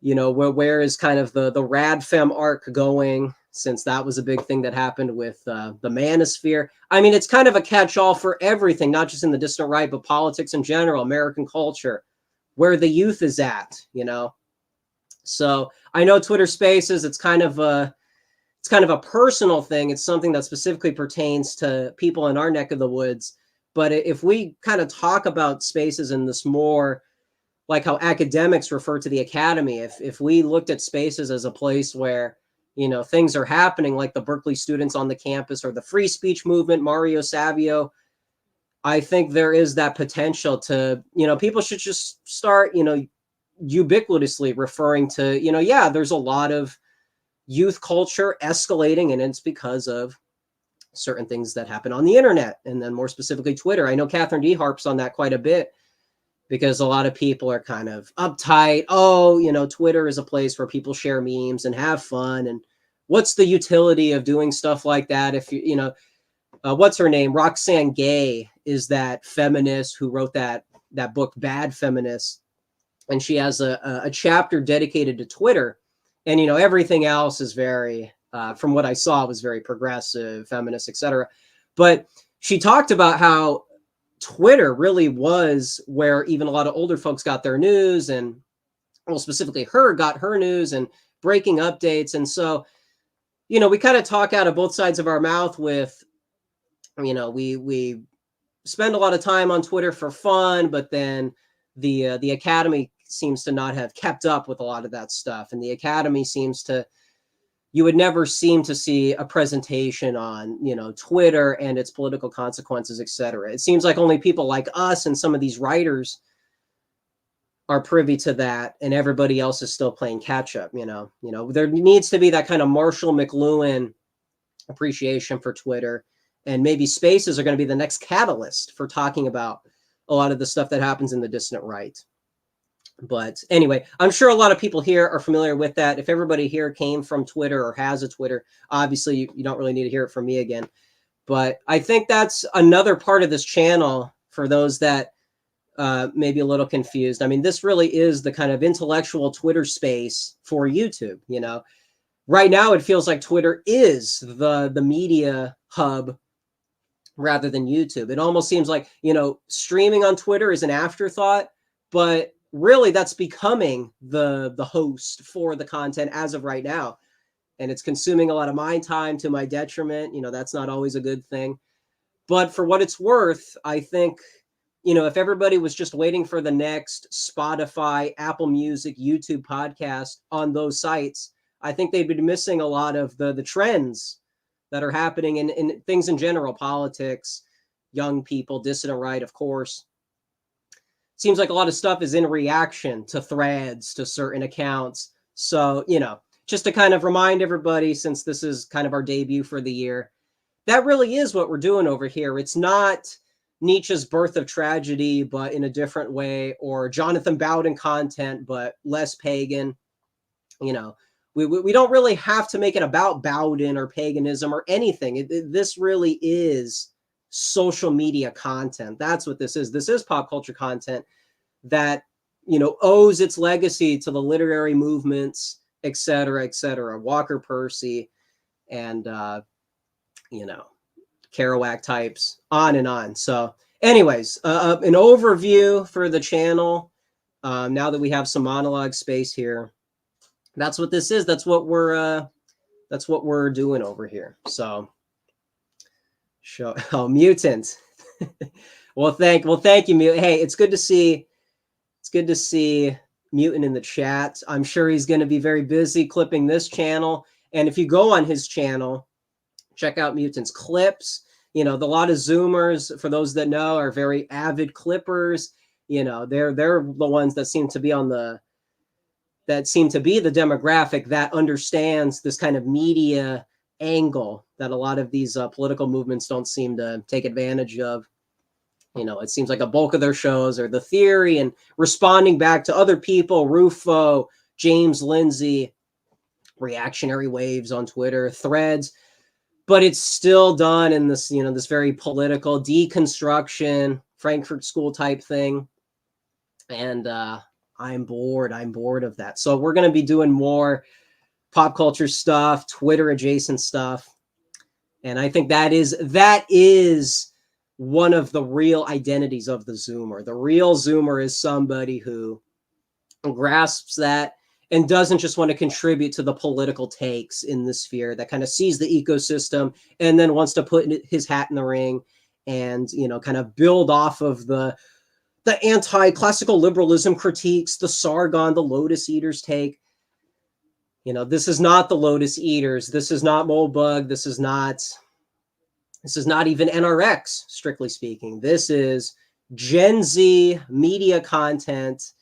where is kind of the Rad Fem arc going, since that was a big thing that happened with the Manosphere. I mean, it's kind of a catch-all for everything, not just in the distant right, but politics in general, American culture, where the youth is at, So I know Twitter Spaces, it's kind of a personal thing. It's something that specifically pertains to people in our neck of the woods. But if we kind of talk about Spaces in this more like how academics refer to the academy, if we looked at Spaces as a place where, things are happening, like the Berkeley students on the campus or the free speech movement, Mario Savio, I think there is that potential to, people should just start, ubiquitously referring to, there's a lot of youth culture escalating, and it's because of certain things that happen on the internet, and then more specifically Twitter. I know Catherine D harps on that quite a bit, because a lot of people are kind of uptight. Oh, Twitter is a place where people share memes and have fun, and what's the utility of doing stuff like that? If what's her name? Roxane Gay is that feminist who wrote that book, Bad Feminist, and she has a chapter dedicated to Twitter. And, everything else is very, from what I saw, was very progressive, feminist, etc. But she talked about how Twitter really was where even a lot of older folks got their news, and, well, specifically her got her news and breaking updates. And so, we kind of talk out of both sides of our mouth with, we spend a lot of time on Twitter for fun, but then the academy seems to not have kept up with a lot of that stuff. And the academy you would never seem to see a presentation on, Twitter and its political consequences, etc. It seems like only people like us and some of these writers are privy to that, and everybody else is still playing catch up. There needs to be that kind of Marshall McLuhan appreciation for Twitter, and maybe Spaces are going to be the next catalyst for talking about a lot of the stuff that happens in the dissident right. But anyway, I'm sure a lot of people here are familiar with that. If everybody here came from Twitter or has a Twitter, obviously you don't really need to hear it from me again. But I think that's another part of this channel for those that may be a little confused. I mean, this really is the kind of intellectual Twitter space for YouTube. right now it feels like Twitter is the media hub rather than YouTube. It almost seems like, streaming on Twitter is an afterthought, but really that's becoming the host for the content as of right now. And it's consuming a lot of my time to my detriment. That's not always a good thing. But for what it's worth, I think, if everybody was just waiting for the next Spotify, Apple Music, YouTube podcast on those sites, I think they'd be missing a lot of the trends that are happening in things in general, politics, young people, dissident right, of course. Seems like a lot of stuff is in reaction to threads, to certain accounts. So, just to kind of remind everybody, since this is kind of our debut for the year, that really is what we're doing over here. It's not Nietzsche's Birth of Tragedy, but in a different way, or Jonathan Bowden content, but less pagan. We don't really have to make it about Bowden or paganism or anything. This really is social media content. That's what this is. This is pop culture content that, owes its legacy to the literary movements, et cetera, Walker Percy, and, Kerouac types, on and on. So anyways, an overview for the channel. Now that we have some monologue space here, that's what this is. That's what we're doing over here. So mutant. well, thank you, Mutant. Hey, it's good to see Mutant in the chat. I'm sure he's going to be very busy clipping this channel. And if you go on his channel, check out Mutant's clips. The lot of Zoomers, for those that know, are very avid clippers. They're the ones that seem to be the demographic that understands this kind of media angle that a lot of these political movements don't seem to take advantage of. It seems like a bulk of their shows are the theory and responding back to other people, Rufo, James Lindsay, reactionary waves on Twitter, threads, but it's still done in this, this very political deconstruction, Frankfurt School type thing. And I'm bored of that. So we're going to be doing more pop culture stuff, Twitter adjacent stuff. And I think that is one of the real identities of the Zoomer. The real Zoomer is somebody who grasps that and doesn't just want to contribute to the political takes in the sphere, that kind of sees the ecosystem and then wants to put his hat in the ring and, kind of build off of the anti-classical liberalism critiques, the Sargon, the Lotus Eaters take. This is not the Lotus Eaters. This is not Moldbug. This is not even NRX, strictly speaking. This is Gen Z media content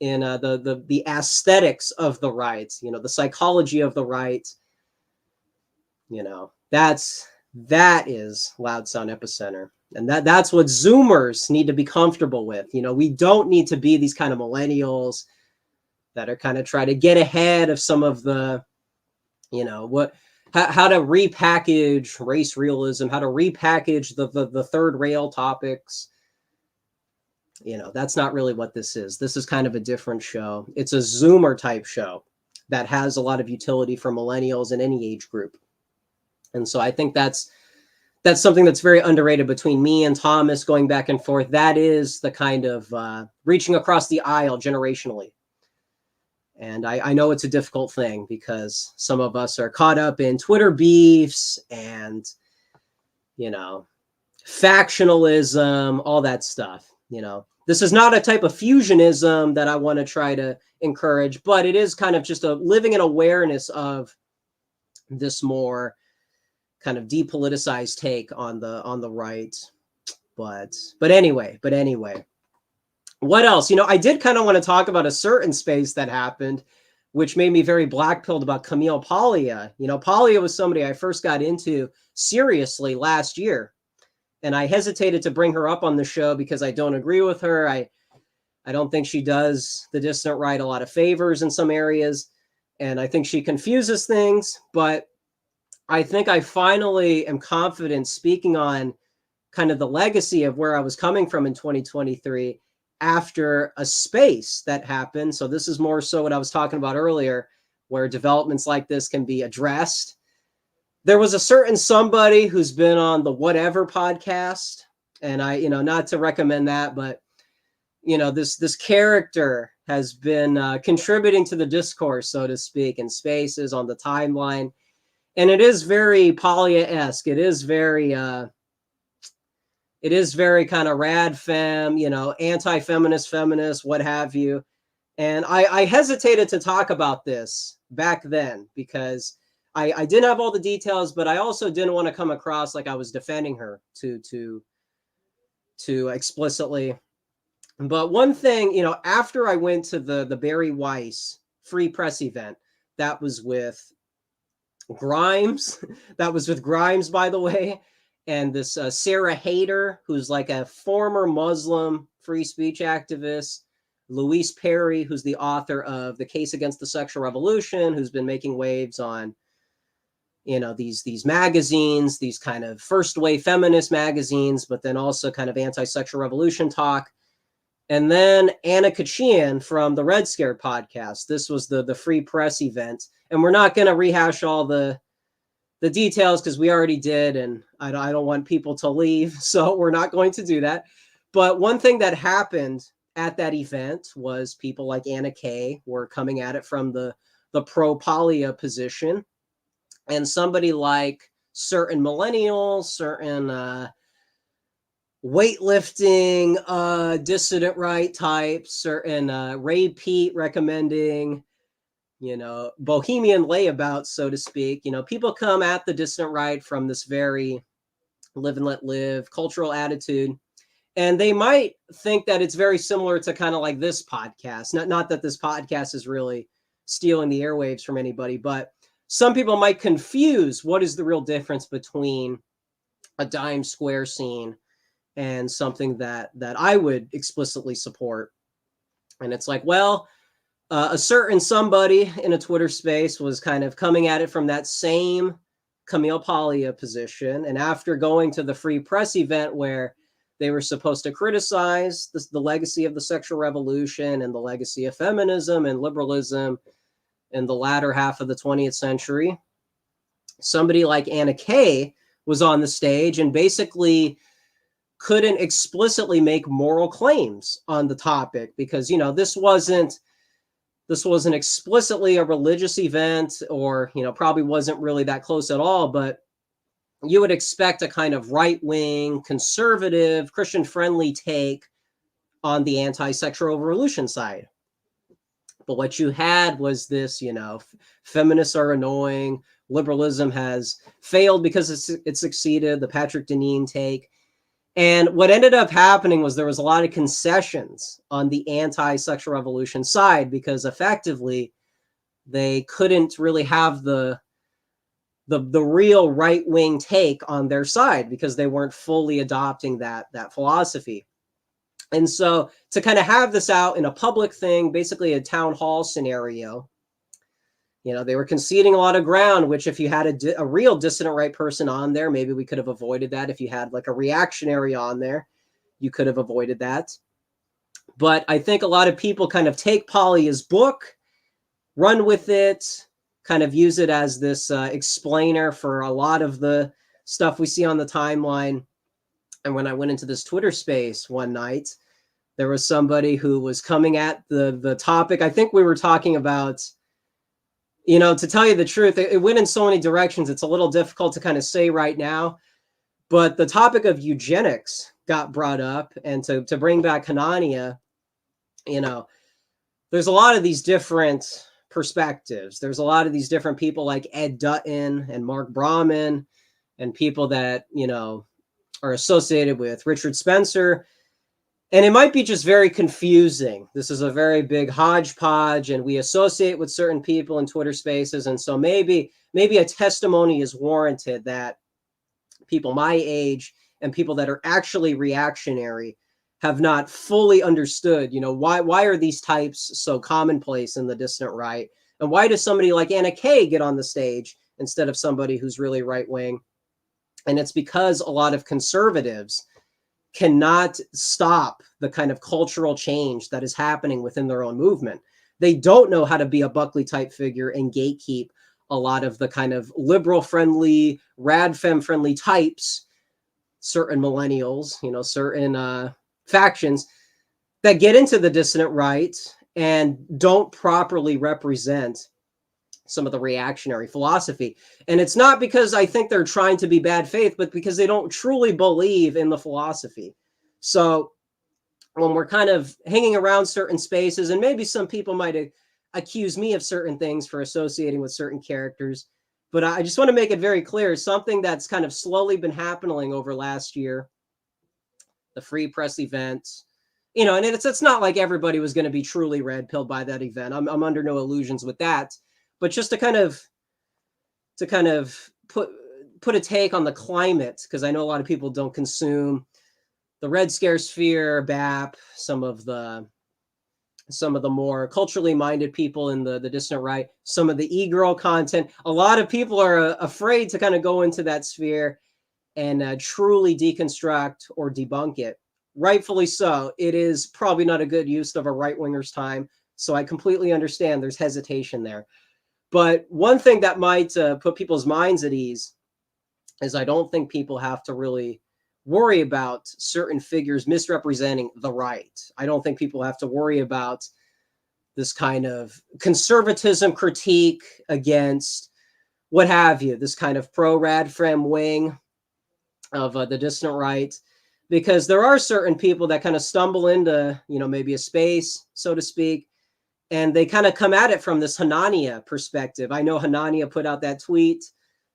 in the aesthetics of the right, the psychology of the right. That is Loud Sound Epicenter. And that's what Zoomers need to be comfortable with. We don't need to be these kind of millennials that are kind of trying to get ahead of some of the, how to repackage race realism, how to repackage the third rail topics. That's not really what this is. This is kind of a different show. It's a Zoomer type show that has a lot of utility for millennials in any age group. And so I think that's something that's very underrated between me and Thomas going back and forth. That is the kind of reaching across the aisle generationally. And I know it's a difficult thing because some of us are caught up in Twitter beefs and, factionalism, all that stuff. This is not a type of fusionism that I want to try to encourage, but it is kind of just a living in awareness of this more kind of depoliticized take on the right. But anyway, what else? I did kind of want to talk about a certain space that happened, which made me very black-pilled about Camille Paglia. Paglia was somebody I first got into seriously last year. And I hesitated to bring her up on the show because I don't agree with her. I don't think she does the dissident right a lot of favors in some areas. And I think she confuses things. But I think I finally am confident speaking on kind of the legacy of where I was coming from in 2023 after a space that happened. So this is more so what I was talking about earlier where developments like this can be addressed. There was a certain somebody who's been on the Whatever podcast, and I, not to recommend that, but this character has been contributing to the discourse, so to speak, in spaces on the timeline, and it is very Polya-esque. It is very kind of rad femme, anti-feminist, feminist, what have you. And I hesitated to talk about this back then because I didn't have all the details, but I also didn't want to come across like I was defending her too explicitly. But one thing, after I went to the Barry Weiss Free Press event, that was with Grimes, by the way, and this Sarah Hayter, who's like a former Muslim free speech activist, Louise Perry, who's the author of The Case Against the Sexual Revolution, who's been making waves on, these magazines, these kind of first wave feminist magazines, but then also kind of anti-sexual revolution talk. And then Anna Kachian from the Red Scare podcast. This was the Free Press event. And we're not going to rehash all the details because we already did, and I don't want people to leave, so we're not going to do that. But one thing that happened at that event was people like Anna Kay were coming at it from the pro-Polya position, and somebody like certain millennials, certain weightlifting, dissident right types, certain Ray Pete recommending, bohemian layabouts, so to speak. People come at the dissident right from this very live and let live cultural attitude. And they might think that it's very similar to kind of like this podcast. Not that this podcast is really stealing the airwaves from anybody, but some people might confuse what is the real difference between a dime square scene and something that I would explicitly support. And it's like, well, a certain somebody in a Twitter space was kind of coming at it from that same Camille Paglia position. And after going to the Free Press event where they were supposed to criticize the legacy of the sexual revolution and the legacy of feminism and liberalism in the latter half of the 20th century, somebody like Anna Kay was on the stage and basically couldn't explicitly make moral claims on the topic because, this wasn't explicitly a religious event, or, probably wasn't really that close at all, but you would expect a kind of right-wing, conservative, Christian-friendly take on the anti-sexual revolution side. But what you had was this, feminists are annoying, liberalism has failed because it succeeded, the Patrick Deneen take. And what ended up happening was there was a lot of concessions on the anti-sexual revolution side because effectively they couldn't really have the real right-wing take on their side because they weren't fully adopting that philosophy. And so to kind of have this out in a public thing, basically a town hall scenario, they were conceding a lot of ground, which if you had a real dissident right person on there, maybe we could have avoided that. If you had like a reactionary on there, you could have avoided that. But I think a lot of people kind of take Paglia's book, run with it, kind of use it as this explainer for a lot of the stuff we see on the timeline. And when I went into this Twitter space one night, there was somebody who was coming at the topic. I think we were talking about, to tell you the truth, it went in so many directions. It's a little difficult to kind of say right now. But the topic of eugenics got brought up. And to bring back Hanania, there's a lot of these different perspectives. There's a lot of these different people like Ed Dutton and Mark Brahman and people that, are associated with Richard Spencer. And it might be just very confusing. This is a very big hodgepodge, and we associate with certain people in Twitter spaces. And so maybe a testimony is warranted that people my age and people that are actually reactionary have not fully understood, why are these types so commonplace in the dissident right? And why does somebody like Anna Kay get on the stage instead of somebody who's really right-wing? And it's because a lot of conservatives cannot stop the kind of cultural change that is happening within their own movement. They don't know how to be a Buckley type figure and gatekeep a lot of the kind of liberal friendly, rad femme friendly types, certain millennials, certain factions that get into the dissident right and don't properly represent some of the reactionary philosophy. And it's not because I think they're trying to be bad faith, but because they don't truly believe in the philosophy. So when we're kind of hanging around certain spaces, and maybe some people might accuse me of certain things for associating with certain characters, but I just want to make it very clear, something that's kind of slowly been happening over last year, the Free Press event, and it's not like everybody was going to be truly red pilled by that event. I'm under no illusions with that, but just to kind of put a take on the climate, because I know a lot of people don't consume the Red Scare sphere, BAP, some of the more culturally minded people in the dissident right, some of the e-girl content. A lot of people are afraid to kind of go into that sphere and truly deconstruct or debunk it. Rightfully so. It is probably not a good use of a right-winger's time, so I completely understand there's hesitation there. But one thing that might put people's minds at ease is I don't think people have to really worry about certain figures misrepresenting the right. I don't think people have to worry about this kind of conservatism critique against what have you, this kind of pro-rad frem wing of the dissident right, because there are certain people that kind of stumble into, maybe a space, so to speak, and they kind of come at it from this Hanania perspective. I know Hanania put out that tweet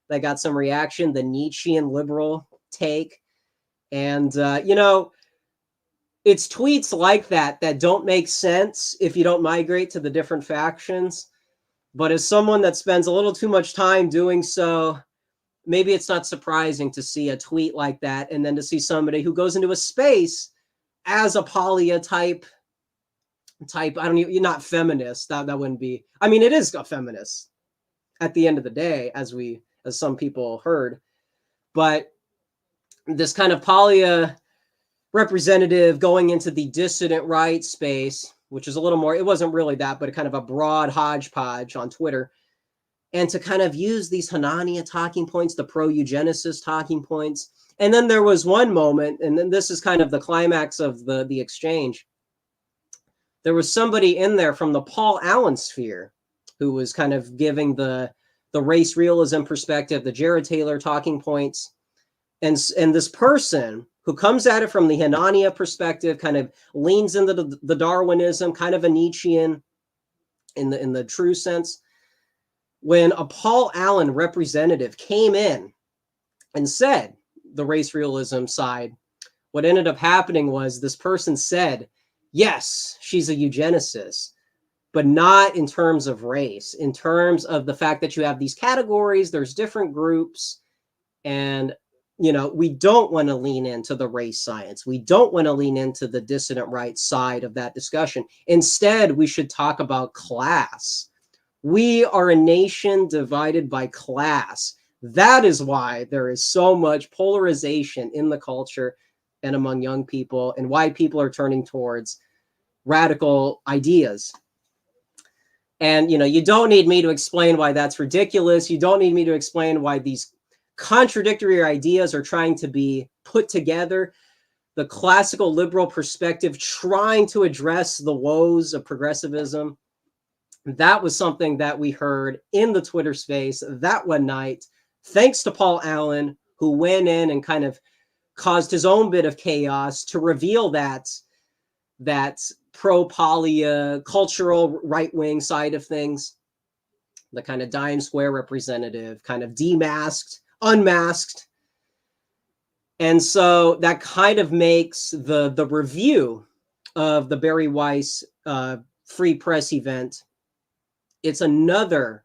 that got some reaction, the Nietzschean liberal take. And, it's tweets like that don't make sense if you don't migrate to the different factions. But as someone that spends a little too much time doing so, maybe it's not surprising to see a tweet like that and then to see somebody who goes into a space as a polia type, I don't even, you're not feminist. That wouldn't be, I mean, it is a feminist at the end of the day, as some people heard. But this kind of polia representative going into the dissident right space, which is a little more, it wasn't really that, but kind of a broad hodgepodge on Twitter, and to kind of use these Hanania talking points, the pro-eugenicist talking points. And then there was one moment, and then this is kind of the climax of the exchange. There was somebody in there from the Paul Allen sphere who was kind of giving the race realism perspective, the Jared Taylor talking points. And this person who comes at it from the Hanania perspective kind of leans into the Darwinism, kind of a Nietzschean in the true sense. When a Paul Allen representative came in and said the race realism side, what ended up happening was this person said, yes, she's a eugenicist, but not in terms of race, in terms of the fact that you have these categories, there's different groups, and we don't want to lean into the race science. We don't want to lean into the dissident right side of that discussion. Instead, we should talk about class. We are a nation divided by class. That is why there is so much polarization in the culture and among young people, and why people are turning towards radical ideas. And, you don't need me to explain why that's ridiculous. You don't need me to explain why these contradictory ideas are trying to be put together. The classical liberal perspective trying to address the woes of progressivism. That was something that we heard in the Twitter space that one night, thanks to Paul Allen, who went in and kind of caused his own bit of chaos to reveal that pro-polia cultural right-wing side of things, the kind of dime square representative, kind of demasked, unmasked. And so that kind of makes the review of the Barry Weiss Free Press event, it's another,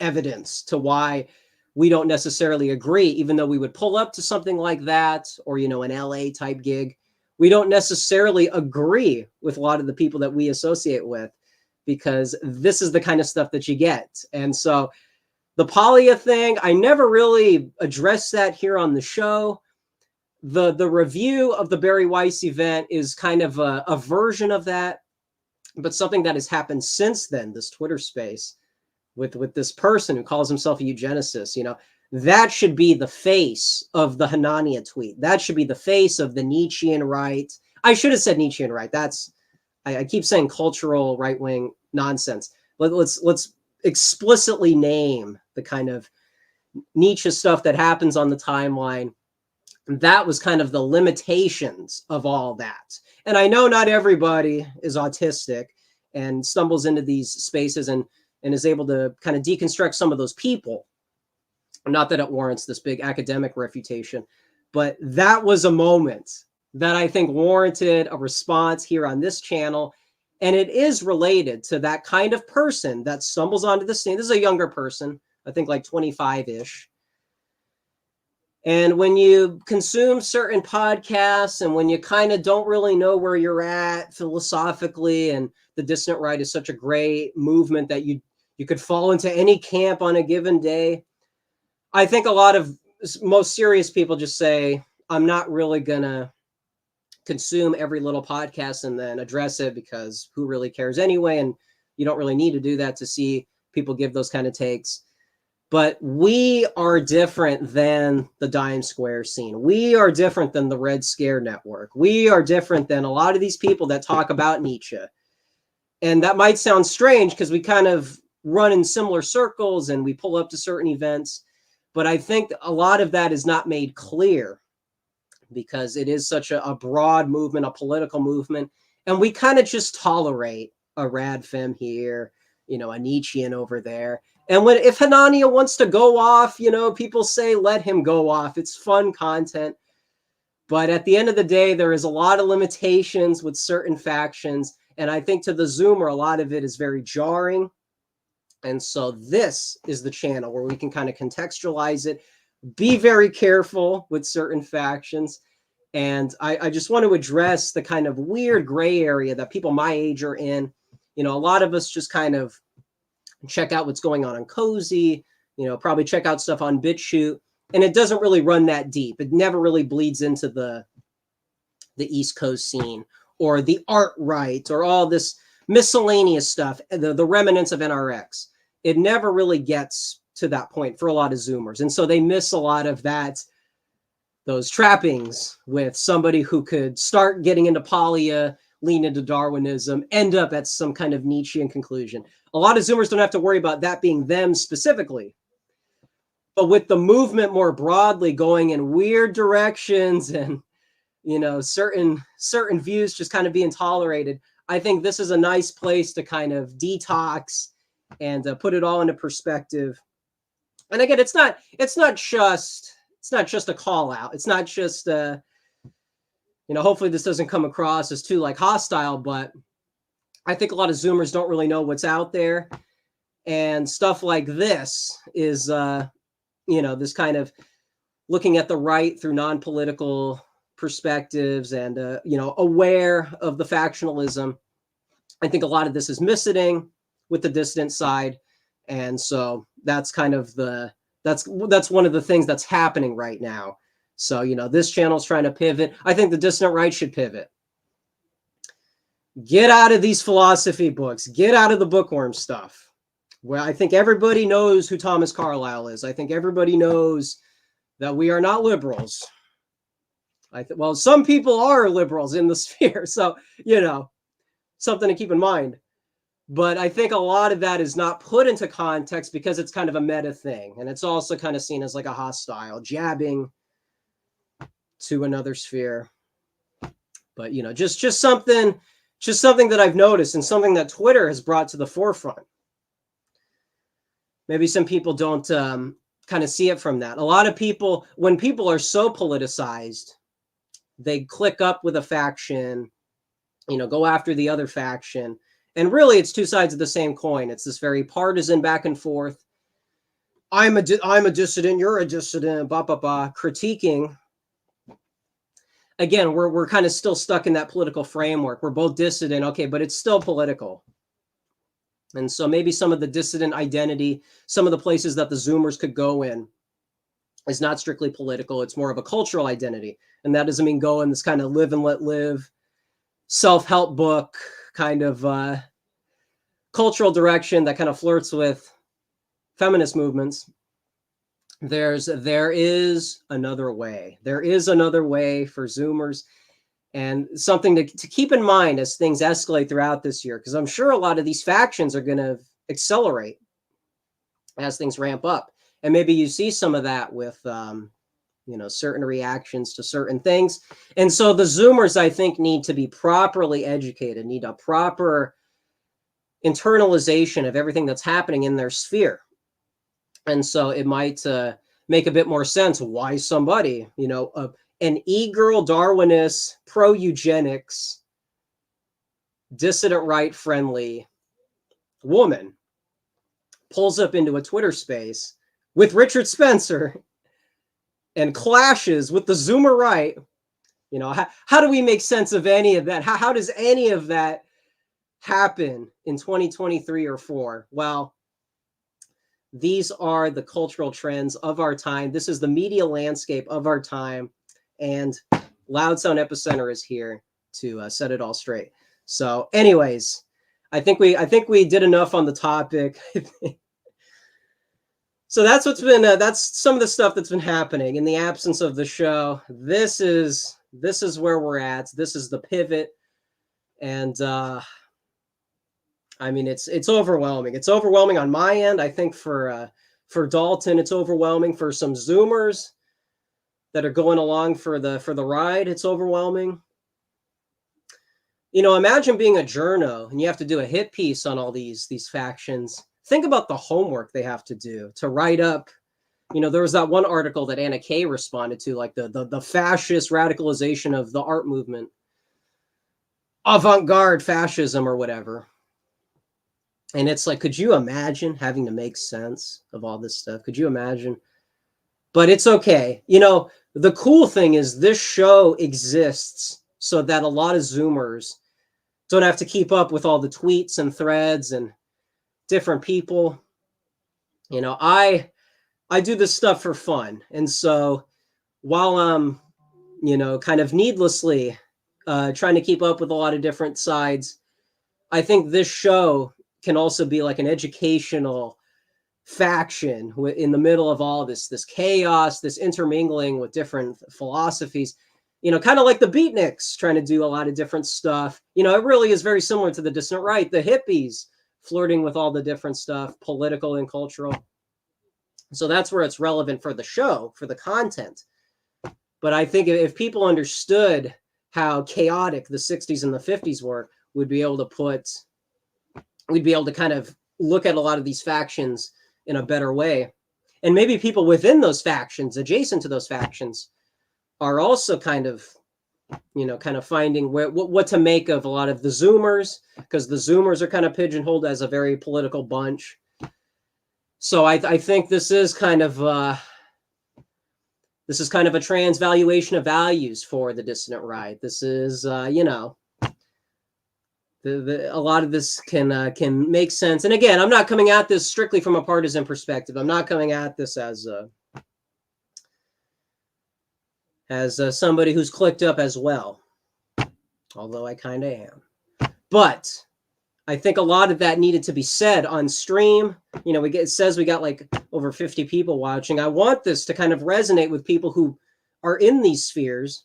evidence to why we don't necessarily agree, even though we would pull up to something like that, or, an LA type gig. We don't necessarily agree with a lot of the people that we associate with, because this is the kind of stuff that you get. And so the polia thing, I never really addressed that here on the show. The review of the Barry Weiss event is kind of a version of that. But something that has happened since then, this Twitter space with this person who calls himself a eugenicist, you know, that should be the face of the Hanania tweet. That should be the face of the Nietzschean right. I should have said Nietzschean right. I keep saying cultural right-wing nonsense. Let's explicitly name the kind of Nietzsche stuff that happens on the timeline. That was kind of the limitations of all that. And I know not everybody is autistic and stumbles into these spaces and is able to kind of deconstruct some of those people. Not that it warrants this big academic refutation, but that was a moment that I think warranted a response here on this channel. And it is related to that kind of person that stumbles onto the scene. This is a younger person, I think like 25-ish. And when you consume certain podcasts and when you kind of don't really know where you're at philosophically, and the dissident right is such a great movement that you could fall into any camp on a given day, I think a lot of most serious people just say, I'm not really going to consume every little podcast and then address it, because who really cares anyway? And you don't really need to do that to see people give those kind of takes. But we are different than the Dime Square scene. We are different than the Red Scare Network. We are different than a lot of these people that talk about Nietzsche. And that might sound strange because we kind of run in similar circles and we pull up to certain events. But I think a lot of that is not made clear because it is such a broad movement, a political movement. And we kind of just tolerate a rad femme here, you know, a Nietzschean over there. And if Hanania wants to go off, you know, people say, let him go off. It's fun content. But at the end of the day, there is a lot of limitations with certain factions. And I think to the Zoomer, a lot of it is very jarring. And so this is the channel where we can kind of contextualize it, be very careful with certain factions. And I just want to address the kind of weird gray area that people my age are in. You know, a lot of us just kind of check out what's going on Cozy, you know, probably check out stuff on BitChute, and it doesn't really run that deep. It never really bleeds into the East Coast scene or the art right or all this miscellaneous stuff, the remnants of NRX. It never really gets to that point for a lot of Zoomers. And so they miss a lot of those trappings with somebody who could start getting into Polya, lean into Darwinism, end up at some kind of Nietzschean conclusion. A lot of Zoomers don't have to worry about that being them specifically. But with the movement more broadly going in weird directions and, you know, certain views just kind of being tolerated, I think this is a nice place to kind of detox and put it all into perspective. And again, it's not just a call out. It's not just you know, hopefully this doesn't come across as too like hostile, but I think a lot of Zoomers don't really know what's out there. And stuff like this is, you know, this kind of looking at the right through non-political perspectives and, you know, aware of the factionalism. I think a lot of this is missing with the dissident side. And so that's kind of that's one of the things that's happening right now. So, you know, this channel is trying to pivot. I think the dissident right should pivot. Get out of these philosophy books. Get out of the bookworm stuff. Well, I think everybody knows who Thomas Carlyle is. I think everybody knows that we are not liberals. Well, some people are liberals in the sphere. So, you know, something to keep in mind. But I think a lot of that is not put into context because it's kind of a meta thing. And it's also kind of seen as like a hostile jabbing to another sphere. But, you know, just something that I've noticed and something that Twitter has brought to the forefront. Maybe some people don't kind of see it from that. A lot of people, when people are so politicized, they click up with a faction, you know, go after the other faction. And really, it's two sides of the same coin. It's this very partisan back and forth. I'm a dissident, you're a dissident, critiquing. Again, we're kind of still stuck in that political framework. We're both dissident, okay, but it's still political. And so maybe some of the dissident identity, some of the places that the Zoomers could go in is not strictly political. It's more of a cultural identity. And that doesn't mean go in this kind of live and let live, self-help book, kind of cultural direction that kind of flirts with feminist movements, there is another way. There is another way for Zoomers, and something to keep in mind as things escalate throughout this year, because I'm sure a lot of these factions are going to accelerate as things ramp up. And maybe you see some of that with, certain reactions to certain things. And so the Zoomers, I think, need to be properly educated, need a proper internalization of everything that's happening in their sphere. And so it might make a bit more sense why somebody, an e-girl Darwinist, pro-eugenics, dissident right-friendly woman pulls up into a Twitter space with Richard Spencer and clashes with the Zoomer right. How do we make sense of any of that? How does any of that happen in 2023 or 4? Well, these are the cultural trends of our time. This is the media landscape of our time. And Loud Sound Epicenter is here to set it all straight. So anyways, I think we did enough on the topic. So that's what's been, that's some of the stuff that's been happening in the absence of the show. This is where we're at. This is the pivot. And, it's overwhelming. It's overwhelming on my end. I think for Dalton, it's overwhelming. For some Zoomers that are going along for the ride, it's overwhelming. Imagine being a journo and you have to do a hit piece on all these factions. Think about the homework they have to do to write up. There was that one article that Anna Kay responded to, like the fascist radicalization of the art movement, avant-garde fascism or whatever. And it's like, could you imagine having to make sense of all this stuff? Could you imagine? But it's okay. The cool thing is this show exists so that a lot of Zoomers don't have to keep up with all the tweets and threads and different people. I do this stuff for fun. And so while I'm, kind of needlessly trying to keep up with a lot of different sides, I think this show can also be like an educational faction in the middle of all this chaos, this intermingling with different philosophies, kind of like the Beatniks trying to do a lot of different stuff. It really is very similar to the dissident right, the hippies flirting with all the different stuff, political and cultural. So that's where it's relevant for the show, for the content. But I think if people understood how chaotic the 60s and the 50s were, we'd be able to kind of look at a lot of these factions in a better way. And maybe people within those factions, adjacent to those factions, are also kind of finding what to make of a lot of the Zoomers, because the Zoomers are kind of pigeonholed as a very political bunch. So I think this is kind of a transvaluation of values for the dissident right. This is a lot of this can make sense. And again, I'm not coming at this strictly from a partisan perspective. I'm not coming at this as somebody who's clicked up as well, although I kind of am. But I think a lot of that needed to be said on stream. It says we got like over 50 people watching. I want this to kind of resonate with people who are in these spheres.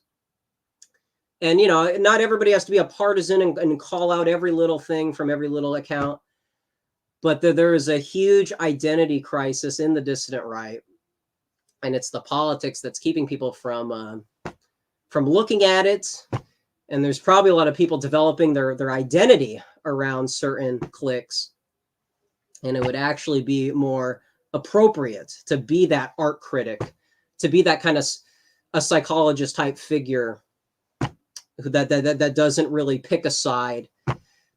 And, not everybody has to be a partisan and call out every little thing from every little account. But there is a huge identity crisis in the dissident right. And it's the politics that's keeping people from looking at it. And there's probably a lot of people developing their identity around certain cliques. And it would actually be more appropriate to be that art critic, to be that kind of a psychologist type figure that doesn't really pick a side,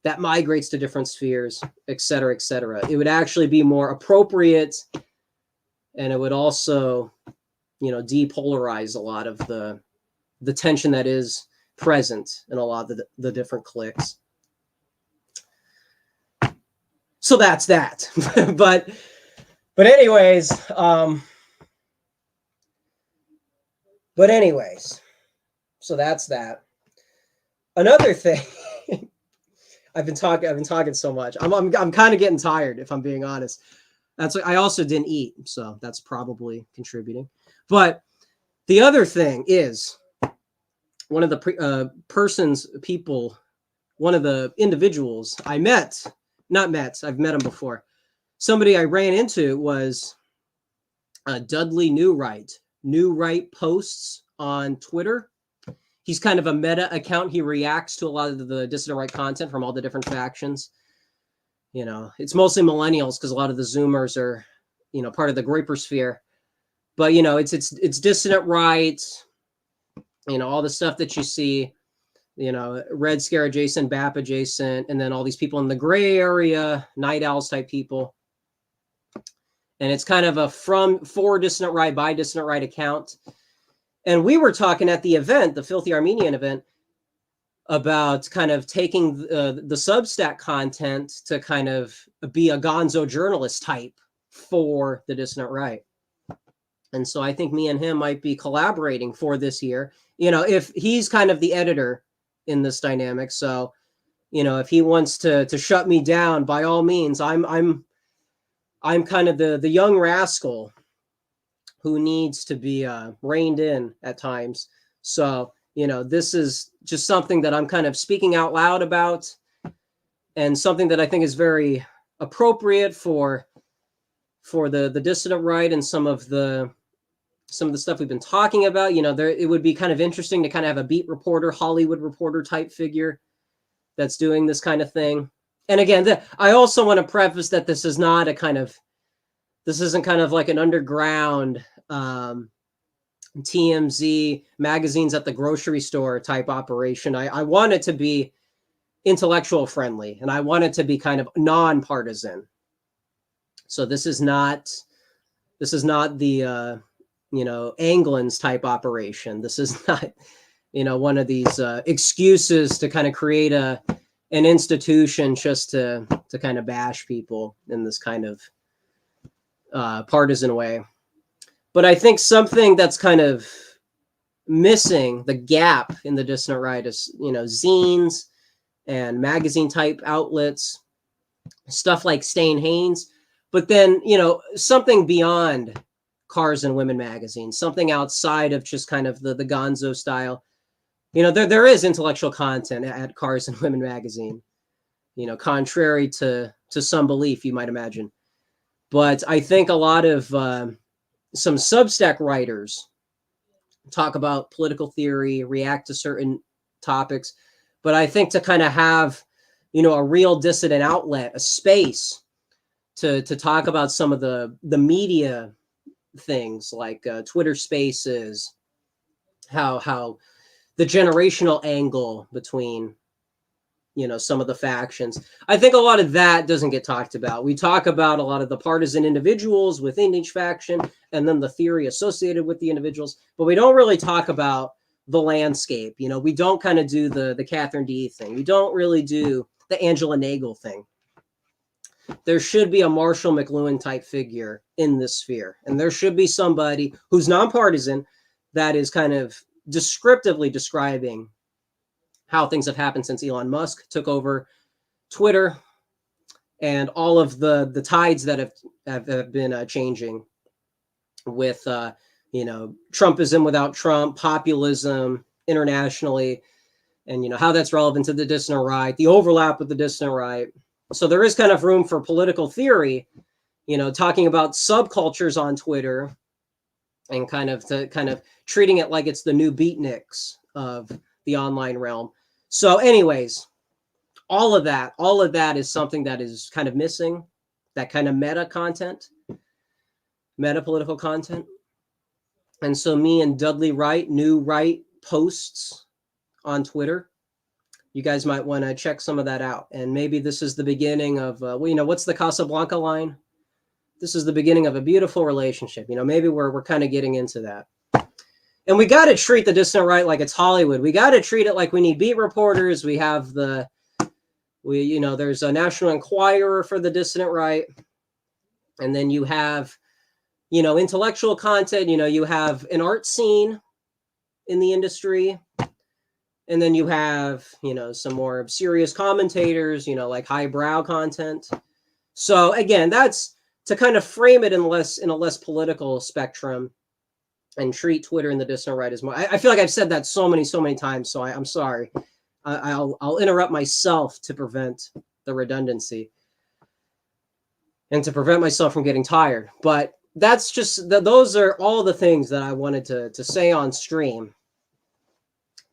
that migrates to different spheres, et cetera, et cetera. It would actually be more appropriate, and it would also, depolarize a lot of the tension that is present in a lot of the different cliques. So that's that. but anyways, so that's that. Another thing, I've been talking so much. I'm kind of getting tired, if I'm being honest. I also didn't eat, so that's probably contributing. But the other thing is, one of the one of the individuals I met, I've met him before. Somebody I ran into was Dudley New Right posts on Twitter. He's kind of a meta account. He reacts to a lot of the dissident right content from all the different factions. You know, it's mostly millennials because a lot of the Zoomers are, you know, part of the Groyper But you know, it's dissident right. You know, all the stuff that you see. You know, Red Scare adjacent, BAP adjacent, and then all these people in the gray area, night owls type people. And it's kind of a for dissident right, by dissident right account. And we were talking at the event, the Filthy Armenian event, about kind of taking the Substack content to kind of be a gonzo journalist type for the dissident right. And so I think me and him might be collaborating for this year. You know, if he's kind of the editor in this dynamic. So, you know, if he wants to shut me down, by all means, I'm kind of the young rascal who needs to be reined in at times. So, you know, this is just something that I'm kind of speaking out loud about, and something that I think is very appropriate for the dissident right and some of the stuff we've been talking about. You know, it would be kind of interesting to kind of have a beat reporter, Hollywood reporter type figure that's doing this kind of thing. And again, I also want to preface that this isn't kind of like an underground TMZ magazines at the grocery store type operation. I want it to be intellectual friendly, and I want it to be kind of nonpartisan. So this is not the you know, Anglin's type operation. This is not, you know, one of these excuses to kind of create an institution just to kind of bash people in this kind of partisan way. But I think something that's kind of missing, the gap in the dissident right, is, you know, zines and magazine type outlets, stuff like Stain Haynes. But then, you know, something beyond Cars and Women magazine, something outside of just kind of the gonzo style. You know, there is intellectual content at Cars and Women magazine, you know, contrary to some belief, you might imagine. But I think a lot of some Substack writers talk about political theory, react to certain topics. But I think to kind of have, you know, a real dissident outlet, a space to talk about some of the media things like Twitter Spaces, how the generational angle between, you know, some of the factions. I think a lot of that doesn't get talked about. We talk about a lot of the partisan individuals within each faction and then the theory associated with the individuals, but we don't really talk about the landscape. You know, we don't kind of do the Catherine D thing. We don't really do the Angela Nagel thing. There should be a Marshall McLuhan type figure in this sphere. And there should be somebody who's nonpartisan that is kind of descriptively describing how things have happened since Elon Musk took over Twitter and all of the tides that have been changing with, you know, Trumpism without Trump, populism internationally, and, you know, how that's relevant to the dissident right, the overlap with the dissident right. So there is kind of room for political theory, you know, talking about subcultures on Twitter and kind of treating it like it's the new Beatniks of the online realm. So anyways, all of that is something that is kind of missing, that kind of meta content, meta political content. And so me and Dudley Wright, New Right posts on Twitter, you guys might want to check some of that out. And maybe this is the beginning of, well, you know, what's the Casablanca line? This is the beginning of a beautiful relationship. You know, maybe we're kind of getting into that. And we got to treat the dissident right like it's Hollywood. We got to treat it like we need beat reporters. We have you know, there's a National Enquirer for the dissident right. And then you have, you know, intellectual content. You know, you have an art scene in the industry. And then you have, some more serious commentators, like highbrow content. So again, that's to kind of frame it in a less political spectrum and treat Twitter and the dissident right as more. I feel like I've said that so many times, so I'm sorry. I'll interrupt myself to prevent the redundancy and to prevent myself from getting tired. But that's just, those are all the things that I wanted to say on stream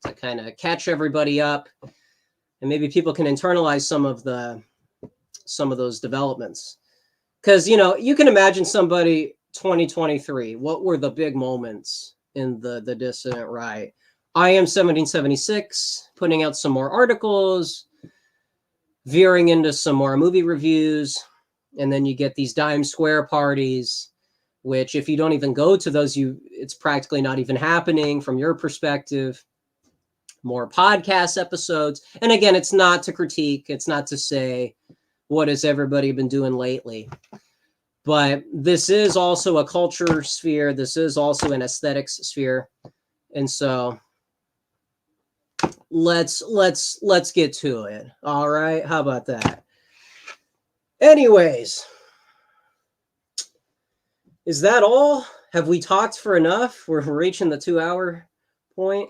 to kind of catch everybody up, and maybe people can internalize some of those developments. Because, you can imagine somebody 2023, what were the big moments in the dissident right? I am 1776, putting out some more articles, veering into some more movie reviews, and then you get these dime square parties, which if you don't even go to those, it's practically not even happening from your perspective. More podcast episodes. And again, it's not to critique, it's not to say what has everybody been doing lately. But this is also a culture sphere. This is also an aesthetics sphere. And so let's get to it. All right. How about that? Anyways, is that all? Have we talked for enough? We're reaching the 2-hour point.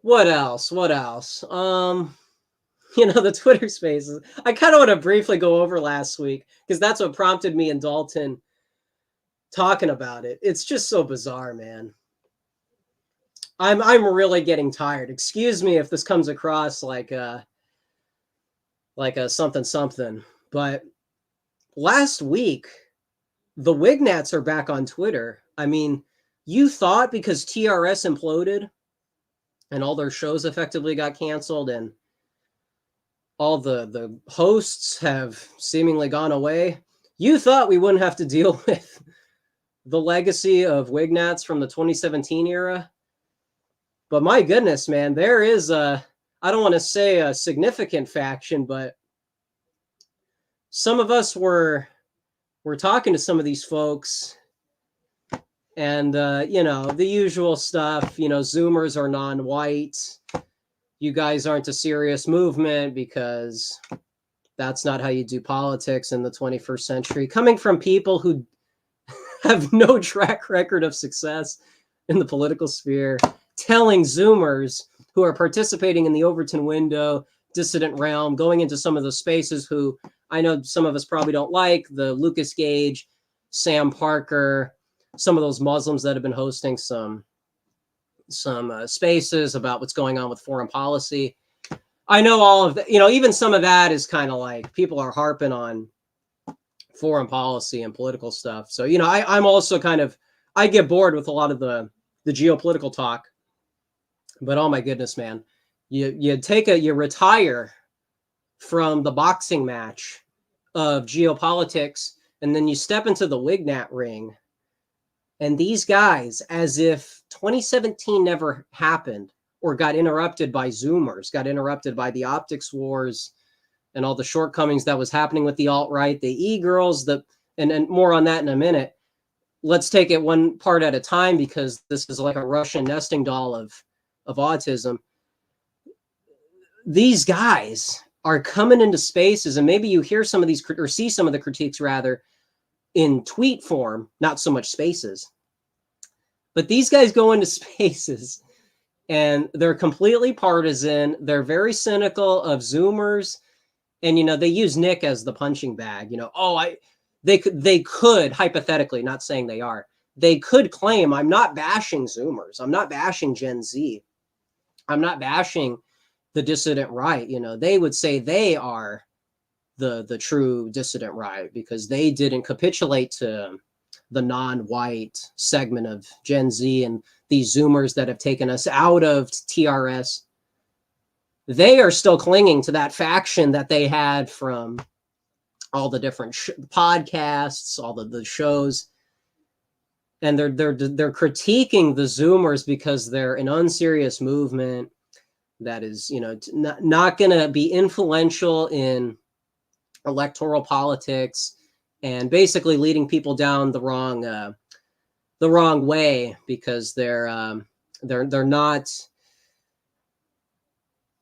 What else? The Twitter spaces. I kind of want to briefly go over last week because that's what prompted me and Dalton talking about it. It's just so bizarre, man. I'm really getting tired. Excuse me if this comes across like a something, but last week the Wignats are back on Twitter. I mean, you thought because TRS imploded and all their shows effectively got canceled and all the hosts have seemingly gone away, you thought we wouldn't have to deal with the legacy of Wignats from the 2017 era. But my goodness, man, there is I don't want to say a significant faction, but some of us were talking to some of these folks, and the usual stuff, Zoomers are non-white. You guys aren't a serious movement because that's not how you do politics in the 21st century. Coming from people who have no track record of success in the political sphere, telling Zoomers who are participating in the Overton window, dissident realm, going into some of the spaces who I know some of us probably don't like, the Lucas Gage, Sam Parker, some of those Muslims that have been hosting some spaces about what's going on with foreign policy. I know all of that, even some of that is kind of like people are harping on foreign policy and political stuff. So, I'm also I get bored with a lot of the geopolitical talk, but oh my goodness, man, you retire from the boxing match of geopolitics and then you step into the Wignat ring. And these guys, as if 2017 never happened or got interrupted by Zoomers, got interrupted by the optics wars and all the shortcomings that was happening with the alt-right, the e-girls, and more on that in a minute. Let's take it one part at a time because this is like a Russian nesting doll of autism. These guys are coming into spaces, and maybe you hear some of these or see some of the critiques rather in tweet form, not so much spaces. But these guys go into spaces and they're completely partisan. They're very cynical of Zoomers. And, they use Nick as the punching bag, they could hypothetically, not saying they are, they could claim I'm not bashing Zoomers. I'm not bashing Gen Z. I'm not bashing the dissident right. They would say they are the true dissident right because they didn't capitulate to the non-white segment of Gen Z and these Zoomers that have taken us out of TRS. They are still clinging to that faction that they had from all the different podcasts, all the shows. And they're critiquing the Zoomers because they're an unserious movement that is, not going to be influential in electoral politics and basically leading people down the wrong way because they're not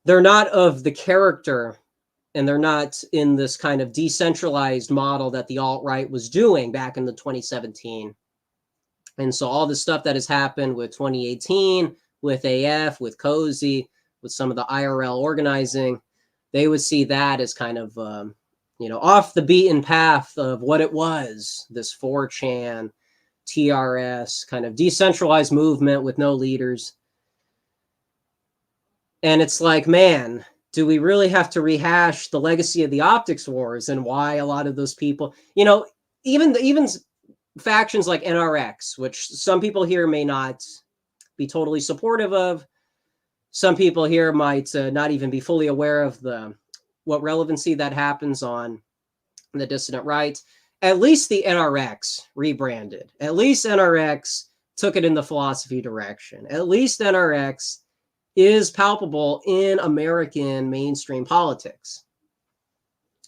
they're not of the character, and they're not in this kind of decentralized model that the alt-right was doing back in the 2017. And so all the stuff that has happened with 2018, with AF, with Cozy, with some of the IRL organizing, they would see that as kind of, off the beaten path of what it was, this 4chan, TRS, kind of decentralized movement with no leaders. And it's like, man, do we really have to rehash the legacy of the optics wars and why a lot of those people, even factions like NRX, which some people here may not be totally supportive of. Some people here might not even be fully aware of what relevancy that happens on the dissident right. At least the NRX rebranded. At least NRX took it in the philosophy direction. At least NRX is palpable in American mainstream politics.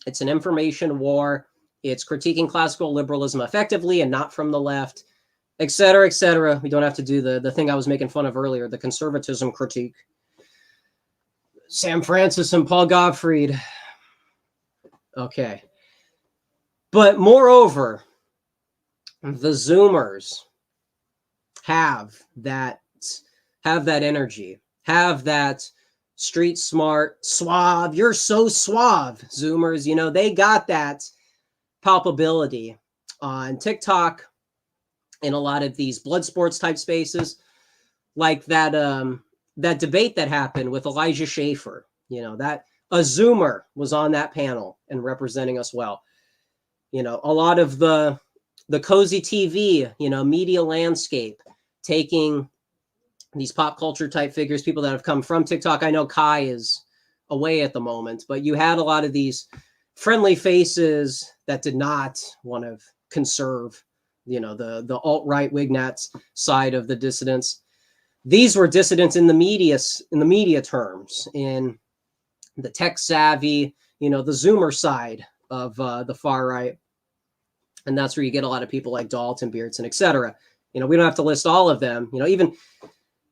It's an information war. It's critiquing classical liberalism effectively and not from the left, et cetera, et cetera. We don't have to do the thing I was making fun of earlier, the conservatism critique. Sam Francis and Paul Gottfried. Okay. But moreover, the Zoomers have that energy, have that street smart, suave. You're so suave, Zoomers. They got that palpability on TikTok in a lot of these blood sports type spaces, like that debate that happened with Elijah Schaefer. That a Zoomer was on that panel and representing us well. A lot of the cozy TV, media landscape, taking these pop culture type figures, people that have come from TikTok. I know Kai is away at the moment, but you had a lot of these friendly faces that did not want to conserve, the alt-right Wignats side of the dissidents. These were dissidents in the media terms, in the tech savvy, the Zoomer side of the far right. And that's where you get a lot of people like Dalton, Beardson, et cetera. We don't have to list all of them.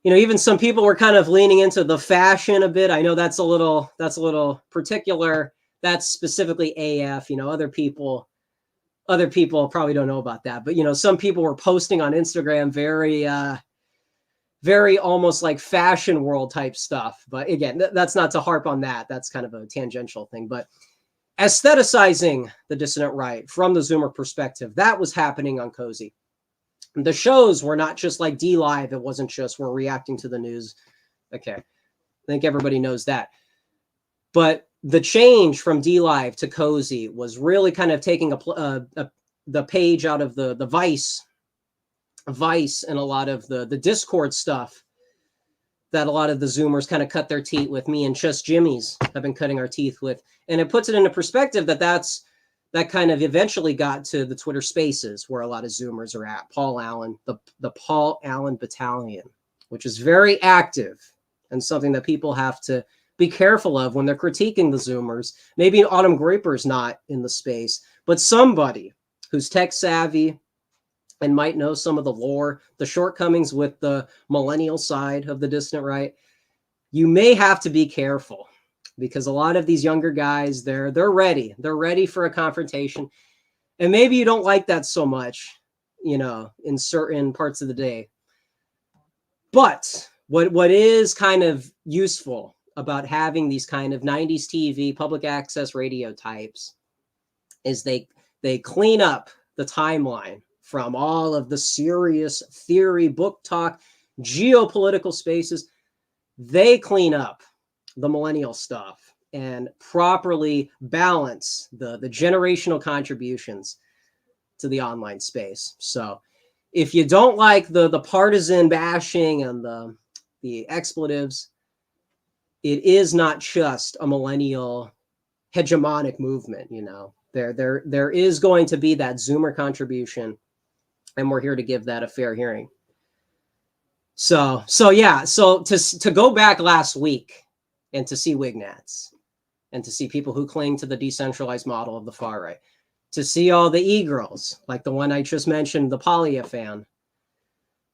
Even some people were kind of leaning into the fashion a bit. I know that's a little particular. That's specifically AF. Other people probably don't know about that. But some people were posting on Instagram very almost like fashion world type stuff. But again, that's not to harp on that. That's kind of a tangential thing. But aestheticizing the dissident right from the Zoomer perspective, that was happening on Cozy. The shows were not just like D-Live. It wasn't just we're reacting to the news. Okay. I think everybody knows that. But the change from D-Live to Cozy was really kind of taking the page out of the Vice and a lot of the Discord stuff that a lot of the Zoomers kind of cut their teeth with. Me and Just Jimmy's have been cutting our teeth with. And it puts it into perspective that kind of eventually got to the Twitter spaces where a lot of Zoomers are at. Paul Allen, the Paul Allen Battalion, which is very active and something that people have to be careful of when they're critiquing the Zoomers. Maybe Autumn Graper's not in the space, but somebody who's tech savvy and might know some of the lore, the shortcomings with the millennial side of the dissident right, you may have to be careful, because a lot of these younger guys, they're ready. They're ready for a confrontation. And maybe you don't like that so much, in certain parts of the day. But what is kind of useful about having these kind of 90s TV, public access radio types is they clean up the timeline from all of the serious theory, book talk, geopolitical spaces. They clean up the millennial stuff and properly balance the generational contributions to the online space. So if you don't like the partisan bashing and the expletives, it is not just a millennial hegemonic movement. There is going to be that Zoomer contribution, and we're here to give that a fair hearing. So to go back last week and to see Wignats and to see people who cling to the decentralized model of the far right, to see all the e-girls, like the one I just mentioned, the Polya fan.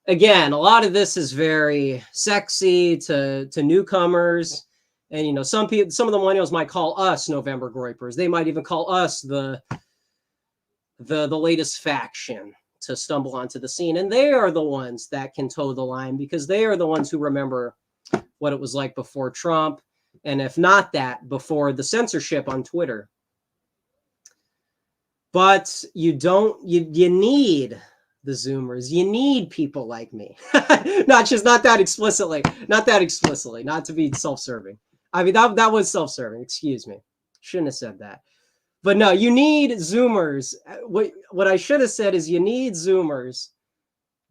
Again, a lot of this is very sexy to newcomers. And, you know, some of the millennials might call us November Groypers. They might even call us the latest faction to stumble onto the scene. And they are the ones that can toe the line because they are the ones who remember what it was like before Trump. And if not that, before the censorship on Twitter. But you need the Zoomers. You need people like me. not that explicitly, not to be self-serving. I mean, that was self-serving. Excuse me. Shouldn't have said that. But no, you need Zoomers. What I should have said is you need Zoomers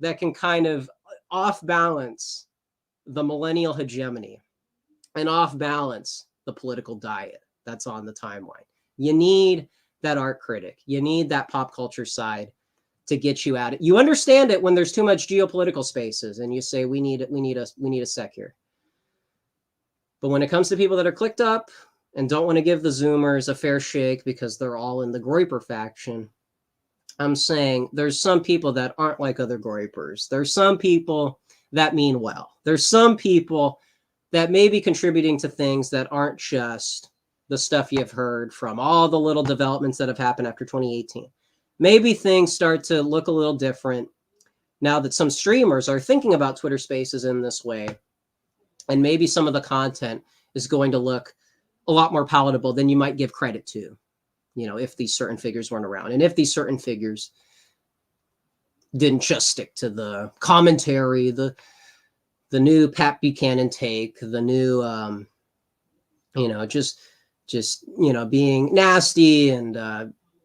that can kind of off balance the millennial hegemony and off balance the political diet that's on the timeline. You need that art critic. You need that pop culture side to get you at it. You understand it when there's too much geopolitical spaces and you say, we need a sec here. But when it comes to people that are clicked up and don't want to give the Zoomers a fair shake because they're all in the Groyper faction, I'm saying there's some people that aren't like other Groypers. There's some people that mean well. There's some people that may be contributing to things that aren't just the stuff you've heard from all the little developments that have happened after 2018. Maybe things start to look a little different now that some streamers are thinking about Twitter Spaces in this way. And maybe some of the content is going to look a lot more palatable than you might give credit to, you know, if these certain figures weren't around. And if these certain figures didn't just stick to the commentary, the new Pat Buchanan take, the new, you know, just, you know, being nasty and,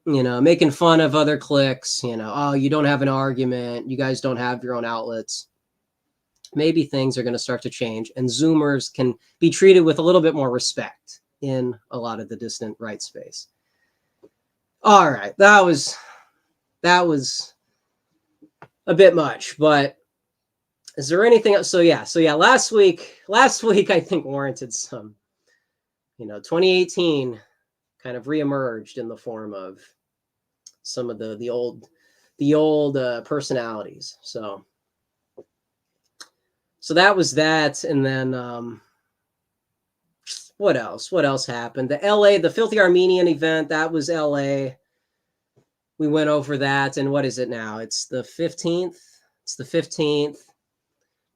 you know, making fun of other cliques, you know, oh, you don't have an argument. You guys don't have your own outlets. Maybe things are going to start to change and Zoomers can be treated with a little bit more respect in a lot of the dissident right space. All right. That was a bit much, but is there anything else? So yeah, last week, I think warranted some, you know, 2018 kind of reemerged in the form of some of the old personalities. So that was that. And then what else happened? The Filthy Armenian event, that was LA. We went over that. And what is it now? It's the 15th. It's the 15th.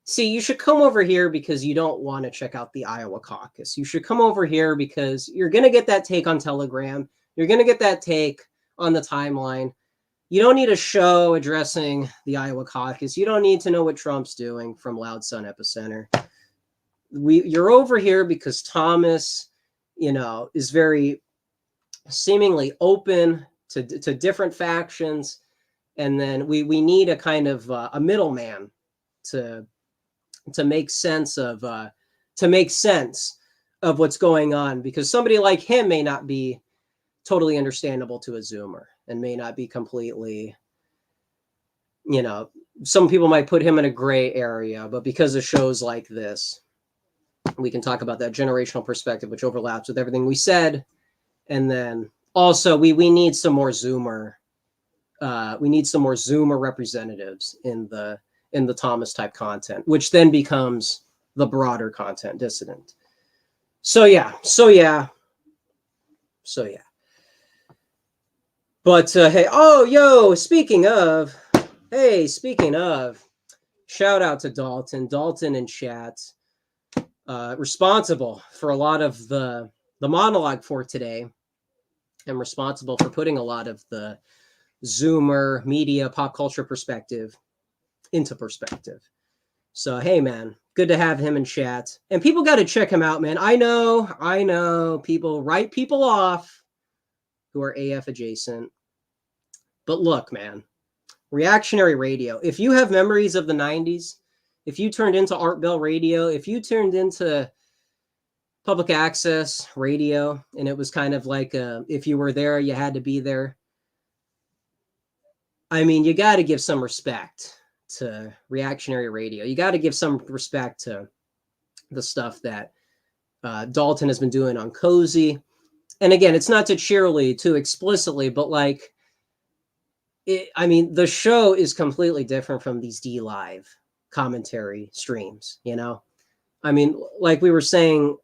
See, you should come over here because you don't want to check out the Iowa caucus. You should come over here because you're going to get that take on Telegram. You're going to get that take on the timeline. You don't need a show addressing the Iowa caucus. You don't need to know what Trump's doing from Loud Sun Epicenter. You're over here because Thomas, you know, is very seemingly open to different factions. And then we need a kind of a middleman to make sense of what's going on, because somebody like him may not be totally understandable to a Zoomer and may not be completely, you know, some people might put him in a gray area, but because of shows like this, we can talk about that generational perspective, which overlaps with everything we said. And then also we need some more Zoomer. We need some more Zoomer representatives in the Thomas type content, which then becomes the broader content dissident. So yeah. But hey, speaking of, shout out to Dalton in chat, responsible for a lot of the monologue for today, and responsible for putting a lot of the Zoomer media pop culture perspective into perspective. So hey man, good to have him in chat. And people got to check him out, man. I know people write people off who are AF adjacent. But look, man, reactionary radio. If you have memories of the 90s, if you turned into Art Bell Radio, if you turned into public access radio, and it was kind of like if you were there, you had to be there. I mean, you got to give some respect to reactionary radio. You got to give some respect to the stuff that Dalton has been doing on Cozy. And again, it's not to cheerlead too explicitly, but like, I mean, the show is completely different from these D-Live commentary streams, you know? I mean, like we were saying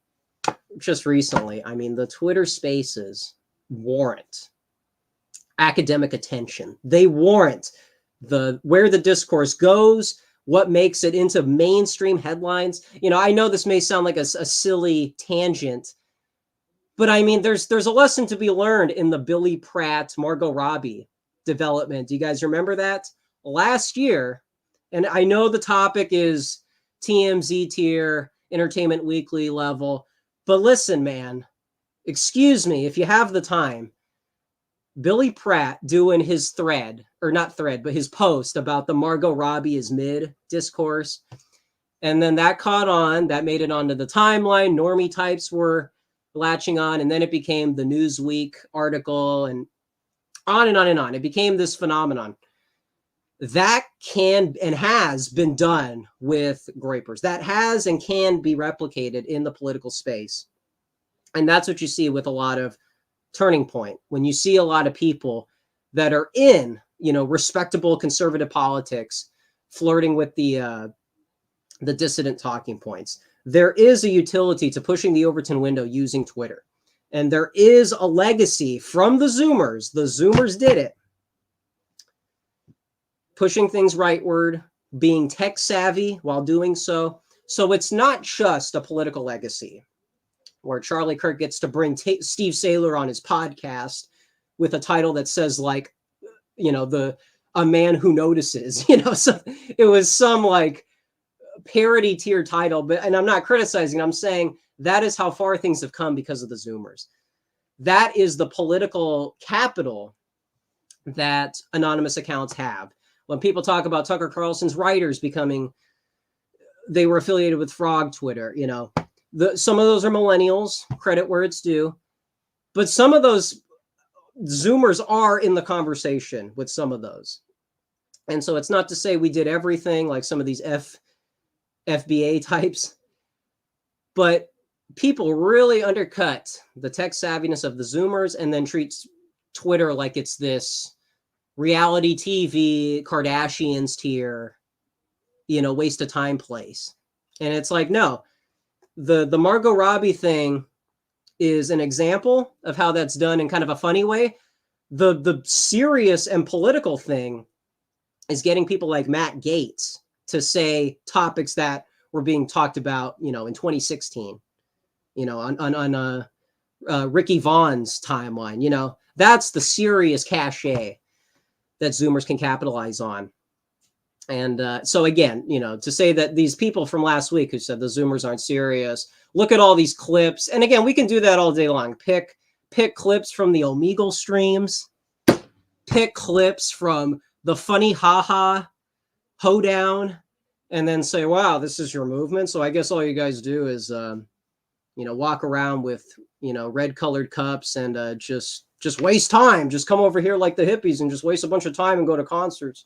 just recently. I mean, the Twitter spaces warrant academic attention. They warrant where the discourse goes, what makes it into mainstream headlines. I know this may sound like a silly tangent, but I mean, there's a lesson to be learned in the Billy Pratt, Margot Robbie development. Do you guys remember that? Last year, and I know the topic is TMZ tier, Entertainment Weekly level, but listen, man, excuse me, if you have the time, Billy Pratt doing his thread, or not thread, but his post about the Margot Robbie is mid discourse. And then that caught on, that made it onto the timeline. Normie types were latching on, and then it became the Newsweek article, and on and on and on. It became this phenomenon. That can and has been done with Groypers. That has and can be replicated in the political space. And that's what you see with a lot of Turning Point. When you see a lot of people that are in, respectable conservative politics flirting with the dissident talking points, there is a utility to pushing the Overton window using Twitter. And there is a legacy from the Zoomers. The Zoomers did it. Pushing things rightward, being tech savvy while doing so. So it's not just a political legacy where Charlie Kirk gets to bring Steve Saylor on his podcast with a title that says like, a man who notices, so it was some like parody tier title, and I'm not criticizing, I'm saying that is how far things have come because of the Zoomers. That is the political capital that anonymous accounts have. When people talk about Tucker Carlson's writers they were affiliated with Frog Twitter, some of those are millennials, credit where it's due, but some of those Zoomers are in the conversation with some of those. And so it's not to say we did everything like some of these FBA types, but people really undercut the tech savviness of the Zoomers and then treats Twitter like it's this reality TV, Kardashians tier, waste of time place. And it's like, no, the Margot Robbie thing is an example of how that's done in kind of a funny way. The serious and political thing is getting people like Matt Gaetz to say topics that were being talked about, in 2016, on Ricky Vaughn's timeline. That's the serious cachet that Zoomers can capitalize on. And so again, to say that these people from last week who said the Zoomers aren't serious, look at all these clips. And again, we can do that all day long. Pick clips from the Omegle streams, pick clips from the funny haha hoedown, and then say, wow, this is your movement. So I guess all you guys do is, walk around with, red colored cups and just waste time. Just come over here like the hippies and just waste a bunch of time and go to concerts.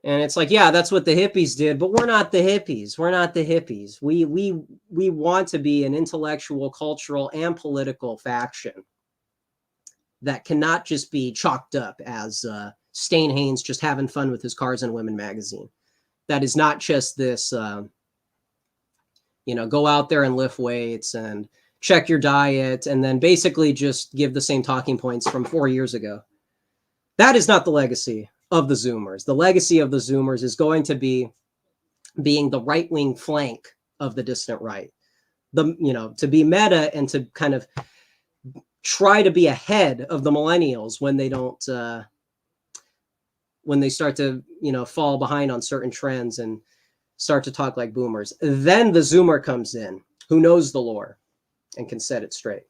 And it's like, yeah, that's what the hippies did, but we're not the hippies. We're not the hippies. We want to be an intellectual, cultural, and political faction that cannot just be chalked up as Stain Haynes just having fun with his Cars and Women magazine. That is not just this, go out there and lift weights and check your diet and then basically just give the same talking points from 4 years ago. That is not the legacy of the Zoomers. The legacy of the Zoomers is going to be being the right-wing flank of the dissident right. To be meta and to kind of try to be ahead of the millennials when they don't, when they start to, fall behind on certain trends and start to talk like boomers. Then the Zoomer comes in who knows the lore and can set it straight.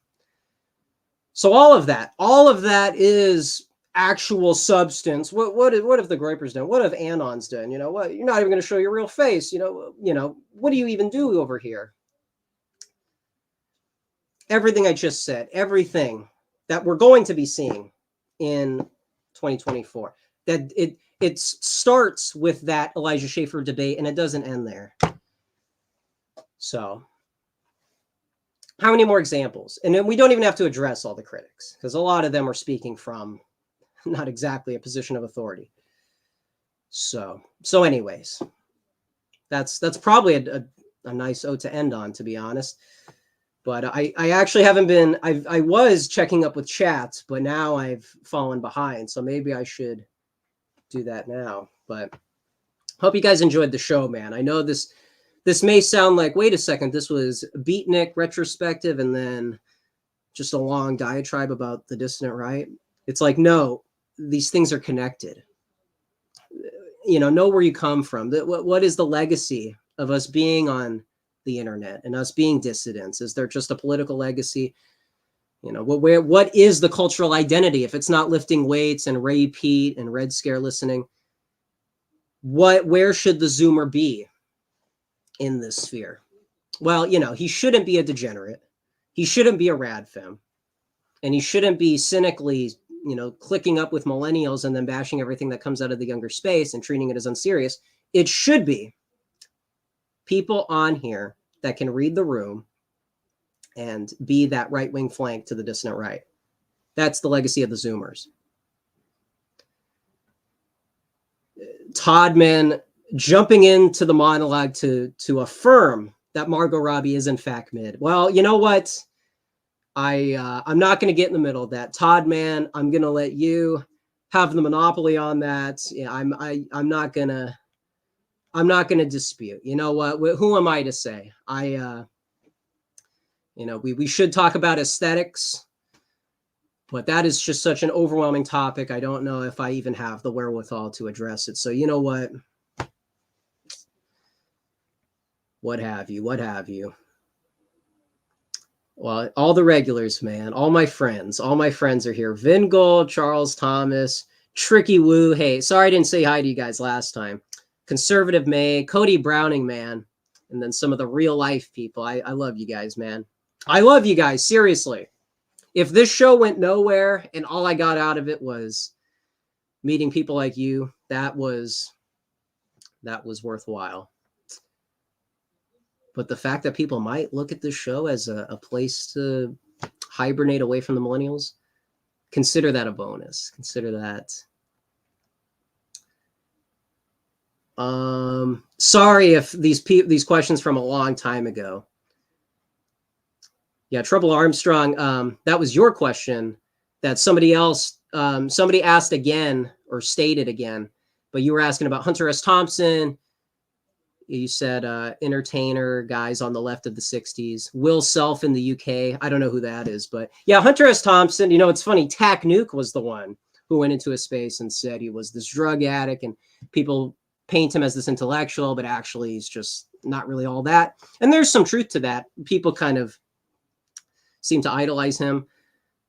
So all of that is actual substance. What have the Groypers done? What have Anons done? What, you're not even going to show your real face. What do you even do over here? Everything I just said, everything that we're going to be seeing in 2024, that it starts with that Elijah Schaffer debate and it doesn't end there. So how many more examples? And then we don't even have to address all the critics because a lot of them are speaking from not exactly a position of authority. So anyways, that's probably a nice ode to end on, to be honest. But I actually haven't been, I was checking up with chats, but now I've fallen behind. So maybe I should do that now. But hope you guys enjoyed the show, man. I know this may sound like, wait a second, this was Beatnik retrospective and then just a long diatribe about the dissident right. It's like, no, these things are connected. Know where you come from. What is the legacy of us being on the internet and us being dissidents? Is there just a political legacy? What is the cultural identity if it's not lifting weights and Ray Pete and Red Scare listening? Where should the Zoomer be in this sphere? Well, he shouldn't be a degenerate. He shouldn't be a radfem. And he shouldn't be cynically, clicking up with millennials and then bashing everything that comes out of the younger space and treating it as unserious. It should be people on here that can read the room and be that right-wing flank to the dissident right. That's the legacy of the Zoomers. Toddman jumping into the monologue to affirm that Margot Robbie is in fact mid. Well, you know what? I'm not going to get in the middle of that. Toddman, I'm going to let you have the monopoly on that. Yeah, I'm not going to dispute. You know what? Who am I to say? We should talk about aesthetics, but that is just such an overwhelming topic. I don't know if I even have the wherewithal to address it. So you know what? What have you? Well, all the regulars, man, all my friends are here. Vin Gold, Charles Thomas, Tricky Woo. Hey, sorry I didn't say hi to you guys last time. Conservative May, Cody Browning, man. And then some of the real life people. I love you guys, man. I love you guys, seriously. If this show went nowhere and all I got out of it was meeting people like you, that was worthwhile. But the fact that people might look at this show as a place to hibernate away from the millennials, consider that a bonus. Consider that. Sorry if these questions from a long time ago. Yeah, Trouble Armstrong, that was your question that somebody asked again or stated again, but you were asking about Hunter S. Thompson. You said entertainer guys on the left of the 60s. Will Self in the UK. I don't know who that is, but yeah, Hunter S. Thompson. It's funny. Tack Nuke was the one who went into a space and said he was this drug addict, and people paint him as this intellectual, but actually he's just not really all that. And there's some truth to that. People kind of seem to idolize him,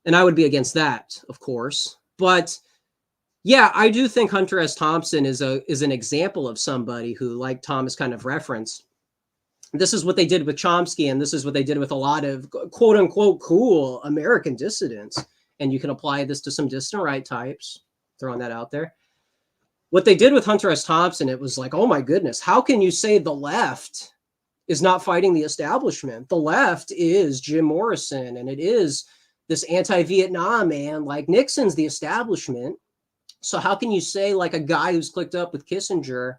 and I would be against that, of course. But yeah, I do think Hunter S. Thompson is an example of somebody who, like Thomas kind of referenced, this is what they did with Chomsky, and this is what they did with a lot of quote unquote cool American dissidents. And you can apply this to some dissident right types, throwing that out there. What they did with Hunter S. Thompson, it was like, oh my goodness, how can you say the left is not fighting the establishment? The left is Jim Morrison, and it is this anti-Vietnam man, like Nixon's the establishment. So how can you say like a guy who's clicked up with Kissinger,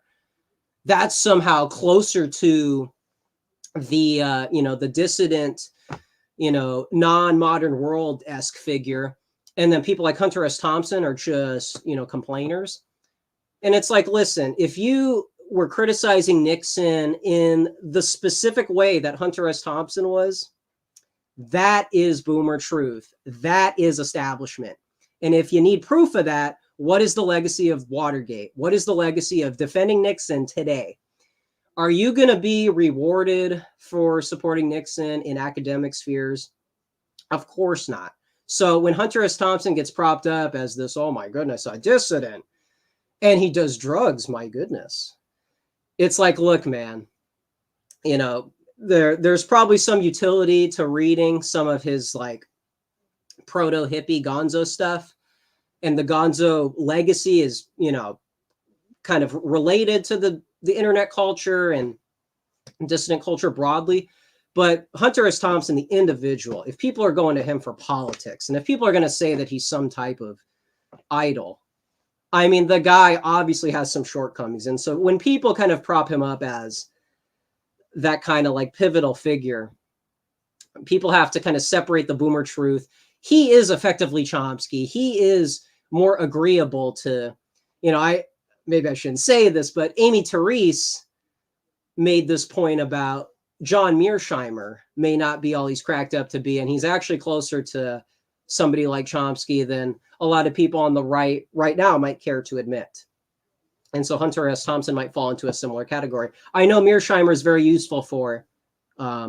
that's somehow closer to the, the dissident, non-modern world-esque figure. And then people like Hunter S. Thompson are just, complainers. And it's like, listen, if you were criticizing Nixon in the specific way that Hunter S. Thompson was, that is boomer truth. That is establishment. And if you need proof of that, what is the legacy of Watergate? What is the legacy of defending Nixon today? Are you going to be rewarded for supporting Nixon in academic spheres? Of course not. So when Hunter S. Thompson gets propped up as this, oh my goodness, a dissident, and he does drugs, my goodness. It's like, look, man, there's probably some utility to reading some of his like proto-hippie gonzo stuff. And the gonzo legacy is, kind of related to the internet culture and dissident culture broadly. But Hunter S. Thompson, the individual, if people are going to him for politics, and if people are going to say that he's some type of idol, I mean, the guy obviously has some shortcomings. And so when people kind of prop him up as that kind of like pivotal figure, people have to kind of separate the boomer truth. He is effectively Chomsky. He is more agreeable to, maybe I shouldn't say this, but Amy Therese made this point about John Mearsheimer may not be all he's cracked up to be, and he's actually closer to somebody like Chomsky than a lot of people on the right now might care to admit. And so Hunter S. Thompson might fall into a similar category. I know Mearsheimer is very useful for a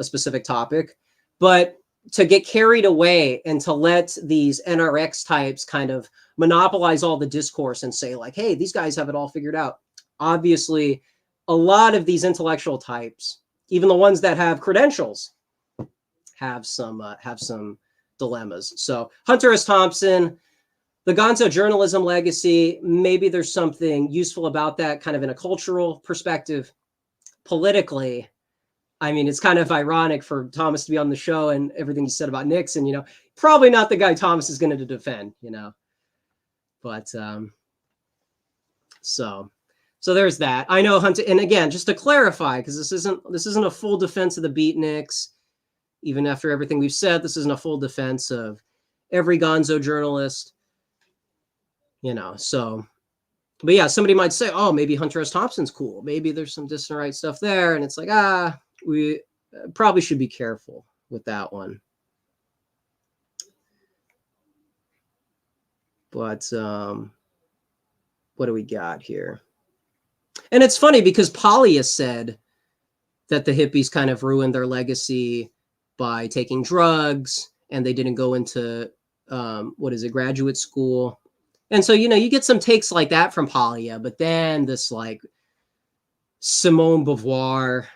specific topic, but to get carried away and to let these NRX types kind of monopolize all the discourse and say like, hey, these guys have it all figured out. Obviously, a lot of these intellectual types, even the ones that have credentials, have some dilemmas. So Hunter S. Thompson, the Gonzo journalism legacy, maybe there's something useful about that kind of in a cultural perspective. Politically, I mean, it's kind of ironic for Thomas to be on the show and everything he said about Nixon, probably not the guy Thomas is going to defend, but so there's that. I know Hunter, and again, just to clarify, because this isn't a full defense of the Beatniks, even after everything we've said, this isn't a full defense of every Gonzo journalist, so, but yeah, somebody might say, oh, maybe Hunter S. Thompson's cool. Maybe there's some dissident right stuff there. And it's like, we probably should be careful with that one. But what do we got here? And it's funny because Polly has said that the hippies kind of ruined their legacy by taking drugs and they didn't go into, graduate school. And so, you get some takes like that from Polya, but then this like Simone Beauvoir,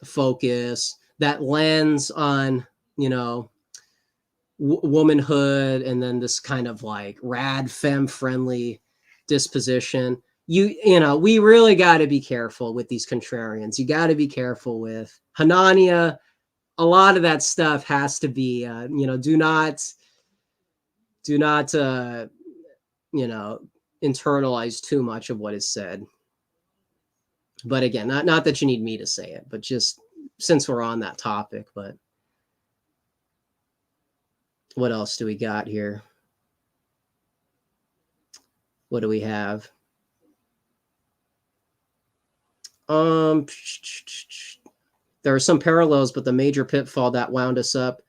focus, that lens on, womanhood, and then this kind of like rad femme friendly disposition. We really got to be careful with these contrarians. You got to be careful with Hanania. A lot of that stuff has to be, do not internalize too much of what is said. But again, not that you need me to say it, but just since we're on that topic. But what else do we got here? What do we have? There are some parallels, but the major pitfall that wound us up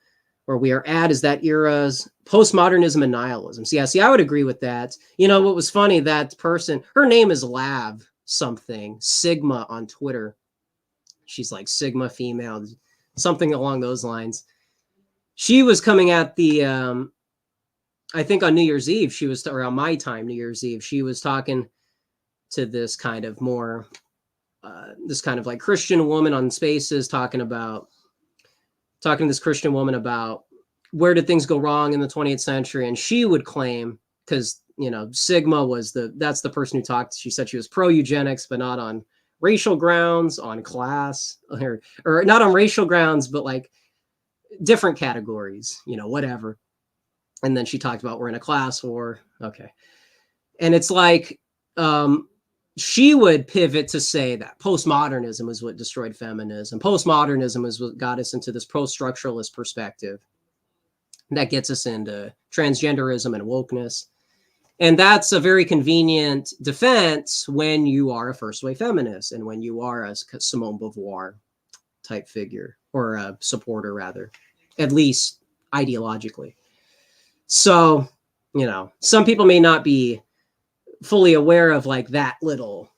where we are at is that era's postmodernism and nihilism. So yeah, see, I would agree with that. What was funny, that person, her name is Lav something, Sigma on Twitter. She's like Sigma female, something along those lines. She was coming at the, I think on New Year's Eve, she was around my time, New Year's Eve, she was talking to this kind of more, this kind of like Christian woman on Spaces, talking to this Christian woman about where did things go wrong in the 20th century. And she would claim, because, Sigma was that's the person who talked. She said she was pro-eugenics, but not on racial grounds, on class, or not on racial grounds, but like different categories, whatever. And then she talked about we're in a class war. Okay. And it's like, she would pivot to say that postmodernism is what destroyed feminism. Postmodernism is what got us into this post-structuralist perspective that gets us into transgenderism and wokeness. And that's a very convenient defense when you are a first-wave feminist and when you are a Simone Beauvoir type figure, or a supporter rather, at least ideologically. So, some people may not be fully aware of like that little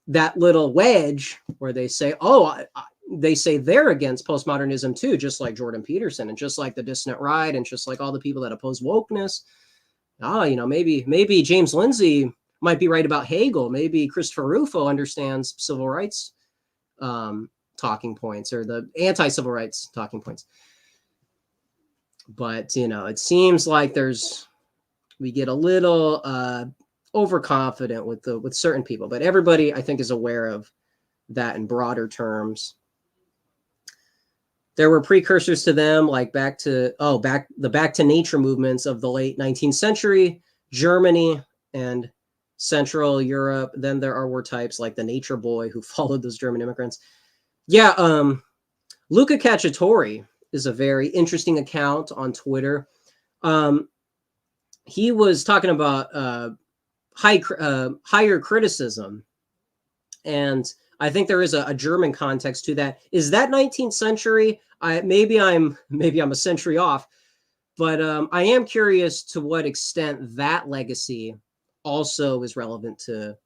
wedge where they say, they say they're against postmodernism too, just like Jordan Peterson and just like the dissident right and just like all the people that oppose wokeness. Maybe James Lindsay might be right about Hegel. Maybe Christopher Rufo understands civil rights talking points, or the anti-civil rights talking points. But, it seems like we get a little overconfident with certain people, but everybody I think is aware of that in broader terms. There were precursors to them, like back to nature movements of the late 19th century, Germany and Central Europe. Then there were types like the Nature Boy who followed those German immigrants. Yeah, Luca Cacciatore is a very interesting account on Twitter. He was talking about higher criticism, and I think there is a German context to that. Is that 19th century? Maybe I'm a century off, but I am curious to what extent that legacy also is relevant to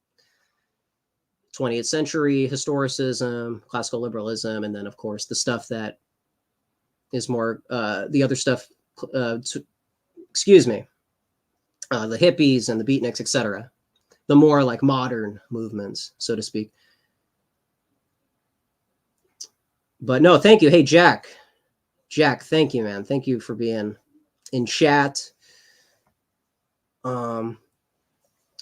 20th century historicism, classical liberalism, and then of course the stuff that is more the other stuff. The hippies and the beatniks, etc. The more like modern movements, so to speak. But no, thank you. Hey, Jack, thank you, man. Thank you for being in chat.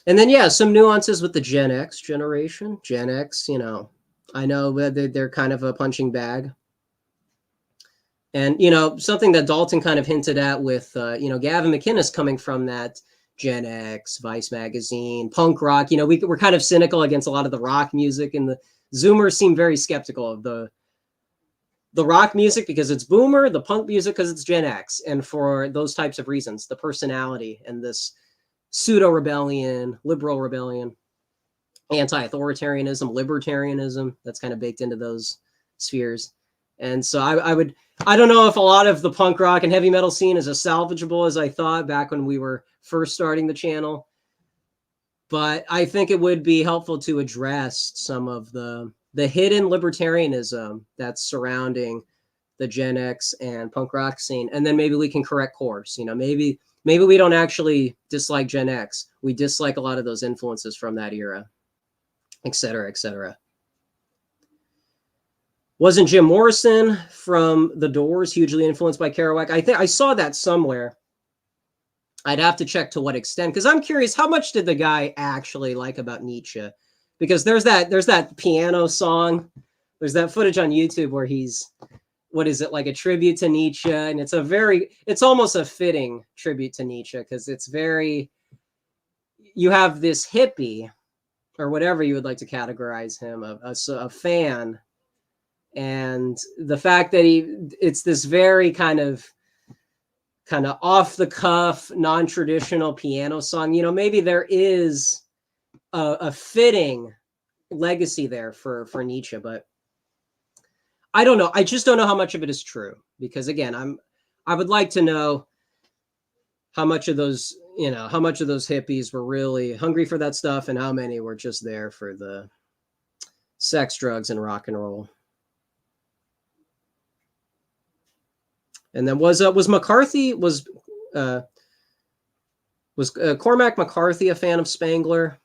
And then, yeah, some nuances with the Gen X generation. Gen X, you know, I know they're kind of a punching bag. And, you know, something that Dalton kind of hinted at with, you know, Gavin McInnes coming from that Gen X, Vice magazine, punk rock. You know, we're kind of cynical against a lot of the rock music, and the Zoomers seem very skeptical of the rock music because it's boomer, the punk music because it's Gen X. And for those types of reasons, the personality and this pseudo-rebellion, liberal rebellion, anti-authoritarianism, libertarianism, that's kind of baked into those spheres. And so I don't know if a lot of the punk rock and heavy metal scene is as salvageable as I thought back when we were first starting the channel. But I think it would be helpful to address some of the hidden libertarianism that's surrounding the Gen X and punk rock scene. And then maybe we can correct course. You know, maybe we don't actually dislike Gen X. We dislike a lot of those influences from that era, et cetera, et cetera. Wasn't Jim Morrison from The Doors hugely influenced by Kerouac? I think I saw that somewhere. I'd have to check to what extent, because I'm curious, how much did the guy actually like about Nietzsche? Because there's that piano song, there's that footage on YouTube where he's, what is it, like a tribute to Nietzsche, and it's almost a fitting tribute to Nietzsche, because it's very, you have this hippie, or whatever you would like to categorize him, a fan, and the fact that it's this very kind of off the cuff, non-traditional piano song. You know, maybe there is a fitting legacy there for Nietzsche, but I don't know. I just don't know how much of it is true, because again, I would like to know how much of those hippies were really hungry for that stuff, and how many were just there for the sex, drugs, and rock and roll. And then was Cormac McCarthy a fan of Spangler?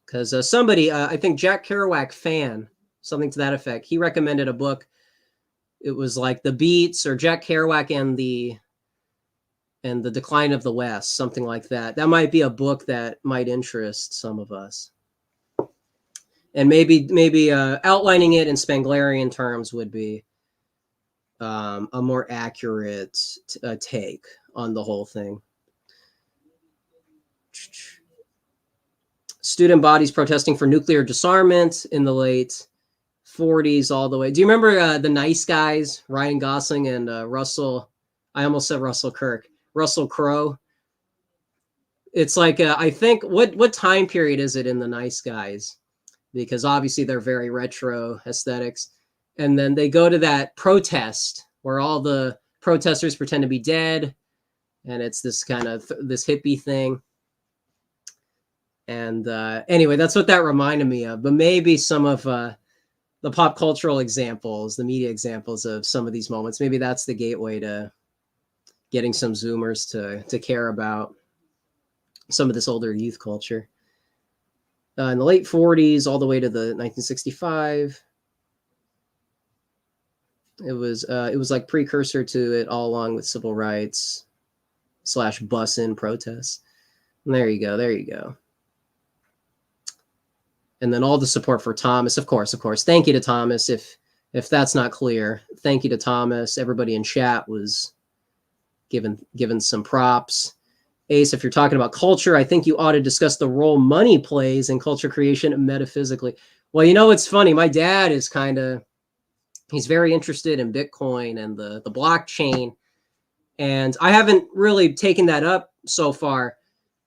Because somebody, I think Jack Kerouac fan, something to that effect, he recommended a book. It was like The Beats, or Jack Kerouac and the Decline of the West, something like that. That might be a book that might interest some of us. And maybe outlining it in Spanglerian terms would be a more accurate take on the whole thing. Student bodies protesting for nuclear disarmament in the late 40s all the way. Do you remember the Nice Guys, Ryan Gosling and Russell? I almost said Russell Kirk. Russell Crowe. It's like, I think, what time period is it in the Nice Guys? Because obviously they're very retro aesthetics. And then they go to that protest where all the protesters pretend to be dead. And it's this kind of this hippie thing. And anyway, that's what that reminded me of. But maybe some of the pop cultural examples, the media examples of some of these moments, maybe that's the gateway to getting some Zoomers to care about some of this older youth culture. In the late 40s, all the way to the 1965. It was like precursor to it all along with civil rights / bus-in protests. And there you go. And then all the support for Thomas, of course. Thank you to Thomas. If that's not clear, thank you to Thomas. Everybody in chat was given some props. Ace, if you're talking about culture, I think you ought to discuss the role money plays in culture creation metaphysically. Well, you know, it's funny. My dad is kind of He's very interested in Bitcoin and the blockchain. And I haven't really taken that up so far,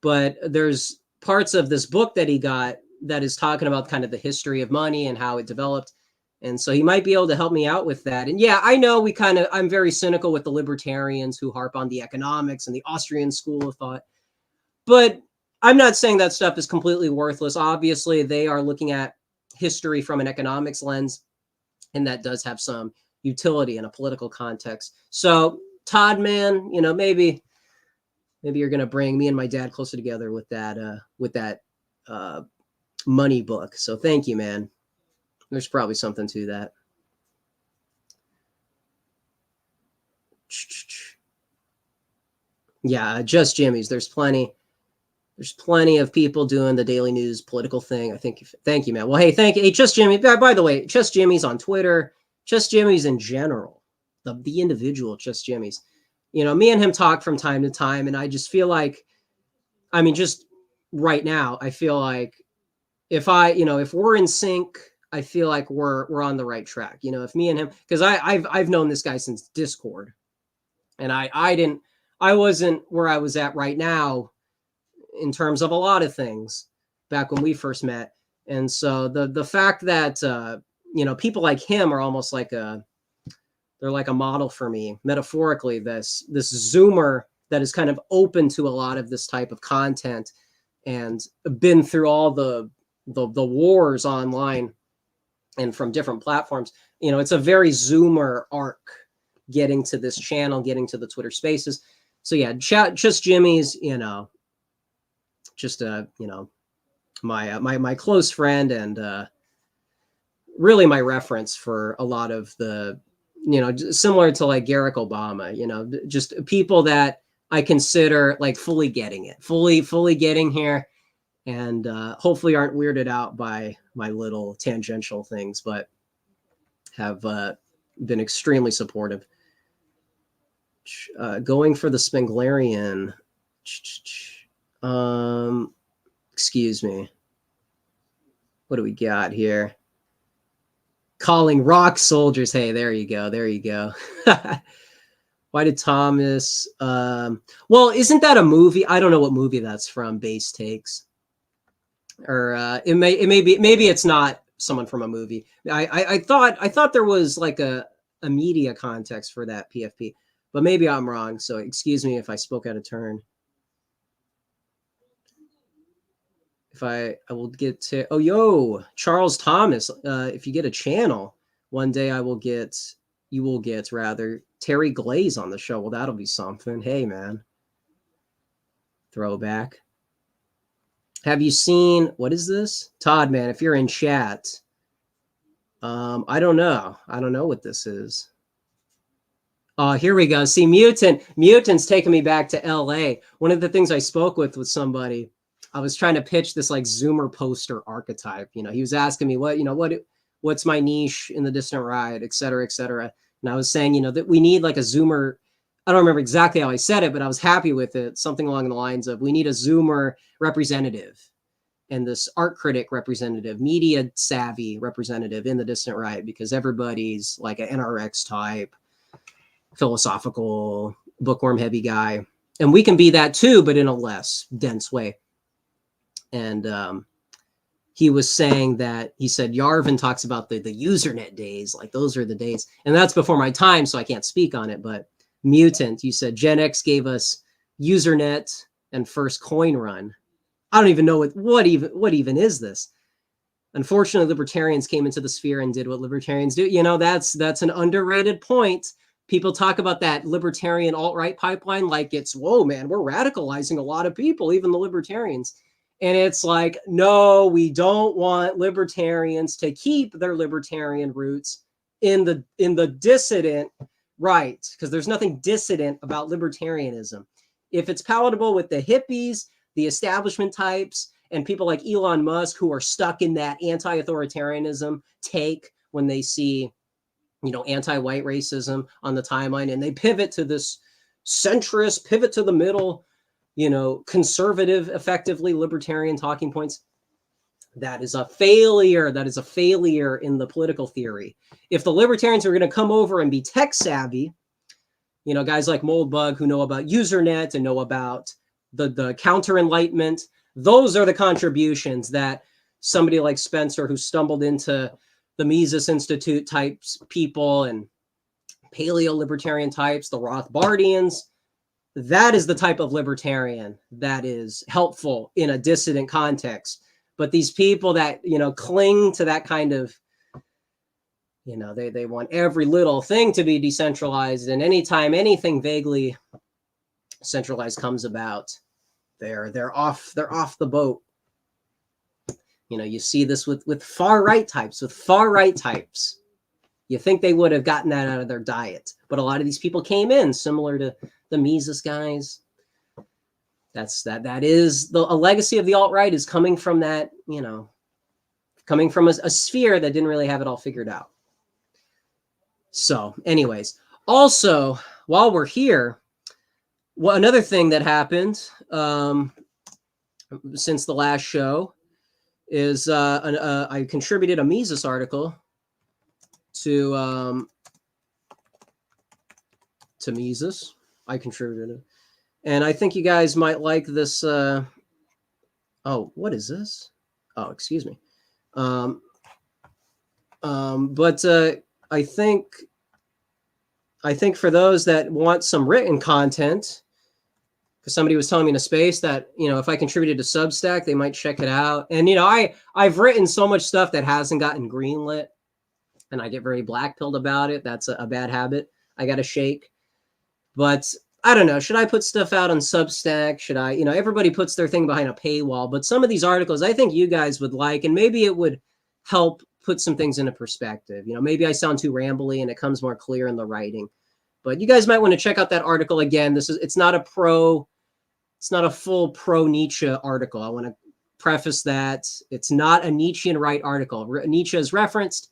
but there's parts of this book that he got that is talking about kind of the history of money and how it developed. And so he might be able to help me out with that. And yeah, I know I'm very cynical with the libertarians who harp on the economics and the Austrian school of thought, but I'm not saying that stuff is completely worthless. Obviously, they are looking at history from an economics lens, and that does have some utility in a political context. So Todd, man, you know, maybe you're going to bring me and my dad closer together with that money book. So thank you, man. There's probably something to that. Yeah, just Jimmy's. There's plenty of people doing the daily news political thing. I think. Thank you, man. Well, hey, hey, Just Jimmy. By the way, Just Jimmy's on Twitter. Just Jimmy's in general. The individual Just Jimmy's. You know, me and him talk from time to time, and I just feel like, I mean, just right now, I feel like if we're in sync, I feel like we're on the right track. You know, if me and him, because I've known this guy since Discord, and I wasn't where I was at right now in terms of a lot of things back when we first met. And so the fact that people like him are almost like they're like a model for me, metaphorically, this Zoomer that is kind of open to a lot of this type of content and been through all the wars online and from different platforms. You know, it's a very Zoomer arc getting to this channel, getting to the Twitter spaces. So yeah, Just Jimmy's, my close friend and really my reference for a lot of the, similar to like Barack Obama, just people that I consider like fully getting it, fully getting here, and hopefully aren't weirded out by my little tangential things, but have been extremely supportive. Going for the Spenglerian. Excuse me. What do we got here? Calling rock soldiers. Hey, there you go. Why did Thomas? Well, isn't that a movie? I don't know what movie that's from. Base Takes, or it may be. Maybe it's not someone from a movie. I thought there was like a media context for that PFP, but maybe I'm wrong. So excuse me if I spoke out of turn. If I will get to, Charles Thomas, if you get a channel, one day you will get Terry Glaze on the show. Well, that'll be something. Hey, man. Throwback. Have you seen, what is this? Todd, man, if you're in chat, I don't know what this is. Oh, here we go. See, Mutant's taking me back to LA. One of the things I spoke with somebody, I was trying to pitch this like Zoomer poster archetype. He was asking me what's my niche in the Dissident Right, et cetera, et cetera. And I was saying, that we need like a Zoomer. I don't remember exactly how I said it, but I was happy with it. Something along the lines of, we need a Zoomer representative and this art critic representative, media savvy representative in the Dissident Right, because everybody's like an NRX type, philosophical, bookworm heavy guy. And we can be that too, but in a less dense way. And he was saying that, he said, Yarvin talks about the Usernet days, like those are the days. And that's before my time, so I can't speak on it. But Mutant, you said Gen X gave us Usernet and first coin run. I don't even know what even is this. Unfortunately, libertarians came into the sphere and did what libertarians do. That's an underrated point. People talk about that libertarian alt-right pipeline like it's, whoa, man, we're radicalizing a lot of people, even the libertarians. And it's like, no, we don't want libertarians to keep their libertarian roots in the dissident right, because there's nothing dissident about libertarianism. If it's palatable with the hippies, the establishment types, and people like Elon Musk who are stuck in that anti-authoritarianism take when they see, anti-white racism on the timeline, and they pivot to this centrist, pivot to the middle, conservative, effectively libertarian talking points, That is a failure. That is a failure in the political theory. If the libertarians are going to come over and be tech savvy, you know, guys like Moldbug who know about Usernet and know about the counter enlightenment, those are the contributions that somebody like Spencer, who stumbled into the Mises Institute types people and paleo libertarian types, the Rothbardians, that is the type of libertarian that is helpful in a dissident context. But these people that, you know, cling to that kind of, you know, they want every little thing to be decentralized, and anytime anything vaguely centralized comes about, they're off the boat. You know, you see this with far right types, You think they would have gotten that out of their diet, but a lot of these people came in similar to the Mises guys. That is a legacy of the alt-right, is coming from that, you know, coming from a sphere that didn't really have it all figured out. So anyways, also, while we're here, well, another thing that happened since the last show is I contributed a Mises article to Mises. I contributed it. And I think you guys might like this. Oh, what is this? Oh, excuse me. But I think for those that want some written content, because somebody was telling me in a space that, you know, if I contributed to Substack, they might check it out. And, you know, I've written so much stuff that hasn't gotten greenlit, and I get very black-pilled about it. That's a bad habit I got to shake. But I don't know. Should I put stuff out on Substack? Should I, you know, everybody puts their thing behind a paywall, but some of these articles I think you guys would like, and maybe it would help put some things into perspective. You know, maybe I sound too rambly and it comes more clear in the writing, but you guys might want to check out that article again. It's not a full pro Nietzsche article. I want to preface that. It's not a Nietzschean right article. Nietzsche is referenced,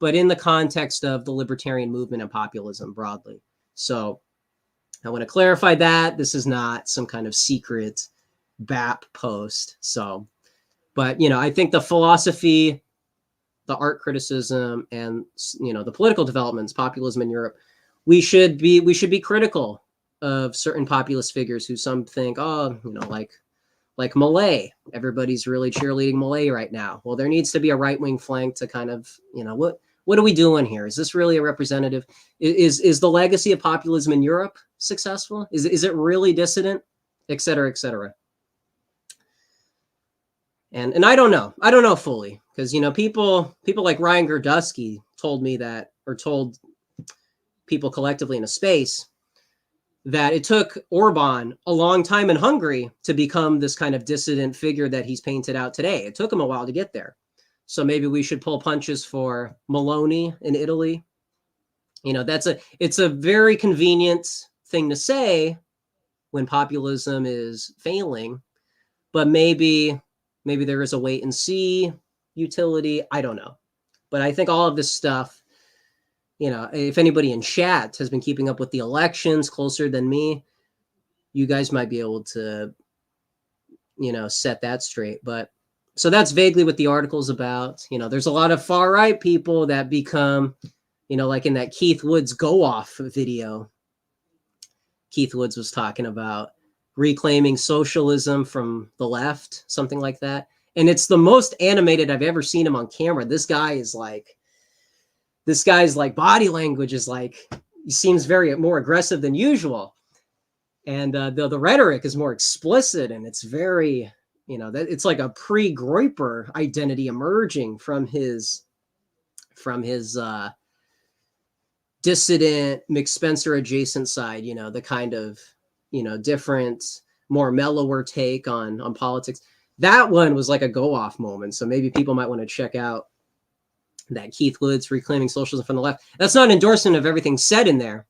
but in the context of the libertarian movement and populism broadly. So I want to clarify that this is not some kind of secret BAP post. So, but, you know, I think the philosophy, the art criticism, and, you know, the political developments, populism in Europe, we should be critical of certain populist figures who some think, oh, you know, like Malay. Everybody's really cheerleading Malay right now. Well, there needs to be a right-wing flank to kind of, you know, what are we doing here? Is this really a representative? Is the legacy of populism in Europe successful? Is it really dissident, et cetera, et cetera? And I don't know fully, because, you know, people like Ryan Gerdusky told me that, or told people collectively in a space, that it took Orban a long time in Hungary to become this kind of dissident figure that he's painted out today. It took him a while to get there. So maybe we should pull punches for Maloney in Italy. You know, it's a very convenient thing to say when populism is failing, but maybe there is a wait and see utility. I don't know. But I think all of this stuff, you know, if anybody in chat has been keeping up with the elections closer than me, you guys might be able to, you know, set that straight. But so that's vaguely what the article's about. You know, there's a lot of far right people that become, you know, like in that Keith Woods Go Off video, Keith Woods was talking about reclaiming socialism from the left, something like that. And it's the most animated I've ever seen him on camera. This guy's like body language is like, he seems very more aggressive than usual. And the rhetoric is more explicit, and it's very, you know, that it's like a pre-Groyper identity emerging from his dissident McSpencer adjacent side, you know, the kind of, you know, different, more mellower take on politics. That one was like a go-off moment. So maybe people might want to check out that Keith Woods reclaiming socialism from the left. That's not an endorsement of everything said in there,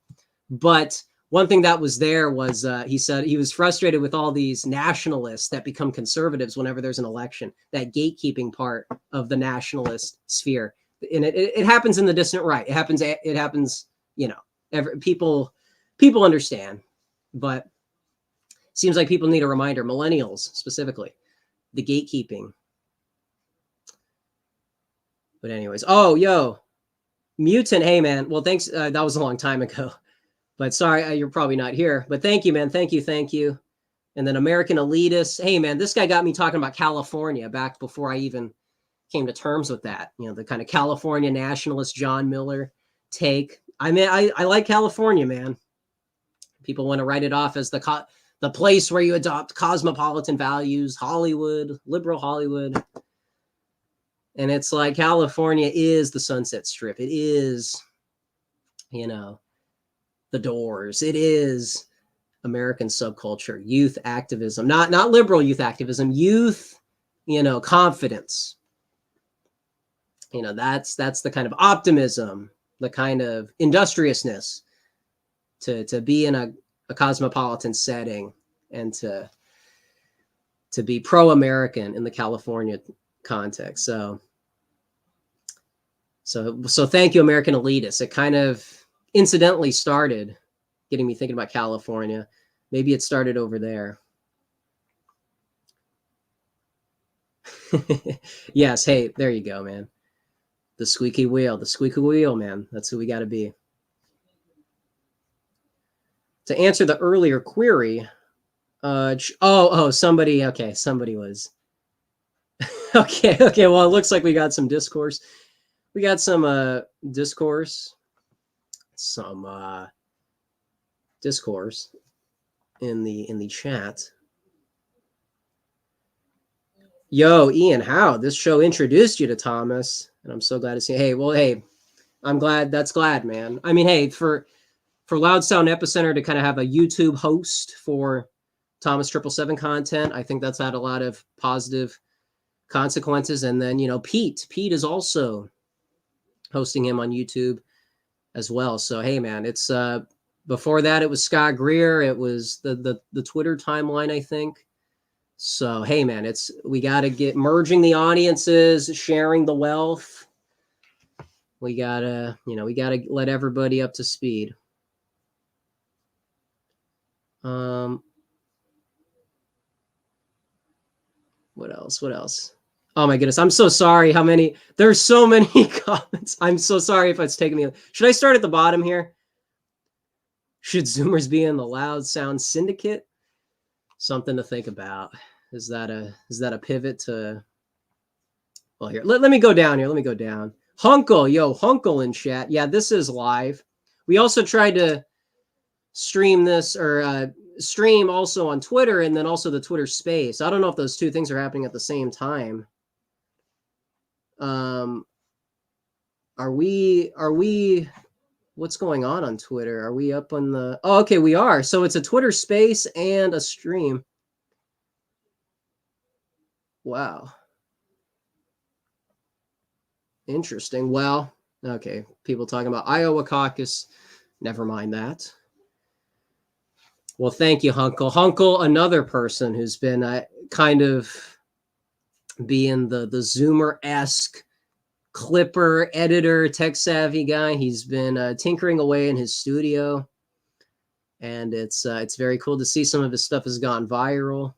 but one thing that was there was he said he was frustrated with all these nationalists that become conservatives whenever there's an election, that gatekeeping part of the nationalist sphere. And it happens in the dissident right. It happens, you know, people understand, but seems like people need a reminder, millennials specifically, the gatekeeping. But anyways, oh, yo, Mutant. Hey, man. Well, thanks. That was a long time ago. But sorry, you're probably not here. But thank you, man. Thank you. And then American Elitist. Hey, man, this guy got me talking about California back before I even came to terms with that. You know, the kind of California nationalist John Miller take. I mean, I like California, man. People want to write it off as the place where you adopt cosmopolitan values, Hollywood, liberal Hollywood. And it's like California is the Sunset Strip. It is, you know, the Doors. It is American subculture, youth activism, not liberal youth activism, youth, you know, confidence. You know, that's the kind of optimism, the kind of industriousness to be in a cosmopolitan setting and to be pro-American in the California context. So thank you, American Elitists. It kind of incidentally started getting me thinking about California. Maybe it started over there. Yes. Hey, there you go, man. The squeaky wheel, man. That's who we got to be. To answer the earlier query, somebody was. Okay. Well, it looks like we got some discourse. We got some discourse in the chat. Yo, Ian, how this show introduced you to Thomas, and I'm so glad to see. Hey, I'm glad. That's glad, man. I mean, hey, for Loud Sound Epicenter to kind of have a YouTube host for Thomas 777 content, I think that's had a lot of positive consequences. And then, you know, Pete is also hosting him on YouTube as well. So, hey, man, it's before that, it was Scott Greer. It was the Twitter timeline, I think. So, hey, man, we got to get merging the audiences, sharing the wealth. We got to let everybody up to speed. What else? Oh my goodness. I'm so sorry there's so many comments. I'm so sorry if it's taking me. Should I start at the bottom here? Should Zoomers be in the Loud Sound Syndicate? Something to think about. Is that a pivot to, well, here, let me go down here. Let me go down. Hunkle in chat. Yeah, this is live. We also tried to stream this or stream also on Twitter and then also the Twitter space. I don't know if those two things are happening at the same time. Are we what's going on Twitter? Are we up on the, oh, okay, we are. So it's a Twitter space and a stream. Wow. Interesting. Well, okay. People talking about Iowa caucus. Never mind that. Well, thank you, Hunkle, another person who's been kind of being the Zoomer-esque clipper, editor, tech-savvy guy. He's been tinkering away in his studio, and it's very cool to see some of his stuff has gone viral.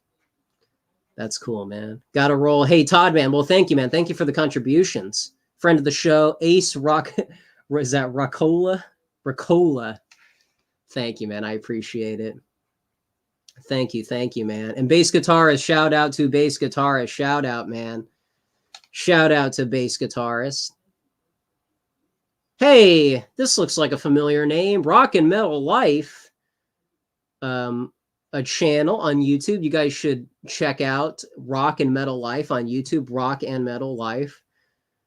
That's cool, man. Got to roll. Hey, Todd, man. Well, thank you, man. Thank you for the contributions. Friend of the show, Ace Rock. Is that Racola? Racola. Thank you, man. I appreciate it. Thank you, man. And bass guitarist, shout out to bass guitarist. Shout out, man. Shout out to bass guitarist. Hey, this looks like a familiar name. Rock and Metal Life. A channel on YouTube. You guys should check out Rock and Metal Life on YouTube. Rock and Metal Life.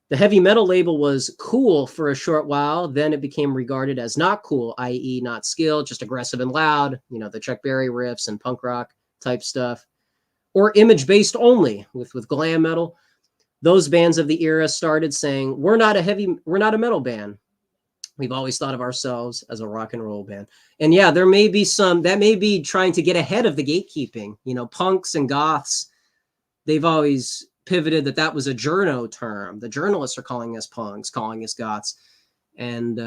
The heavy metal label was cool for a short while. Then it became regarded as not cool, i.e. not skilled, just aggressive and loud. You know, the Chuck Berry riffs and punk rock type stuff. Or image-based only with glam metal. Those bands of the era started saying, we're not a metal band. We've always thought of ourselves as a rock and roll band. And yeah, there may be that may be trying to get ahead of the gatekeeping. You know, punks and goths, they've always pivoted that was a journo term. The journalists are calling us punks, calling us goths. And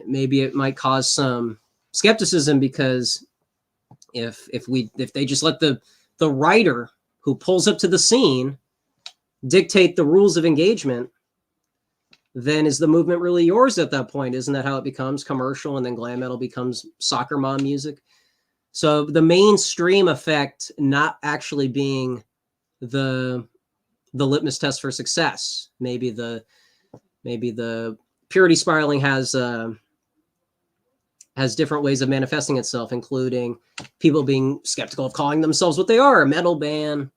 maybe it might cause some skepticism because if they just let the writer who pulls up to the scene dictate the rules of engagement, then is the movement really yours at that point? Isn't that how it becomes commercial, and then glam metal becomes soccer mom music? So the mainstream effect not actually being the litmus test for success. Maybe the purity spiraling has different ways of manifesting itself, including people being skeptical of calling themselves what they are, a metal band,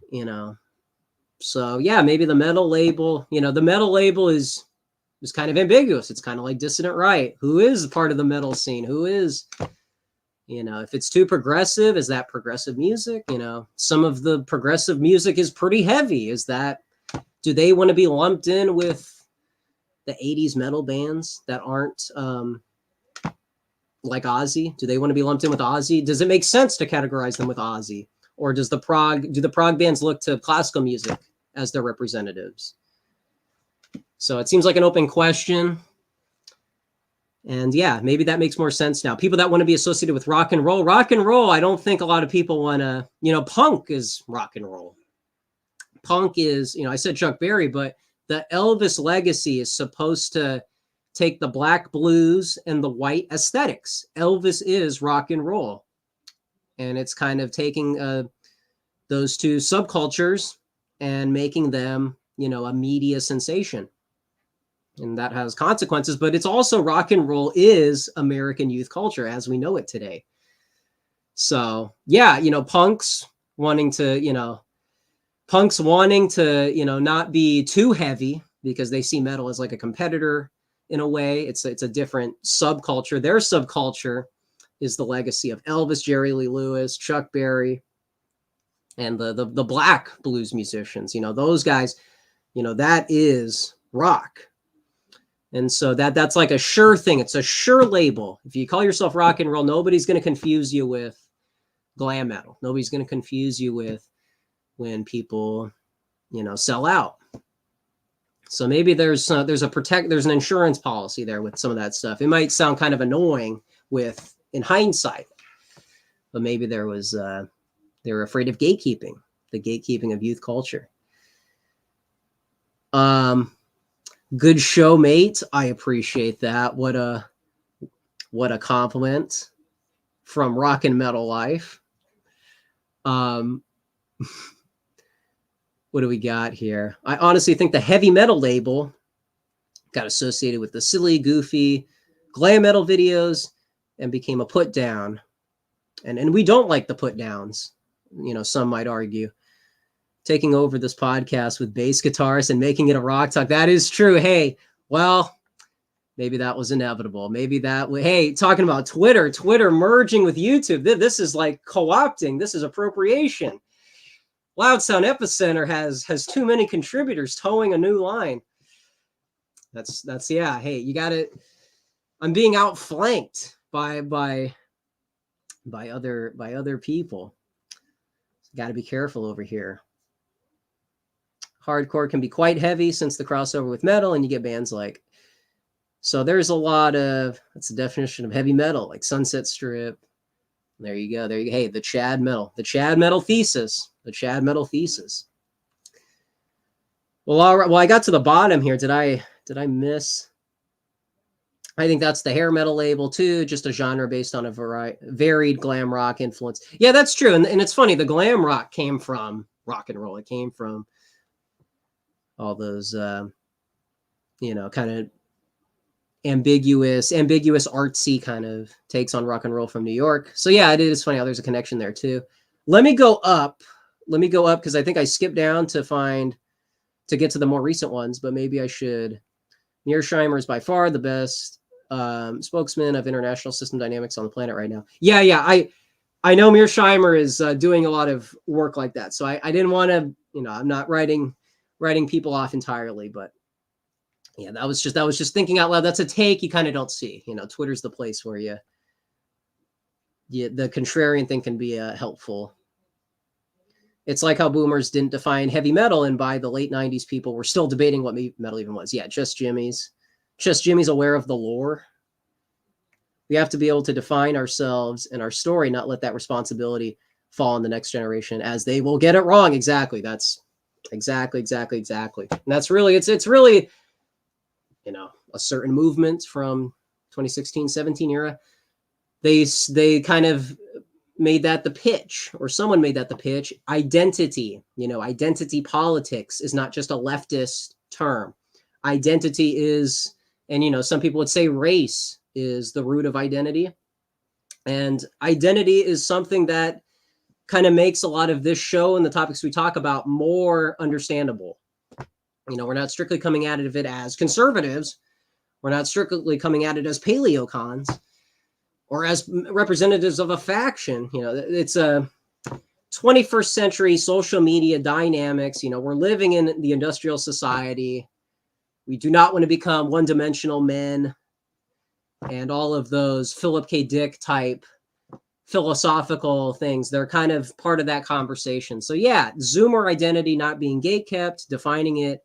you know. So yeah, maybe the metal label, you know, the metal label is kind of ambiguous. It's kind of like Dissident Right. Who is part of the metal scene? Who is, you know, if it's too progressive, is that progressive music? You know, some of the progressive music is pretty heavy. Is that, do they want to be lumped in with the 80s metal bands that aren't like Ozzy? Do they want to be lumped in with Ozzy? Does it make sense to categorize them with Ozzy? Or do the prog bands look to classical music as their representatives? So it seems like an open question. And yeah, maybe that makes more sense now. People that want to be associated with rock and roll, I don't think a lot of people want to, you know, punk is rock and roll. Punk is, you know, I said Chuck Berry, but the Elvis legacy is supposed to take the black blues and the white aesthetics. Elvis is rock and roll. And it's kind of taking those two subcultures and making them, you know, a media sensation. And that has consequences, but it's also rock and roll is American youth culture as we know it today. So yeah, you know, punks wanting to, you know, not be too heavy because they see metal as like a competitor in a way. It's a different subculture. Their subculture is the legacy of Elvis, Jerry Lee Lewis, Chuck Berry, and the black blues musicians. You know, those guys, you know, that is rock. And so that's like a sure thing. It's a sure label. If you call yourself rock and roll, nobody's going to confuse you with glam metal. Nobody's going to confuse you with when people, you know, sell out. So maybe there's an insurance policy there with some of that stuff. It might sound kind of annoying in hindsight, but maybe they were afraid of gatekeeping, the gatekeeping of youth culture. Good show, mate. I appreciate that. What a compliment from rock and metal life. What do we got here? I honestly think the heavy metal label got associated with the silly, goofy glam metal videos and became a put down. And we don't like the put downs. You know, some might argue. Taking over this podcast with bass guitars and making it a rock talk. That is true. Hey, well, maybe that was inevitable. Maybe hey, talking about Twitter merging with YouTube. This is like co-opting. This is appropriation. Loud Sound Epicenter has too many contributors towing a new line. That's yeah. Hey, you got it. I'm being outflanked by other people. Got to be careful over here. Hardcore can be quite heavy since the crossover with metal, and you get bands like, so there's a lot of, that's the definition of heavy metal, like Sunset Strip. There you go. Hey, the Chad metal thesis. Well, all right. Well, I got to the bottom here. Did I miss? I think that's the hair metal label too, just a genre based on a varied glam rock influence. Yeah, that's true. And it's funny, the glam rock came from rock and roll. It came from all those, you know, kind of ambiguous, artsy kind of takes on rock and roll from New York. So yeah, it is funny how there's a connection there too. Let me go up because I think I skipped down to get to the more recent ones, but maybe I should. Mearsheimer is by far the best spokesman of international system dynamics on the planet right now. Yeah. I know Mearsheimer is doing a lot of work like that. So I didn't want to, you know, I'm not writing people off entirely, but yeah, that was just thinking out loud. That's a take you kind of don't see. You know, Twitter's the place where the contrarian thing can be helpful. It's like how boomers didn't define heavy metal, and by the late 90s, people were still debating what metal even was. Yeah, just Jimmy's aware of the lore. We have to be able to define ourselves and our story, not let that responsibility fall on the next generation as they will get it wrong. Exactly. That's exactly. And that's really, it's really, a certain movement from 2016-17 era, they kind of made that the pitch, or someone made that the pitch. Identity, identity politics is not just a leftist term. Identity is, and some people would say race is the root of identity. And identity is something that kind of makes a lot of this show and the topics we talk about more understandable. We're not strictly coming at it as conservatives. We're not strictly coming at it as paleocons or as representatives of a faction. It's a 21st century social media dynamics. We're living in the industrial society. We do not want to become one-dimensional men and all of those Philip K. Dick type philosophical things. They're kind of part of that conversation. So yeah, Zoomer identity not being gatekept, defining it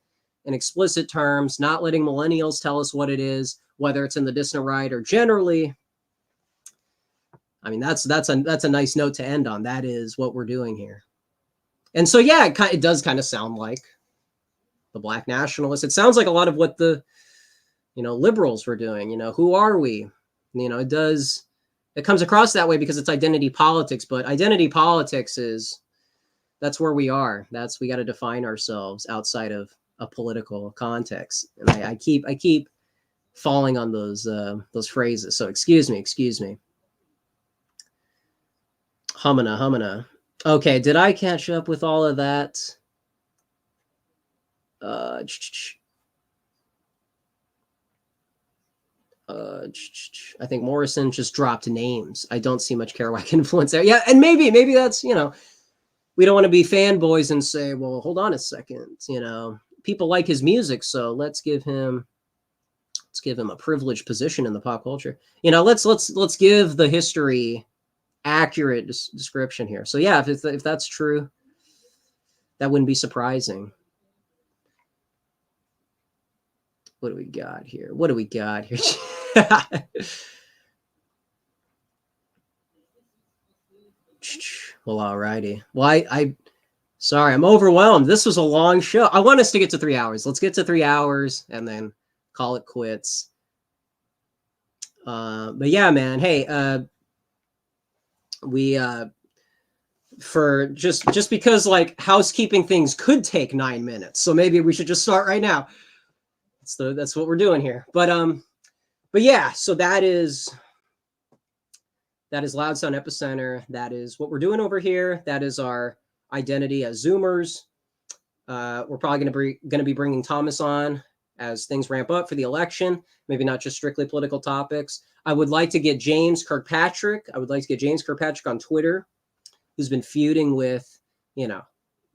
in explicit terms, not letting millennials tell us what it is, whether it's in the dissident right or generally. I mean, that's a nice note to end on. That is what we're doing here. And so yeah, it does kind of sound like the Black nationalists. It sounds like a lot of what the liberals were doing. Who are we? It comes across that way because it's identity politics, but identity politics that's where we are. We got to define ourselves outside of a political context. And I keep falling on those phrases. So excuse me. Humana. Okay, did I catch up with all of that? I think Morrison just dropped names. I don't see much Kerouac influence there. Yeah, and maybe that's, we don't want to be fanboys and say, well, hold on a second, people like his music, so let's give him a privileged position in the pop culture. Let's give the history accurate description here. So yeah, if that's true, that wouldn't be surprising. What do we got here? Well, alrighty. Well, sorry, I'm overwhelmed. This was a long show. I want us to get to 3 hours. Let's get to 3 hours and then call it quits. But yeah, man. Hey, we for just because like housekeeping things could take 9 minutes, so maybe we should just start right now. That's what we're doing here. But yeah, so that is Loud Sound Epicenter. That is what we're doing over here. That is our identity as Zoomers. We're probably going to be bringing Thomas on as things ramp up for the election. Maybe not just strictly political topics. I would like to get James Kirkpatrick. On Twitter, who's been feuding with,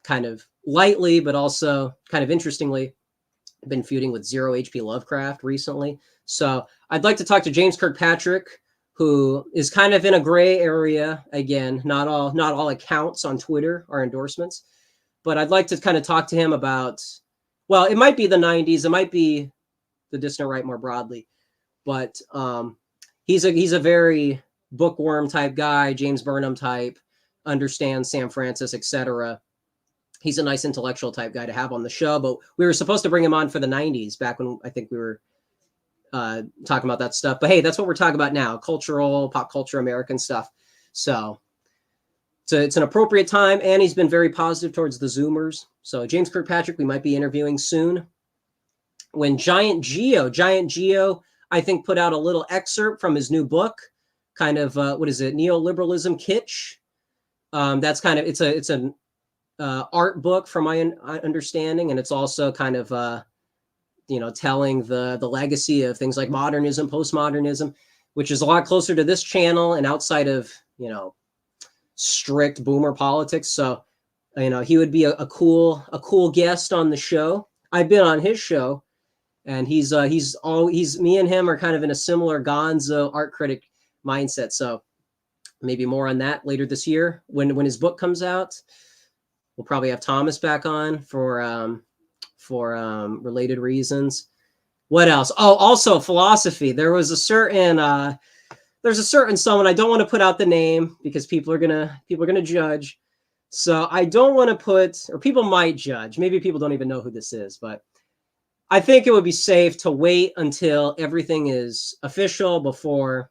kind of lightly, but also kind of interestingly, been feuding with Zero H.P. Lovecraft recently. So I'd like to talk to James Kirkpatrick, who is kind of in a gray area. Again, not all accounts on Twitter are endorsements, but I'd like to kind of talk to him about, well, it might be the 90s, it might be the dissident right more broadly, but he's a very bookworm type guy, James Burnham type, understands Sam Francis, etc. He's a nice intellectual type guy to have on the show, but we were supposed to bring him on for the 90s, back when I think we were talking about that stuff. But hey, that's what we're talking about now, pop culture, American stuff. So it's an appropriate time, and he's been very positive towards the Zoomers. So James Kirkpatrick, we might be interviewing soon. When Giant Geo, I think, put out a little excerpt from his new book, kind of, what is it, Neoliberalism Kitsch. That's kind of, it's an art book from my understanding, and it's also kind of telling the legacy of things like modernism, postmodernism, which is a lot closer to this channel and outside of strict boomer politics. So he would be a cool guest on the show. I've been on his show, and he's me and him are kind of in a similar gonzo art critic mindset. So maybe more on that later this year when his book comes out. We'll probably have Thomas back on for related reasons. What else? Oh, also philosophy. There's a certain someone, I don't want to put out the name because people are gonna judge. So I don't want to put, or people might judge. Maybe people don't even know who this is, but I think it would be safe to wait until everything is official before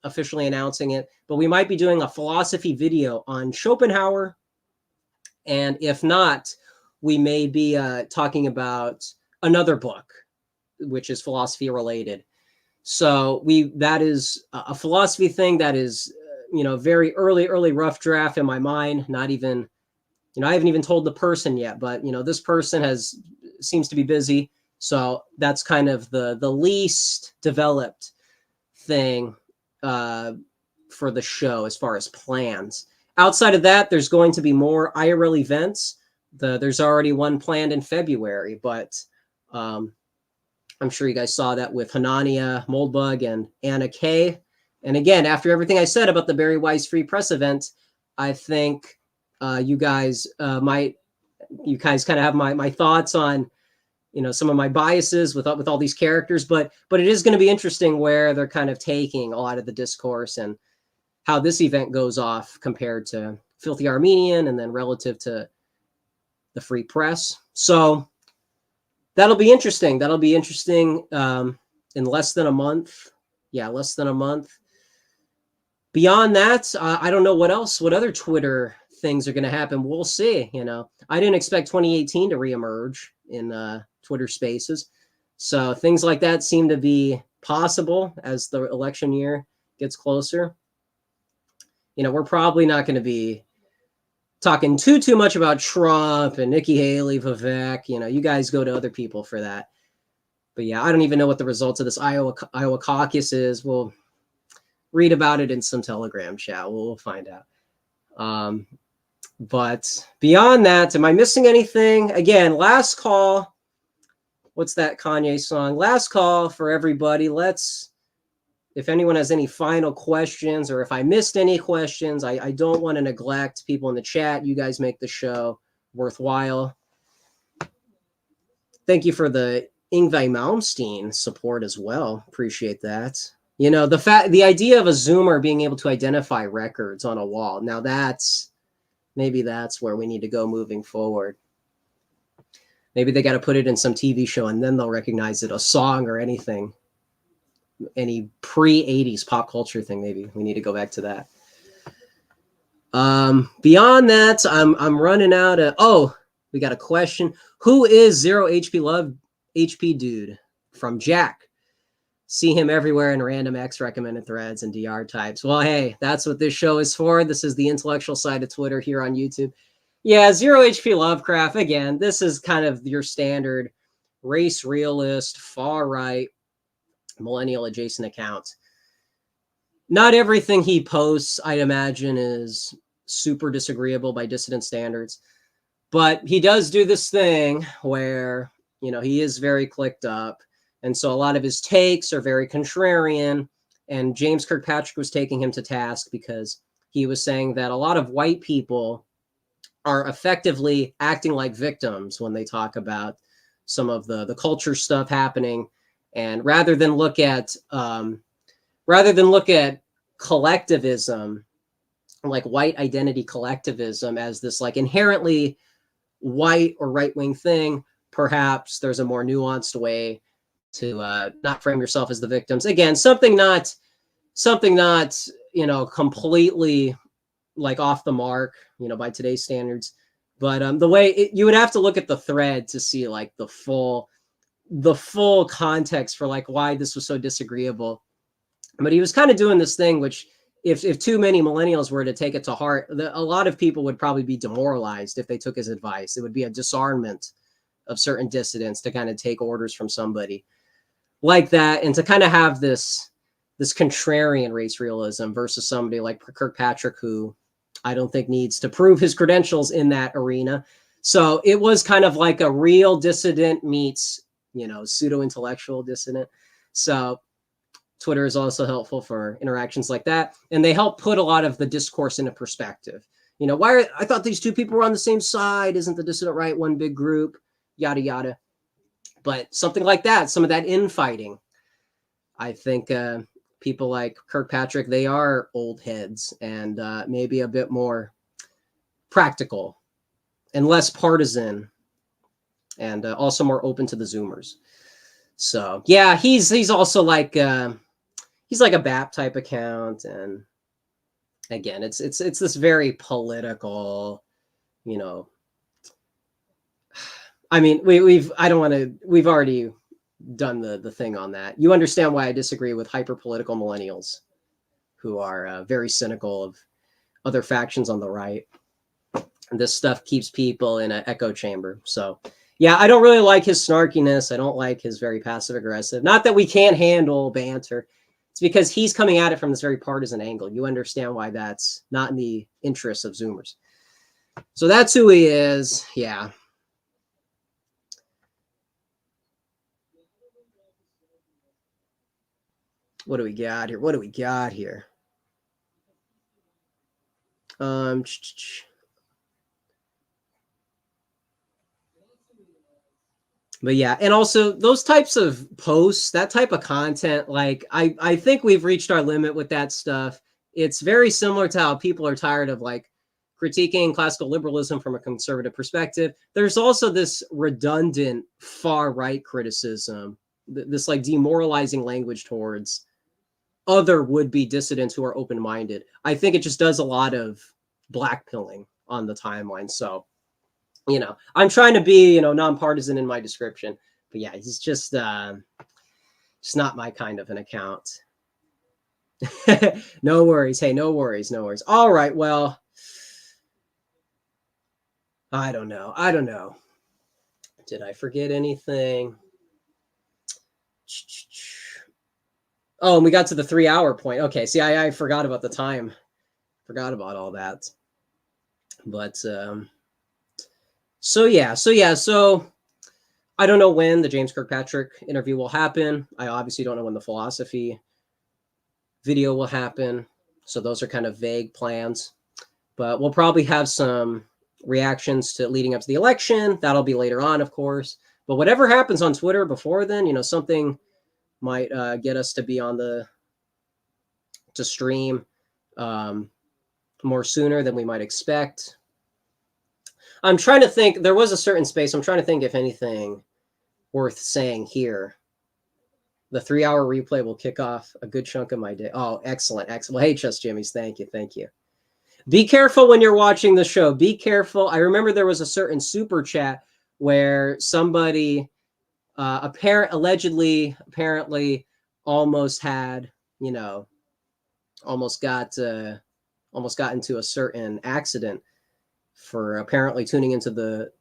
officially announcing it. But we might be doing a philosophy video on Schopenhauer. And if not, we may be talking about another book, which is philosophy related. So that is a philosophy thing that is, very early rough draft in my mind. Not even, I haven't even told the person yet, but this person seems to be busy. So that's kind of the least developed thing for the show as far as plans. Outside of that, there's going to be more IRL events. There's already one planned in February, but I'm sure you guys saw that with Hanania, Moldbug, and Anna Kay. And again, after everything I said about the Barry Weiss Free Press event, I think you guys kind of have my thoughts on some of my biases with all these characters, but it is going to be interesting where they're kind of taking a lot of the discourse and how this event goes off compared to Filthy Armenian and then relative to the Free Press. So that'll be interesting. In less than a month. Yeah, less than a month. Beyond that, I don't know what other Twitter things are going to happen. We'll see. I didn't expect 2018 to reemerge in Twitter Spaces. So things like that seem to be possible as the election year gets closer. We're probably not going to be talking too much about Trump and Nikki Haley, Vivek. You guys go to other people for that. But yeah, I don't even know what the results of this Iowa caucus is. We'll read about it in some Telegram chat. We'll find out. But beyond that, am I missing anything? Again, last call. What's that Kanye song? Last call for everybody. If anyone has any final questions or if I missed any questions, I don't want to neglect people in the chat. You guys make the show worthwhile. Thank you for the Yngwie Malmsteen support as well. Appreciate that. The idea of a Zoomer being able to identify records on a wall. Now maybe that's where we need to go moving forward. Maybe they got to put it in some TV show and then they'll recognize it, a song or anything. Any pre-80s pop culture thing, maybe we need to go back to that. Beyond that, I'm running out of. We got a question. Who is Zero HP Love HP Dude? From Jack. See him everywhere in random X recommended threads and DR types. Well, hey, that's what this show is for. This is the intellectual side of Twitter here on YouTube. Yeah, Zero HP Lovecraft. Again, this is kind of your standard race realist, far right, millennial adjacent account. Not everything he posts, I'd imagine, is super disagreeable by dissident standards, but he does do this thing where, he is very clicked up. And so a lot of his takes are very contrarian. And James Kirkpatrick was taking him to task because he was saying that a lot of white people are effectively acting like victims when they talk about some of the culture stuff happening. And rather than look at collectivism, like white identity collectivism, as this like inherently white or right-wing thing, perhaps there's a more nuanced way to not frame yourself as the victims. Again, something not completely like off the mark, by today's standards. But the way you would have to look at the thread to see like the full context for like why this was so disagreeable. But he was kind of doing this thing, which if too many millennials were to take it to heart, a lot of people would probably be demoralized if they took his advice. It would be a disarmament of certain dissidents to kind of take orders from somebody like that, and to kind of have this contrarian race realism versus somebody like Kirkpatrick, who I don't think needs to prove his credentials in that arena. So it was kind of like a real dissident meets, pseudo-intellectual dissident. So Twitter is also helpful for interactions like that. And they help put a lot of the discourse into perspective. I thought these two people were on the same side. Isn't the dissident right one big group? Yada, yada. But something like that, some of that infighting, I think people like Kirkpatrick, they are old heads and maybe a bit more practical and less partisan and also more open to the Zoomers. So yeah, he's also like he's like a BAP type account, and again, it's this very political, you know. I mean, we've already done the thing on that. You understand why I disagree with hyper political millennials who are very cynical of other factions on the right. And this stuff keeps people in an echo chamber. So yeah, I don't really like his snarkiness. I don't like his very passive aggressive. Not that we can't handle banter. It's because he's coming at it from this very partisan angle. You understand why that's not in the interests of Zoomers. So that's who he is. Yeah. What do we got here? What do we got here? But yeah, and also those types of posts, that type of content, like I think we've reached our limit with that stuff. It's very similar to how people are tired of like critiquing classical liberalism from a conservative perspective. There's also this redundant far right criticism, this like demoralizing language towards other would-be dissidents who are open-minded. I think it just does a lot of blackpilling on the timeline. So, you know, I'm trying to be, you know, nonpartisan in my description, but yeah, he's just not my kind of an account. No worries. Hey, no worries. No worries. All right. Well, I don't know. Did I forget anything? Oh, and we got to the 3-hour point. Okay. See, I forgot about the time. Forgot about all that. But, so I don't know when the James Kirkpatrick interview will happen. I obviously don't know when the philosophy video will happen. So those are kind of vague plans, but we'll probably have some reactions to leading up to the election. That'll be later on, of course, but whatever happens on Twitter before then, you know, something might get us to be on to stream more sooner than we might expect. I'm trying to think. There was a certain space. I'm trying to think if anything worth saying here. The 3-hour replay will kick off a good chunk of my day. Oh, excellent. Well, hey, Chess Jimmys. Thank you. Be careful when you're watching the show. Be careful. I remember there was a certain super chat where somebody apparently almost had, you know, almost got into a certain accident for apparently tuning into the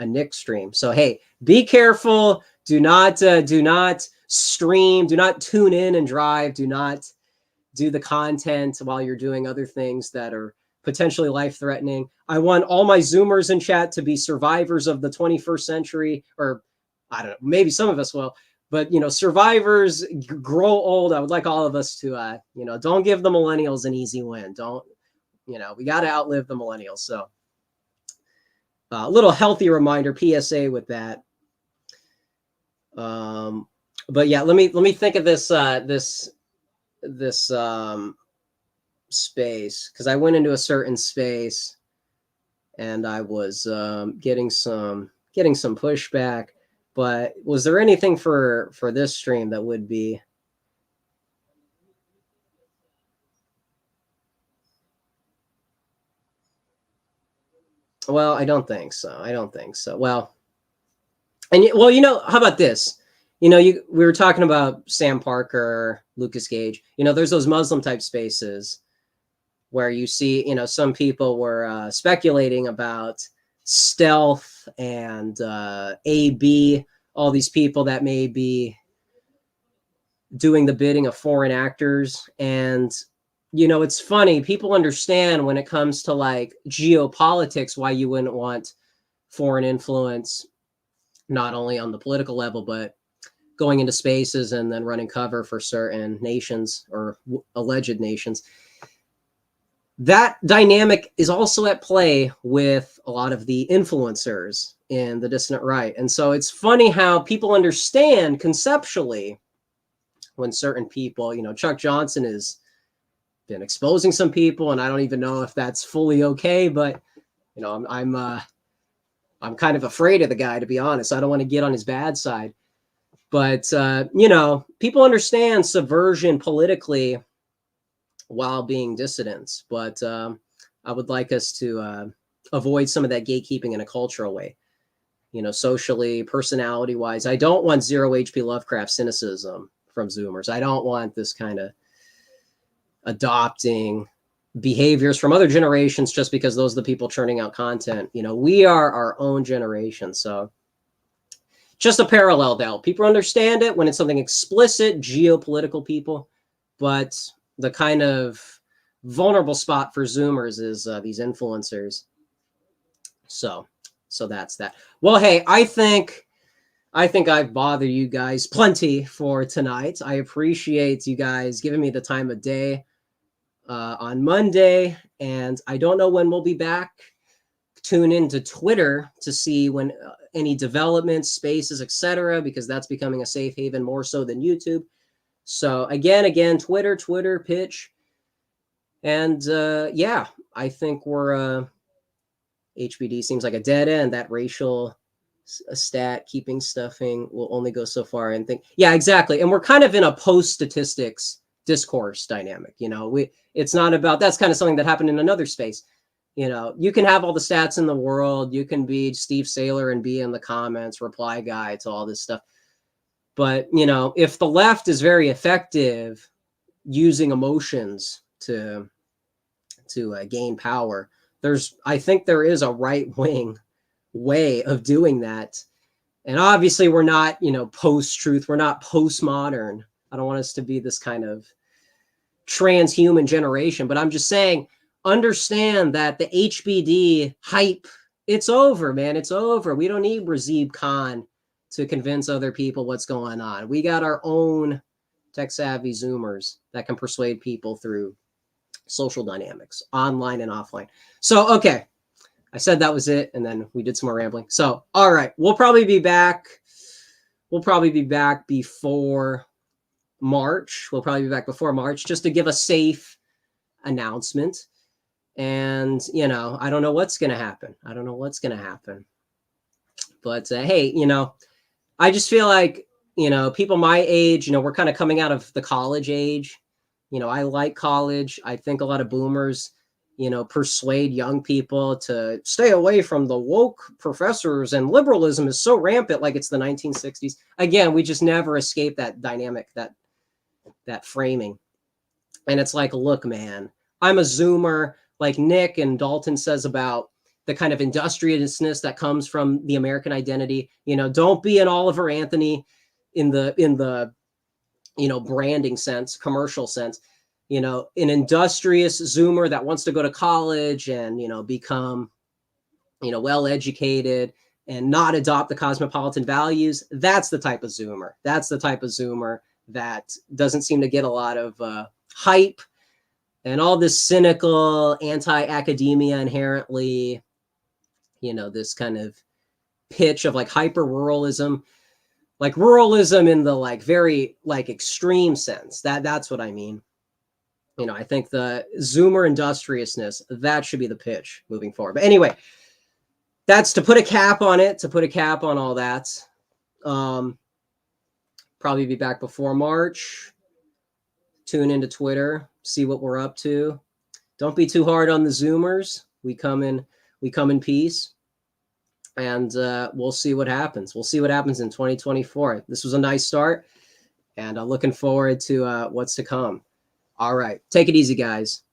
a Nick stream. So hey, be careful. Do not stream. Do not tune in and drive. Do not do the content while you're doing other things that are potentially life-threatening. I want all my Zoomers in chat to be survivors of the 21st century, or I don't know, maybe some of us will, but, you know, survivors grow old. I would like all of us to, you know, don't give the millennials an easy win. Don't, you know, we got to outlive the millennials. So a little healthy reminder, PSA with that. But yeah, let me think of this, this space, because I went into a certain space and I was getting some pushback. But was there anything for this stream that would be? Well, I don't think so. Well, and well, you know, how about this? You know, we were talking about Sam Parker, Lucas Gage. You know, there's those Muslim type spaces where you see, you know, some people were speculating about Stealth and AB, all these people that may be doing the bidding of foreign actors. And, you know, it's funny. People understand when it comes to like geopolitics why you wouldn't want foreign influence, not only on the political level, but going into spaces and then running cover for certain nations or alleged nations. That dynamic is also at play with a lot of the influencers in the dissident right. And so it's funny how people understand conceptually when certain people, you know, Chuck Johnson has been exposing some people, and I don't even know if that's fully okay, but, you know, I'm I'm kind of afraid of the guy, to be honest. I don't want to get on his bad side. But, you know, people understand subversion politically while being dissidents. But I would like us to avoid some of that gatekeeping in a cultural way. You know, socially, personality-wise. I don't want zero H.P. Lovecraft cynicism from Zoomers. I don't want this kind of adopting behaviors from other generations just because those are the people churning out content. You know, we are our own generation. So just a parallel there. People understand it when it's something explicit, geopolitical people, but the kind of vulnerable spot for Zoomers is these influencers. So that's that. Well, hey, I think I've bothered you guys plenty for tonight. I appreciate you guys giving me the time of day on Monday, and I don't know when we'll be back. Tune into Twitter to see when any developments, spaces, etc., because that's becoming a safe haven more so than YouTube. So again, Twitter, pitch, and yeah, I think we're HBD seems like a dead end. That racial stat keeping stuffing will only go so far, and think, yeah, exactly. And we're kind of in a post statistics discourse dynamic. You know, it's not about, that's kind of something that happened in another space. You know, you can have all the stats in the world. You can be Steve Saylor and be in the comments, reply guy to all this stuff. But, you know, if the left is very effective using emotions to gain power, I think there is a right-wing way of doing that. And obviously we're not, you know, post-truth. We're not postmodern. I don't want us to be this kind of transhuman generation, but I'm just saying, understand that the HBD hype, it's over, man. It's over. We don't need Razib Khan to convince other people what's going on. We got our own tech-savvy Zoomers that can persuade people through social dynamics, online and offline. So, okay. I said that was it, and then we did some more rambling. So, all right. We'll probably be back. Before March. We'll probably be back before March just to give a safe announcement. And, you know, I don't know what's going to happen. But, hey, you know, I just feel like, you know, people my age, you know, we're kind of coming out of the college age. You know, I like college. I think a lot of boomers, you know, persuade young people to stay away from the woke professors, and liberalism is so rampant, like it's the 1960s. Again, we just never escape that dynamic, that framing. And it's like, look, man, I'm a Zoomer, like Nick and Dalton says about the kind of industriousness that comes from the American identity. You know, don't be an Oliver Anthony in the you know, branding sense, commercial sense. You know, an industrious Zoomer that wants to go to college and, you know, become, you know, well-educated and not adopt the cosmopolitan values. That's the type of Zoomer. That's the type of Zoomer that doesn't seem to get a lot of hype and all this cynical anti-academia inherently, you know, this kind of pitch of like hyper-ruralism, like ruralism in the like very like extreme sense. That's what I mean. You know, I think the Zoomer industriousness, that should be the pitch moving forward. But anyway, that's to put a cap on it, to put a cap on all that. Probably be back before March. Tune into Twitter, see what we're up to. Don't be too hard on the Zoomers. We come in peace. And we'll see what happens. We'll see what happens in 2024. This was a nice start, and I'm looking forward to what's to come. All right. Take it easy, guys.